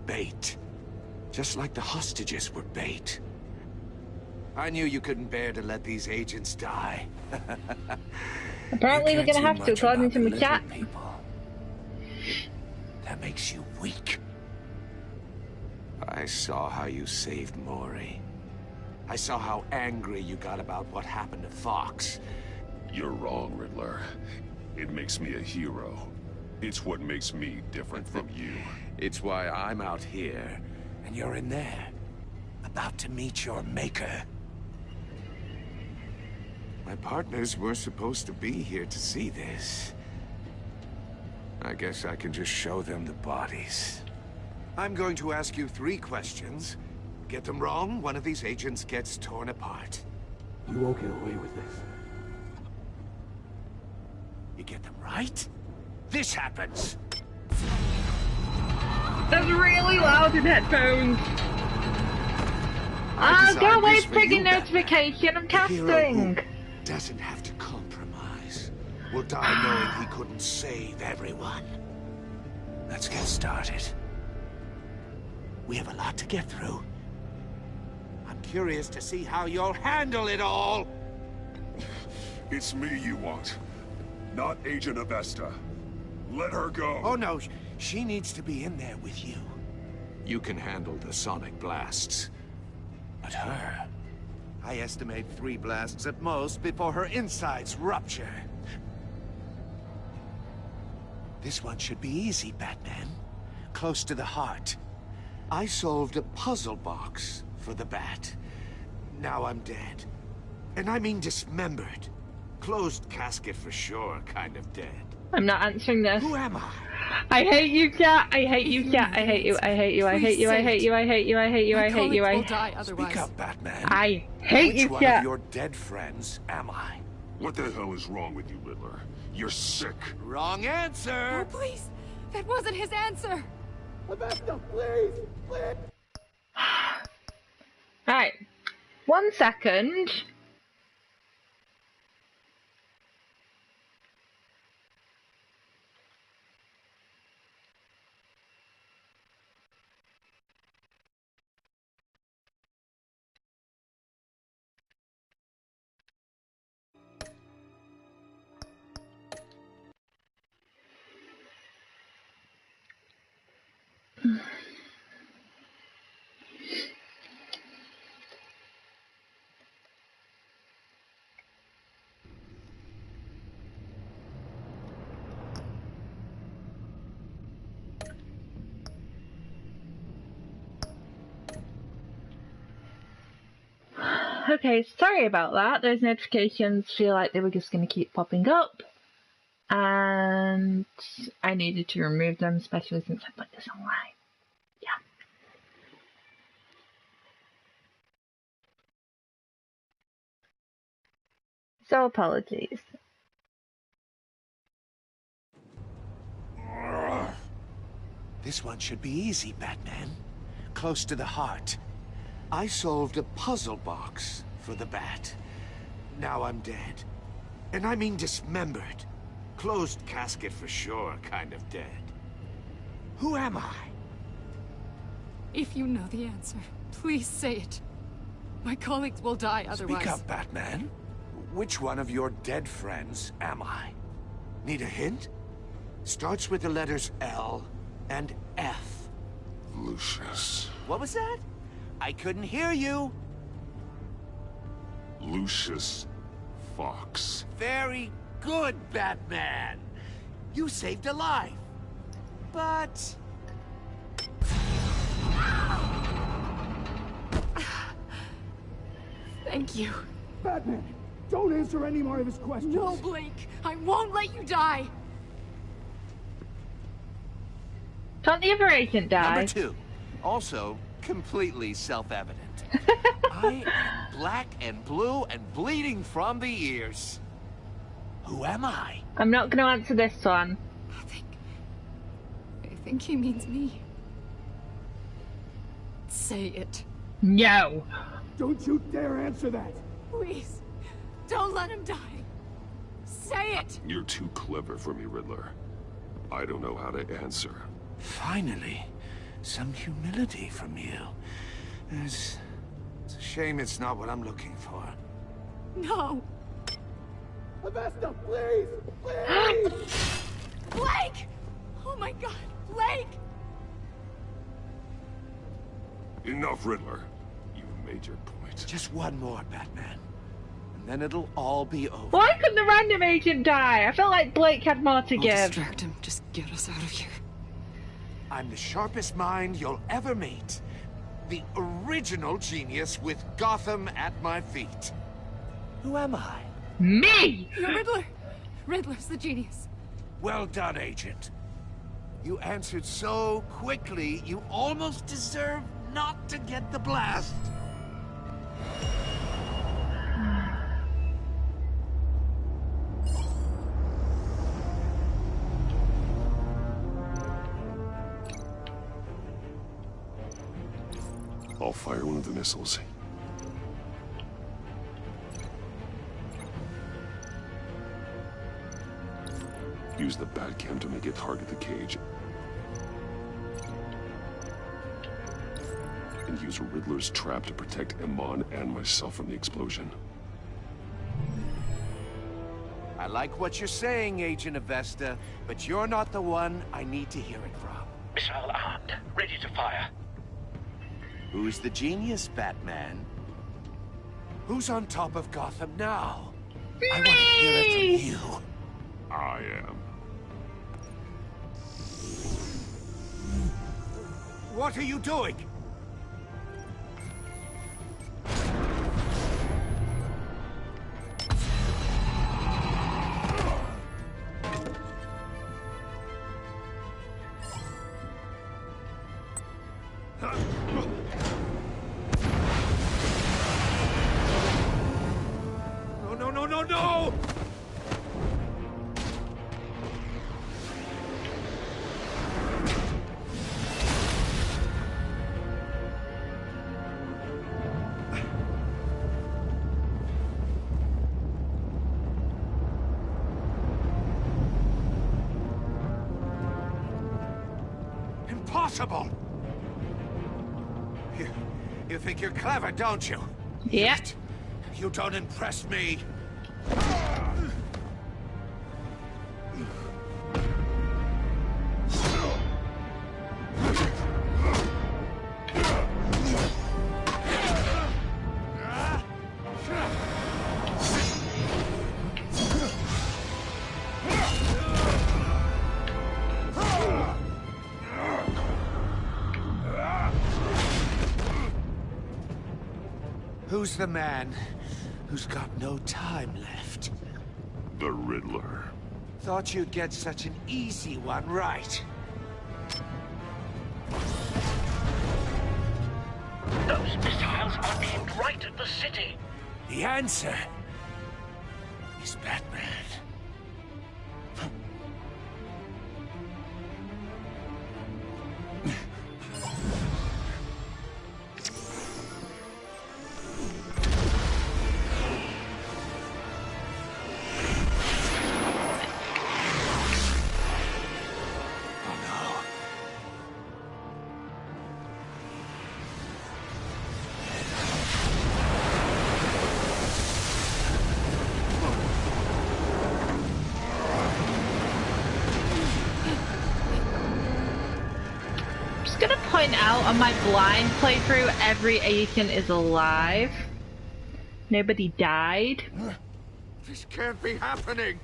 Bait. Just like the hostages were bait. I knew you couldn't bear to let these agents die. Apparently we're gonna have to, according to my chat. That makes you weak. I saw how you saved Maury. I saw how angry you got about what happened to Fox. You're wrong, Riddler. It makes me a hero. It's what makes me different from you. It's why I'm out here, and you're in there, about to meet your maker. My partners were supposed to be here to see this. I guess I can just show them the bodies. I'm going to ask you 3 questions. Get them wrong, one of these agents gets torn apart. You won't get away with this. You get them right, this happens. That's really loud in headphones. Ah, go away, friggin' notification, I'm casting. Doesn't have to compromise. Will die knowing he couldn't save everyone. Let's get started. We have a lot to get through. I'm curious to see how you'll handle it all. It's me you want, not Agent Avesta. Let her go. Oh no, she needs to be in there with you. You can handle the sonic blasts. But her... I estimate 3 blasts at most before her insides rupture. This one should be easy, Batman. Close to the heart. I solved a puzzle box for the Bat. Now I'm dead. And I mean dismembered. Closed casket for sure, kind of dead. I'm not answering this. Who am I? I hate you, chat. I hate you, chat. I hate you. I hate you. I hate you. I hate you. I hate you. I hate you. I hate you. I die otherwise. Speak up, Batman. I hate you, Which one chat. of your dead friends am I? What the hell is wrong with you, Riddler? You're sick. Wrong answer. Oh, please. That wasn't his answer. Avesta, please. Please. Right. 1 second. Okay, sorry about that. Those notifications feel like they were just going to keep popping up. And I needed to remove them, especially since I put this online. Yeah. So apologies. This one should be easy, Batman. Close to the heart. I solved a puzzle box for the Bat. Now I'm dead. And I mean dismembered. Closed casket for sure, kind of dead. Who am I? If you know the answer, please say it. My colleagues will die otherwise. Speak up, Batman. Which one of your dead friends am I? Need a hint? Starts with the letters L and F. Lucius. What was that? I couldn't hear you. Lucius Fox. Very good, Batman. You saved a life. But... Thank you. Batman, don't answer any more of his questions. No, Blake. I won't let you die. Can't the other agent die? Number 2. Also, completely self-evident. I am black and blue and bleeding from the ears. Who am I? I'm not going to answer this one. I think he means me. Say it. No. Don't you dare answer that. Please. Don't let him die. Say it. You're too clever for me, Riddler. I don't know how to answer. Finally, some humility from you. It's a shame it's not what I'm looking for. No. Avesta, please! Please! Blake! Oh my god, Blake! Enough, Riddler. You've made your point. Just one more, Batman. And then it'll all be over. Why couldn't the random agent die? I felt like Blake had more to give. Distract him. Just get us out of here. I'm the sharpest mind you'll ever meet. The original genius with Gotham at my feet. Who am I? Me! You're Riddler. Riddler's the genius. Well done, Agent. You answered so quickly, you almost deserve not to get the blast. I'll fire one of the missiles. Use the Batcam to make it target the cage. And use Riddler's trap to protect Iman and myself from the explosion. I like what you're saying, Agent Avesta, but you're not the one I need to hear it from. Missile armed, ready to fire. Who's the genius, Batman? Who's on top of Gotham now? I want to hear it from you. I am. What are you doing? No! Impossible! You think you're clever, don't you? Yeah. You don't impress me. Who's the man who's got no time left? The Riddler. Thought you'd get such an easy one right. Those missiles are aimed right at the city. The answer is Batman. Out on my blind playthrough, every agent is alive. Nobody died. This can't be happening.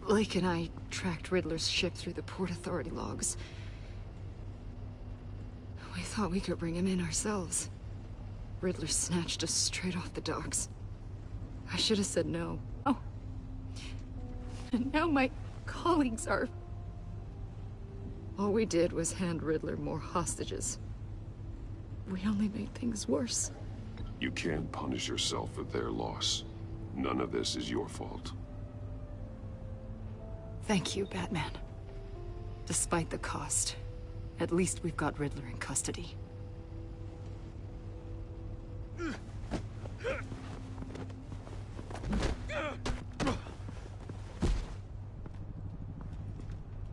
Blake and I tracked Riddler's ship through the Port Authority logs. We thought we could bring him in ourselves. Riddler snatched us straight off the docks. I should have said no. Oh. And now my colleagues are... All we did was hand Riddler more hostages. We only made things worse. You can't punish yourself for their loss. None of this is your fault. Thank you, Batman. Despite the cost, at least we've got Riddler in custody.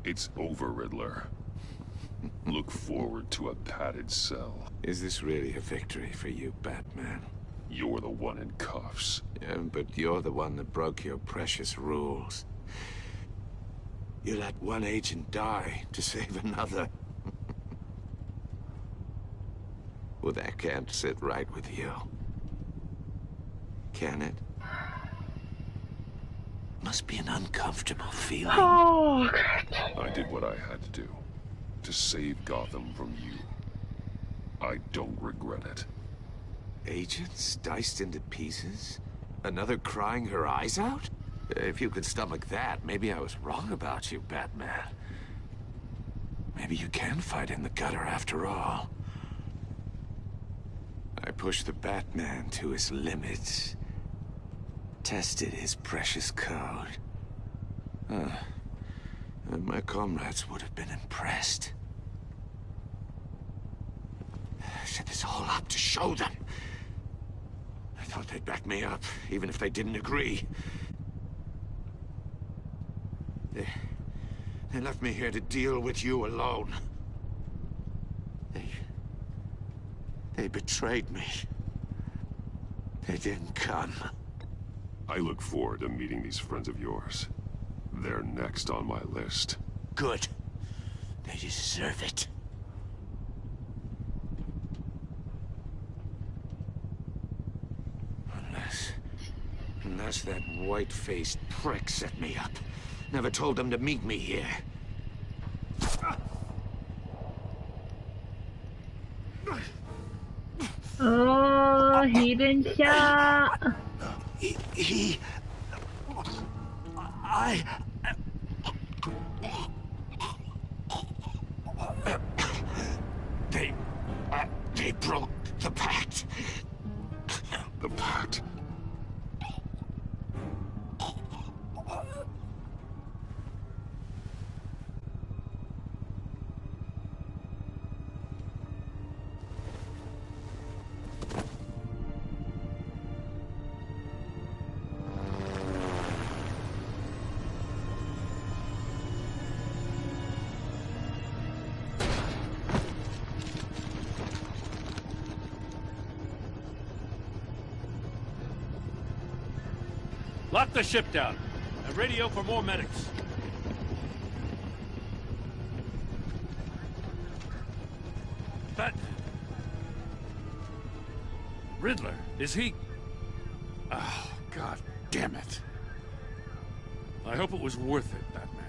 It's over, Riddler. Look forward to a padded cell. Is this really a victory for you, Batman? You're the one in cuffs. Yeah, but you're the one that broke your precious rules. You let one agent die to save another. Well, that can't sit right with you. Can it? Must be an uncomfortable feeling. Oh, God. I did what I had to do. To save Gotham from you. I don't regret it. Agents diced into pieces? Another crying her eyes out? If you could stomach that, maybe I was wrong about you, Batman. Maybe you can fight in the gutter after all. I pushed the Batman to his limits. Tested his precious code. And my comrades would have been impressed. I set this all up to show them. I thought they'd back me up, even if they didn't agree. They left me here to deal with you alone. They betrayed me. They didn't come. I look forward to meeting these friends of yours. They're next on my list. Good. They deserve it. Unless that white-faced prick set me up. Never told them to meet me here. Oh, hidden shot. They broke the pact. The pact? Lock the ship down. And radio for more medics. That... Riddler, is he... Oh, God damn it. I hope it was worth it, Batman.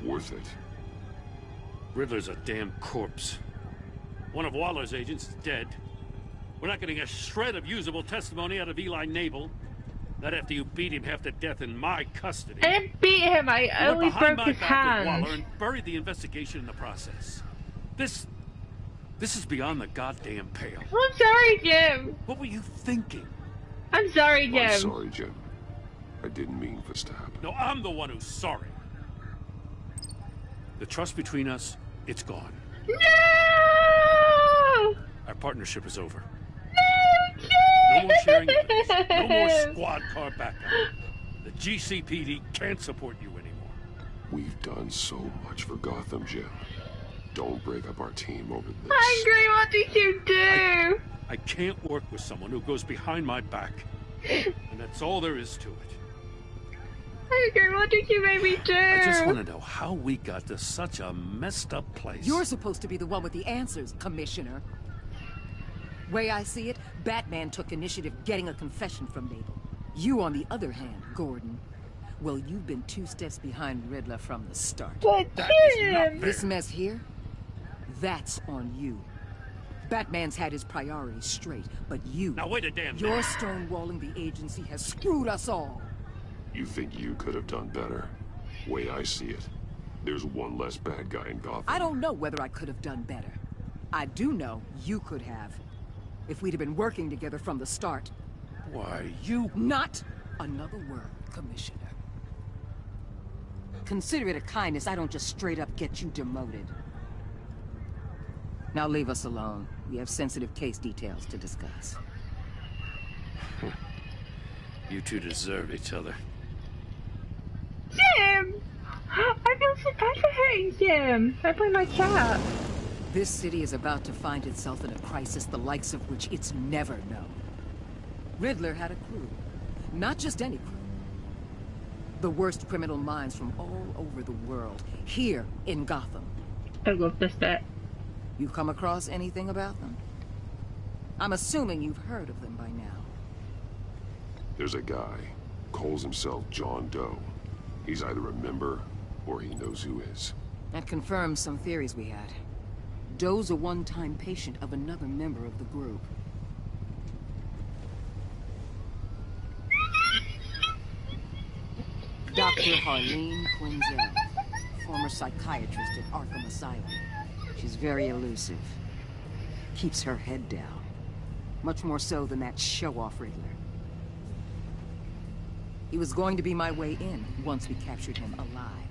Worth it? Riddler's a damn corpse. One of Waller's agents is dead. We're not getting a shred of usable testimony out of Eli Nabel. Not after you beat him half to death in my custody. I didn't beat him, I only broke his hand. Waller and buried the investigation in the process. This is beyond the goddamn pale. I'm sorry, Jim. What were you thinking? I'm sorry, Jim. I'm sorry, Jim. I didn't mean for stab. No, I'm the one who's sorry. The trust between us, it's gone. No! Our partnership is over. No, Jim! No more sharing evidence. No more squad car backup. The GCPD can't support you anymore. We've done so much for Gotham, Jim. Don't break up our team over this. Angry, what did you do? I can't work with someone who goes behind my back. And that's all there is to it. Angry, what did you make me do? I just want to know how we got to such a messed up place. You're supposed to be the one with the answers, Commissioner. Way I see it, Batman took initiative getting a confession from Nabel. You, on the other hand, Gordon, well, you've been 2 steps behind Riddler from the start. But Jim! This mess here, that's on you. Batman's had his priorities straight, but you... Now wait a damn minute. Your stonewalling the agency has screwed us all. You think you could have done better? Way I see it, there's one less bad guy in Gotham. I don't know whether I could have done better. I do know you could have. If we'd have been working together from the start. Why, you... Not another word, Commissioner. Consider it a kindness I don't just straight up get you demoted. Now leave us alone. We have sensitive case details to discuss. You two deserve each other. Jim! I feel so bad for hurting Jim. I blame my cat. This city is about to find itself in a crisis the likes of which it's never known. Riddler had a crew. Not just any crew. The worst criminal minds from all over the world. Here in Gotham. I love this bit. You come across anything about them? I'm assuming you've heard of them by now. There's a guy, calls himself John Doe. He's either a member, or he knows who is. That confirms some theories we had. Doe's a one-time patient of another member of the group. Dr. Harleen Quinzel, former psychiatrist at Arkham Asylum. She's very elusive. Keeps her head down. Much more so than that show-off Riddler. He was going to be my way in once we captured him alive.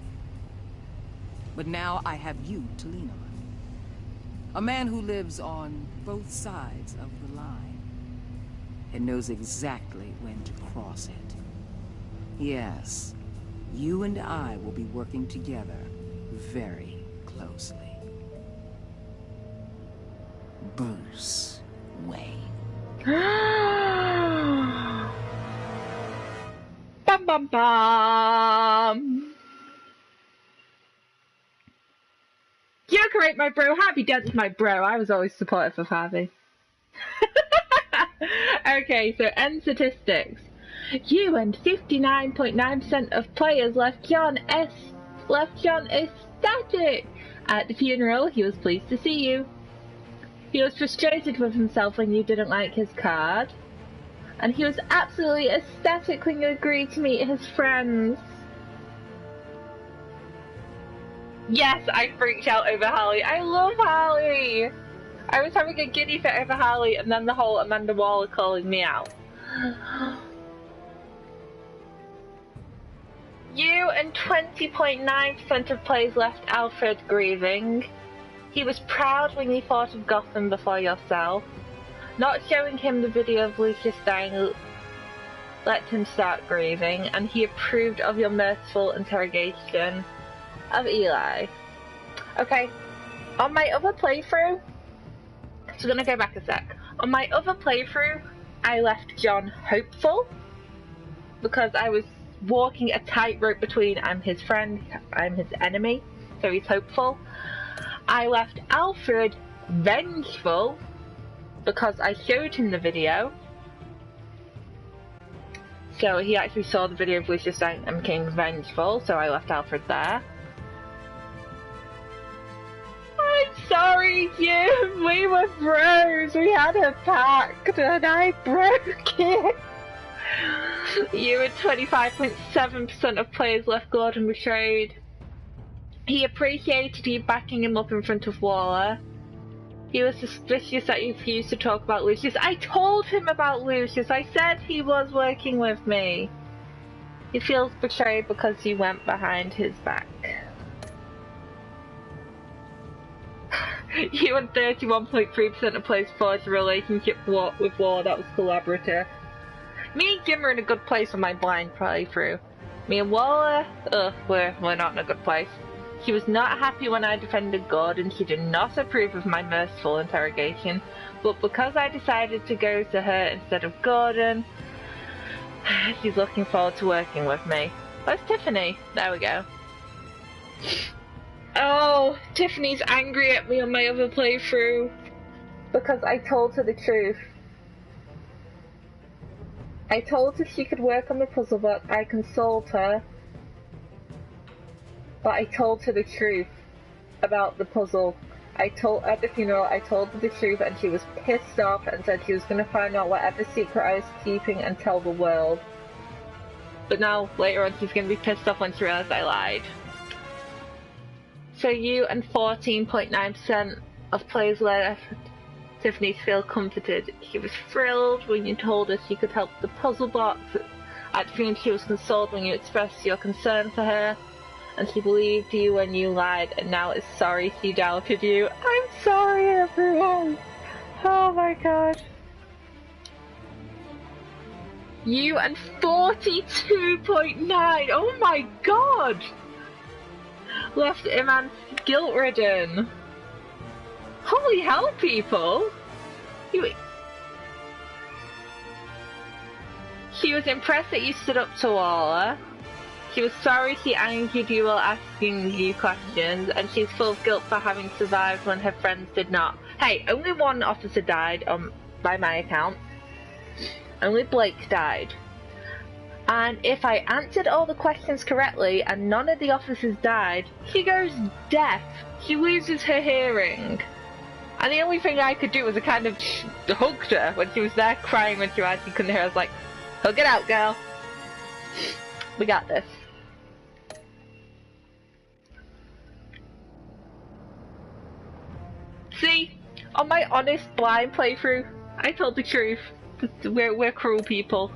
But now I have you to lean on. A man who lives on both sides of the line. And knows exactly when to cross it. Yes, you and I will be working together very closely. Bruce Wayne. Bum bum bum. You're great, my bro. Happy dance, my bro. I was always supportive of Harvey. Okay, so end statistics. You and 59.9% of players left John ecstatic. At the funeral, he was pleased to see you. He was frustrated with himself when you didn't like his card. And he was absolutely ecstatic when you agreed to meet his friends. Yes, I freaked out over Harley. I love Harley. I was having a giddy fit over Harley, and then the whole Amanda Waller calling me out. You and 20.9% of players left Alfred grieving. He was proud when you thought of Gotham before yourself. Not showing him the video of Lucius dying let him start grieving, and he approved of your merciful interrogation of Eli. Okay, on my other playthrough, so I'm gonna go back a sec. On my other playthrough, I left John hopeful. because I was walking a tightrope between I'm his friend, I'm his enemy, so he's hopeful. I left Alfred vengeful because I showed him the video. So he actually saw the video of Lucius saying I'm King vengeful, so I left Alfred there. I'm sorry, Jim. We were bros. We had a pact and I broke it. You and 25.7% of players left Gordon betrayed. He appreciated you backing him up in front of Waller. He was suspicious that you refused to talk about Lucius. I told him about Lucius. I said he was working with me. He feels betrayed because you went behind his back. You and 31.3% of players forged a relationship with Waller that was collaborative. Me and Jim are in a good place with my blind playthrough. Me and Waller, we're not in a good place. She was not happy when I defended Gordon. She did not approve of my merciful interrogation. But because I decided to go to her instead of Gordon, she's looking forward to working with me. Where's Tiffany? There we go. Oh, Tiffany's angry at me on my other playthrough because I told her the truth. I told her she could work on the puzzle book. I consoled her. But I told her the truth about the puzzle. At the funeral, I told her the truth and she was pissed off and said she was going to find out whatever secret I was keeping and tell the world. But now, later on, she's going to be pissed off when she realized I lied. So you and 14.9% of players left Tiffany to feel comforted. She was thrilled when you told her she could help the puzzle box. At the funeral, she was consoled when you expressed your concern for her. And she believed you when you lied, and now is sorry she doubted you. I'm sorry, everyone. Oh my god. You and 42.9. Oh my god. Left Iman guilt-ridden. Holy hell, people. She was impressed that you stood up to Waller. She was sorry she angered you while asking you questions, and she's full of guilt for having survived when her friends did not. Hey, only one officer died by my account. Only Blake died. And if I answered all the questions correctly and none of the officers died, she goes deaf. She loses her hearing. And the only thing I could do was I kind of hugged her when she was there crying when she actually couldn't hear. I was like, hug it out, girl. We got this. See? On my honest blind playthrough, I told the truth. We're cruel people.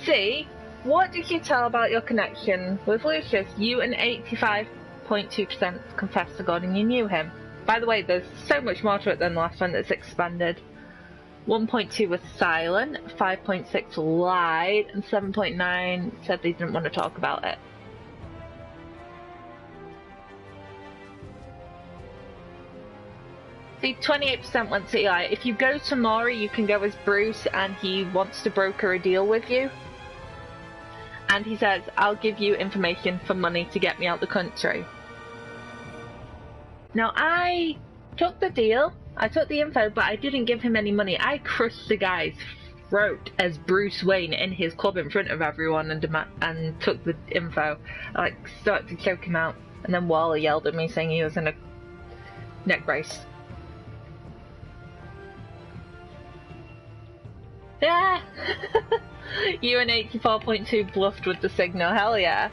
See? What did you tell about your connection with Lucius? You and 85.2% confessed to Gordon you knew him. By the way, there's so much more to it than the last one that's expanded. 1.2 was silent, 5.6 lied, and 7.9 said they didn't want to talk about it. See, 28% went to Eli. If you go to Maury, you can go as Bruce, and he wants to broker a deal with you. And he says, I'll give you information for money to get me out the country. Now, I took the deal, I took the info, but I didn't give him any money. I crushed the guy's throat as Bruce Wayne in his club in front of everyone and took the info. I started to choke him out, and then Waller yelled at me saying he was in a neck brace. Yeah! You and 84.2 bluffed with the signal, hell yeah.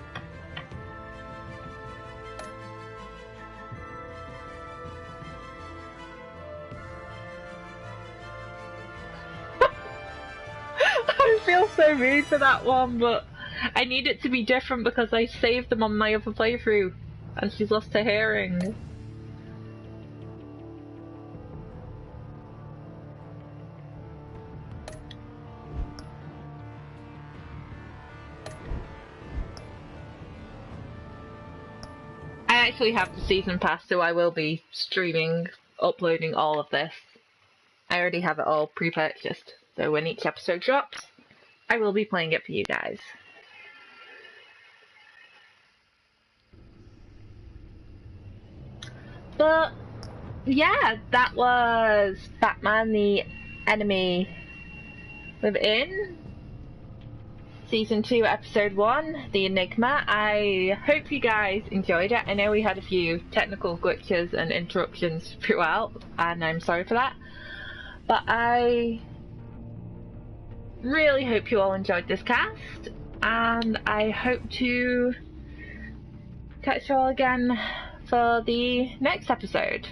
I feel so mean for that one, but I need it to be different because I saved them on my other playthrough and she's lost her hearing. I actually have the season pass, so I will be streaming, uploading all of this. I already have it all pre-purchased, so when each episode drops, I will be playing it for you guys. But yeah, that was Batman the Enemy Within, Season 2, Episode 1, The Enigma. I hope you guys enjoyed it. I know we had a few technical glitches and interruptions throughout, and I'm sorry for that. But I really hope you all enjoyed this cast, and I hope to catch you all again for the next episode.